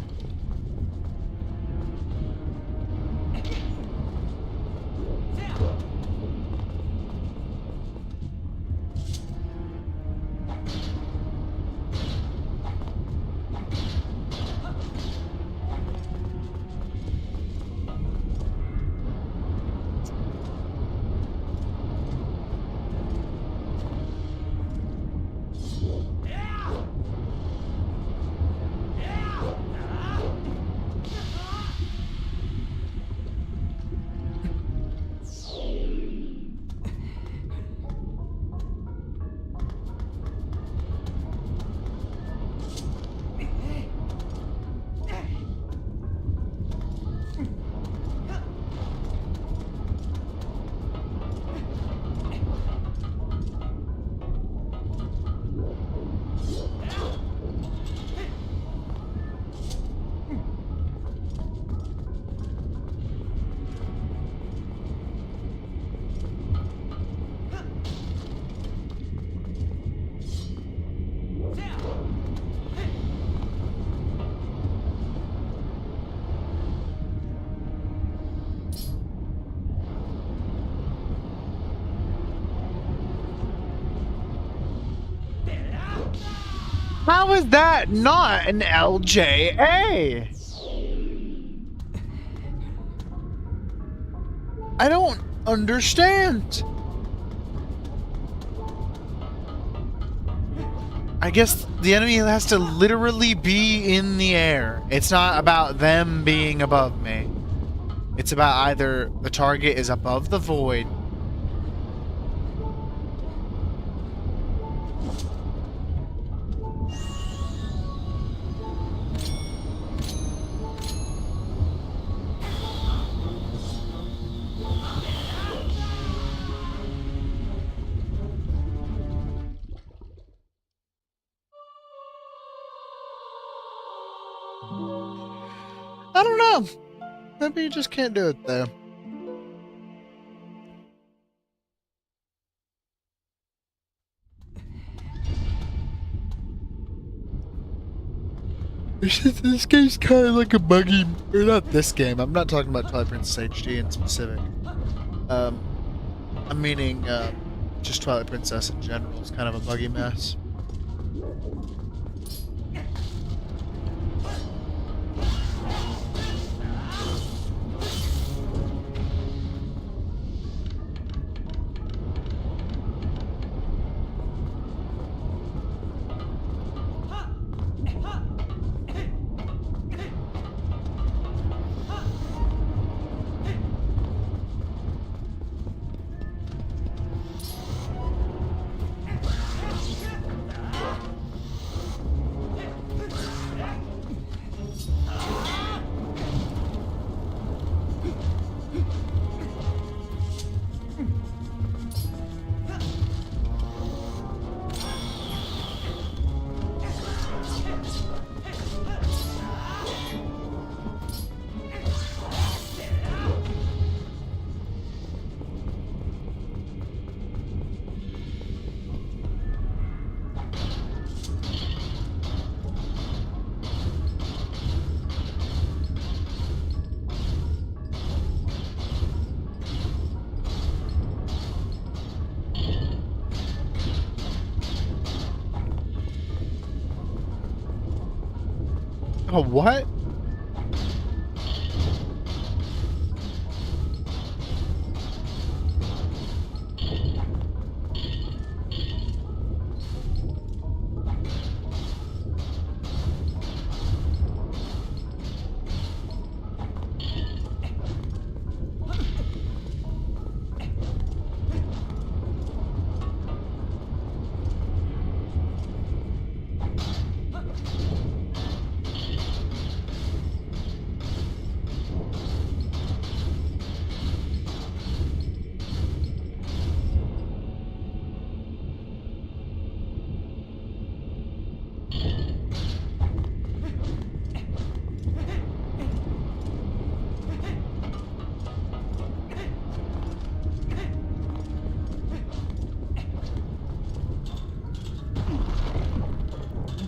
How is that not an LJA? I don't understand. I guess the enemy has to literally be in the air. It's not about them being above me. It's about either the target is above the void. I don't know. Maybe you just can't do it there. This game's kind of like a buggy, or not this game. I'm not talking about Twilight Princess HD in specific. I'm meaning just Twilight Princess in general is kind of a buggy mess. Oh, what?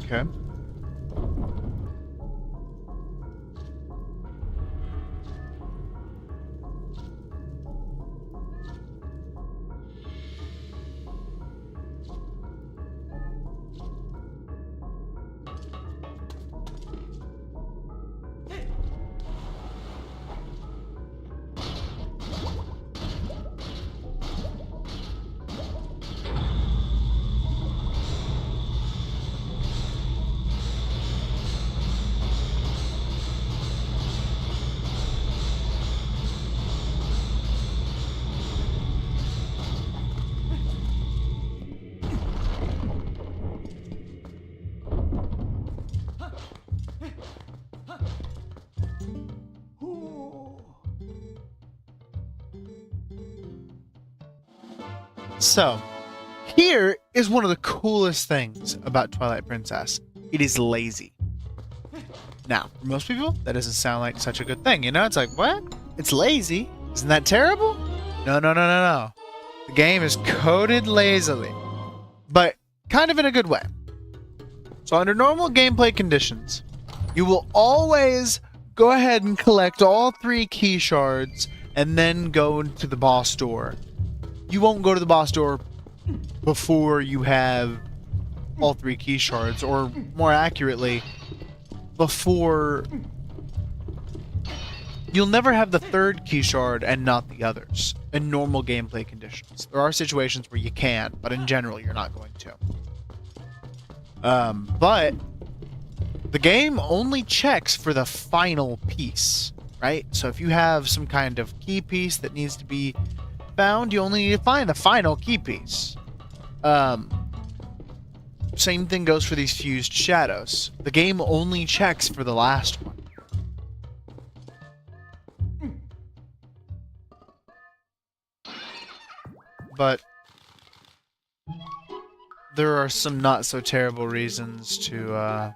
Okay. So, here is one of the coolest things about Twilight Princess. It is lazy. Now, for most people, that doesn't sound like such a good thing, you know? It's like, what? It's lazy? Isn't that terrible? No, no, no, no, no. The game is coded lazily, but kind of in a good way. So under normal gameplay conditions, you will always go ahead and collect all 3 key shards and then go into the boss door. You won't go to the boss door before you have all 3 key shards, or more accurately, before... You'll never have the 3rd key shard and not the others in normal gameplay conditions. There are situations where you can, but in general, you're not going to. But the game only checks for the final piece, right? So if you have some kind of key piece that needs to be found, you only need to find the final key piece. Same thing goes for these fused shadows. The game only checks for the last one. But there are some not so terrible reasons to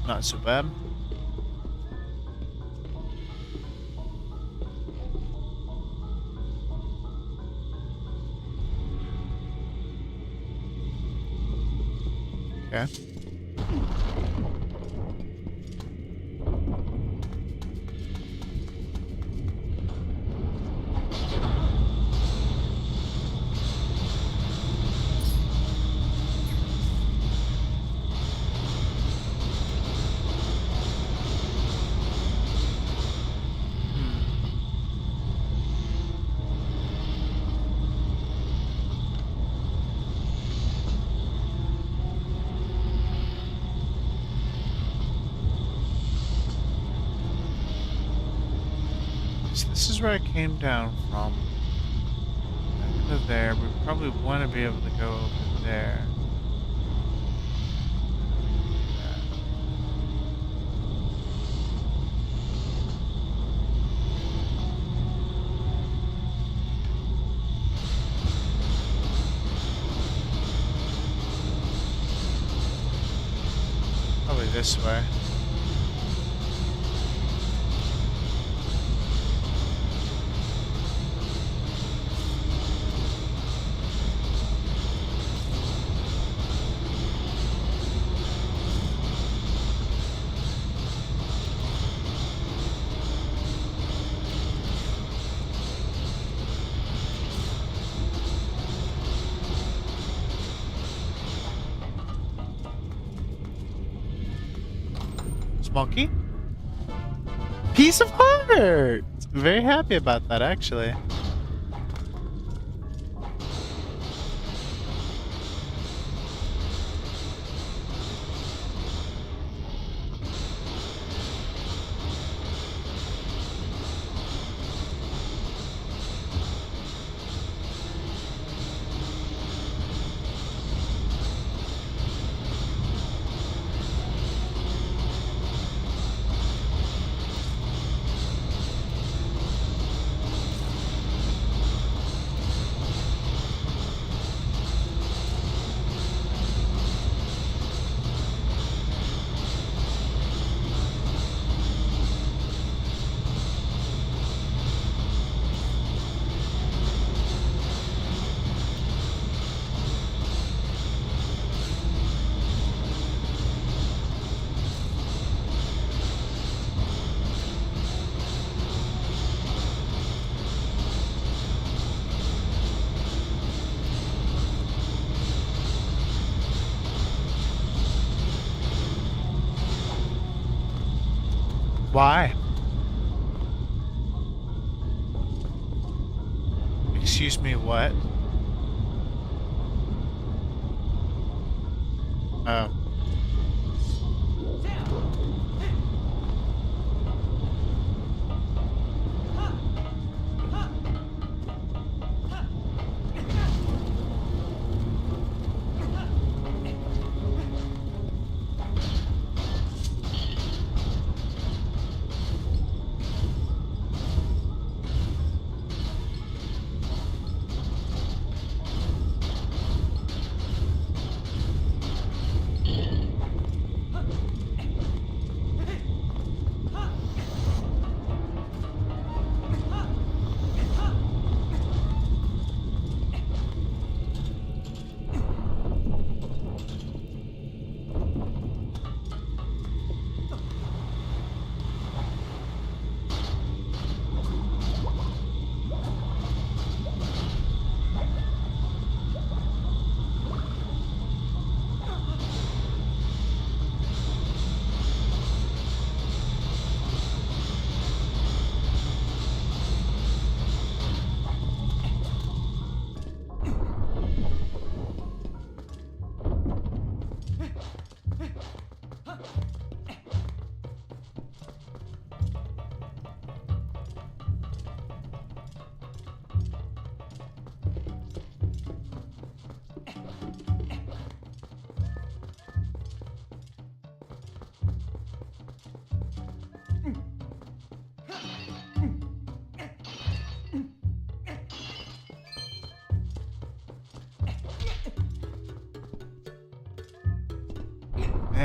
not so bad. Okay. So this is where I came down from. Back to there. We probably want to be able to go over there. Probably this way. Monkey? Piece of heart! Very happy about that, actually. Why? Excuse me, what? Oh.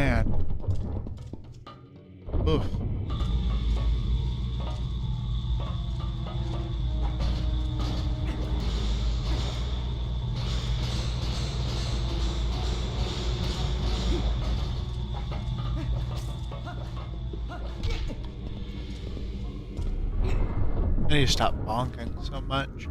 man. Oof. I need to stop bonking so much.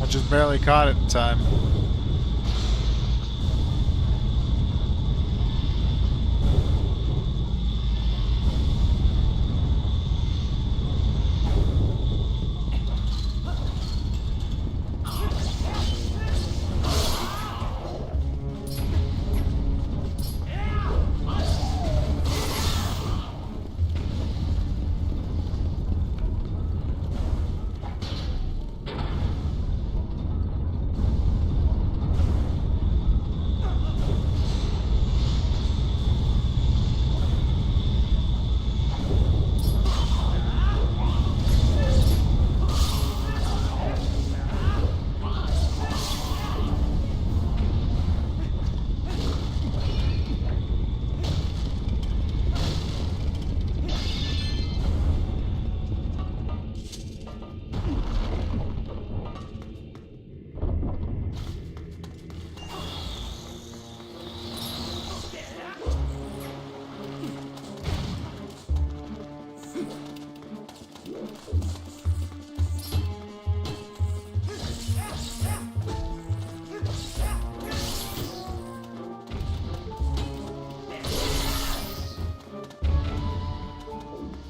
Just barely caught it in time.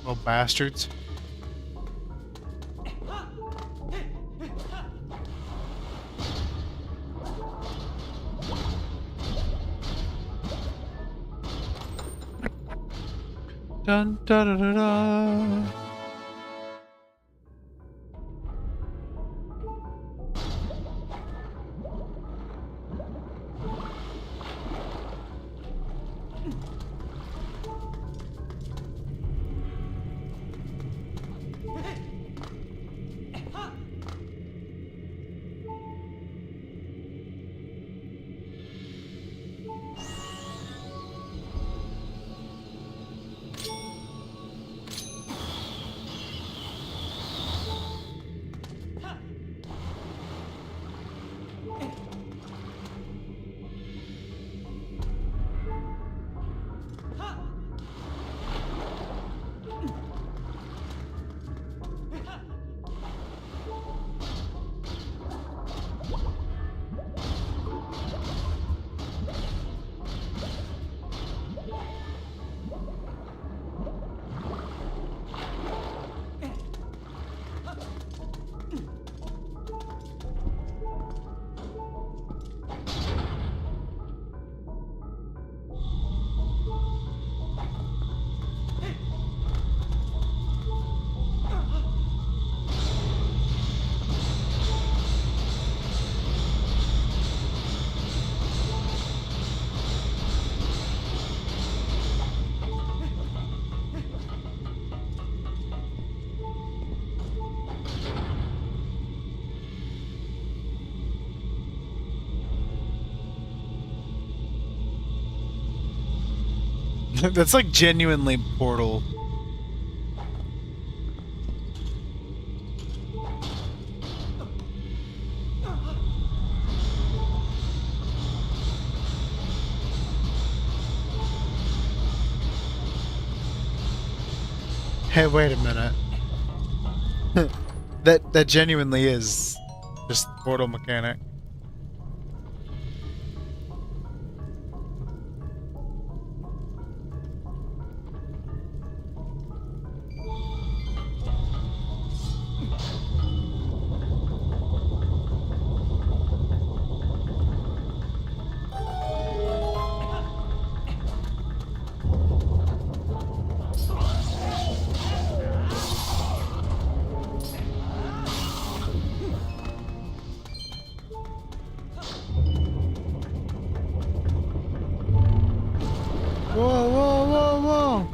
Little bastards. Dun da da da da. That's like genuinely Portal. Hey, wait a minute. that genuinely is just Portal mechanic. Whoa, whoa, whoa, whoa!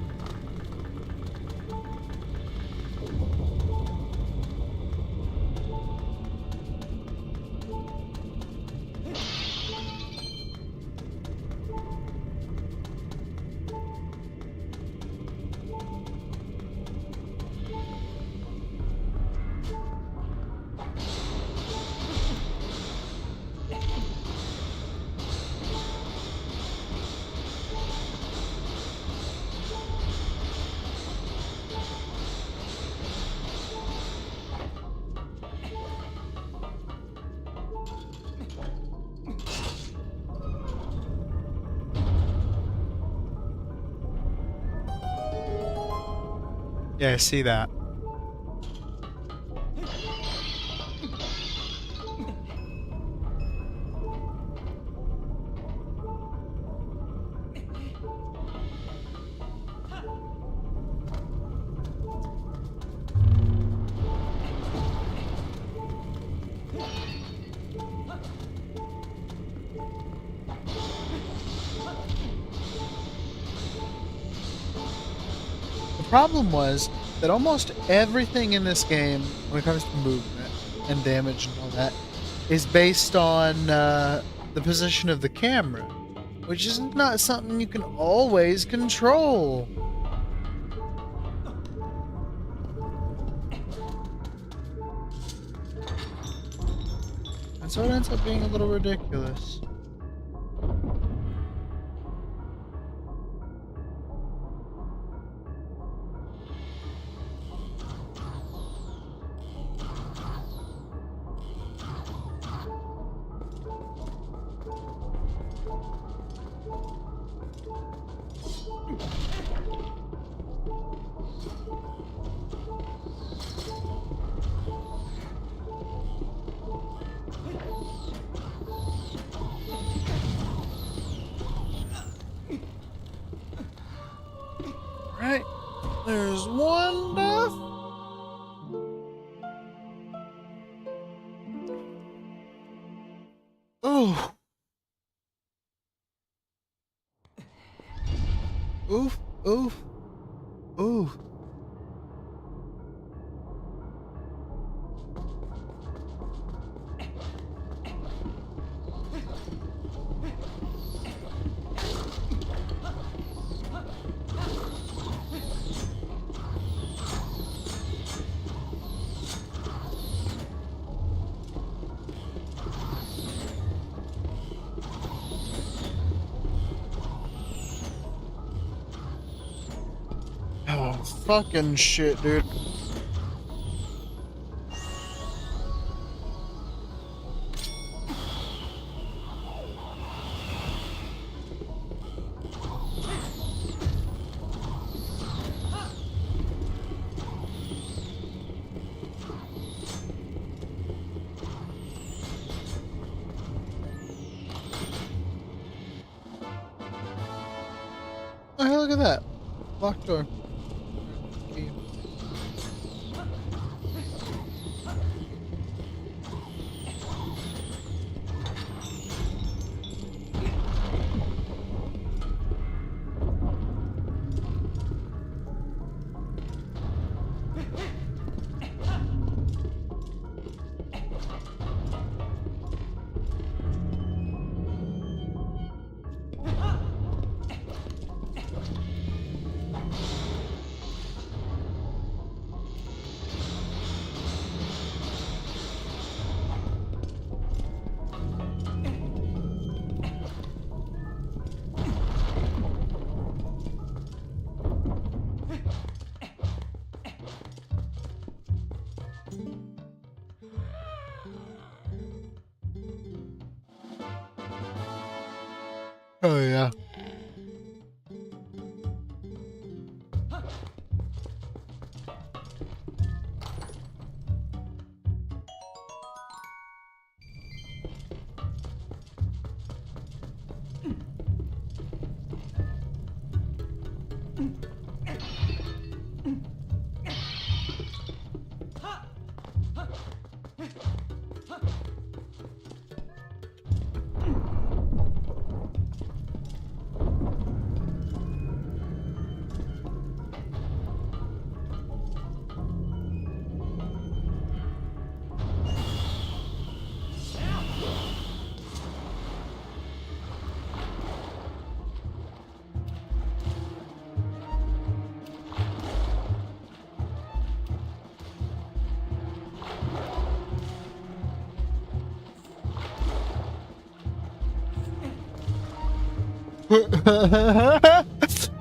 Yeah, I see that. The problem was that almost everything in this game, when it comes to movement and damage and all that, is based on the position of the camera, which is not something you can always control. And so it ends up being a little ridiculous. Right, there's one left. Oh. Oof, oof, oof. Oh, fucking shit, dude. Oh, hey, look at that. Locked door. Key. Oh yeah.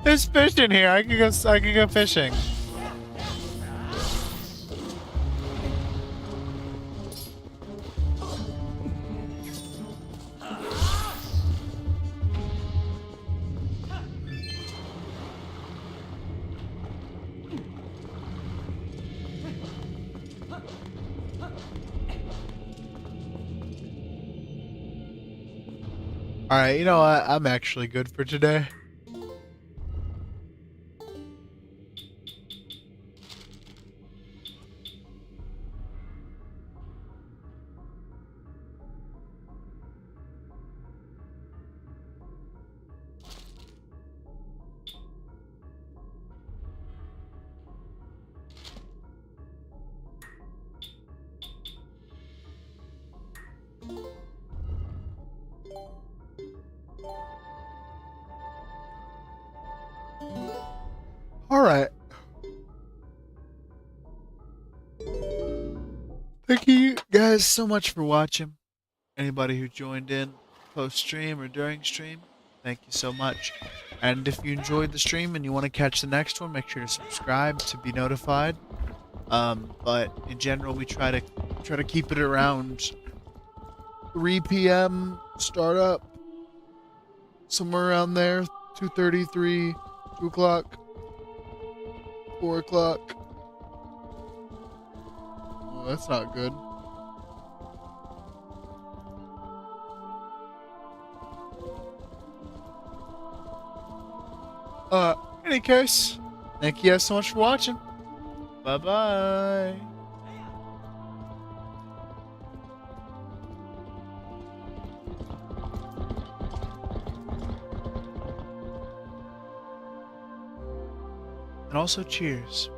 There's fish in here. I can go fishing. Alright, you know what? I'm actually good for today. Alright. Thank you guys so much for watching. Anybody who joined in post-stream or during stream, thank you so much. And if you enjoyed the stream and you want to catch the next one, make sure to subscribe to be notified. But in general, we try to keep it around 3 p.m. startup, somewhere around there, 2:33, 2 o'clock, 4 o'clock. Oh, that's not good. Any case, thank you guys so much for watching. Bye-bye. And also cheers.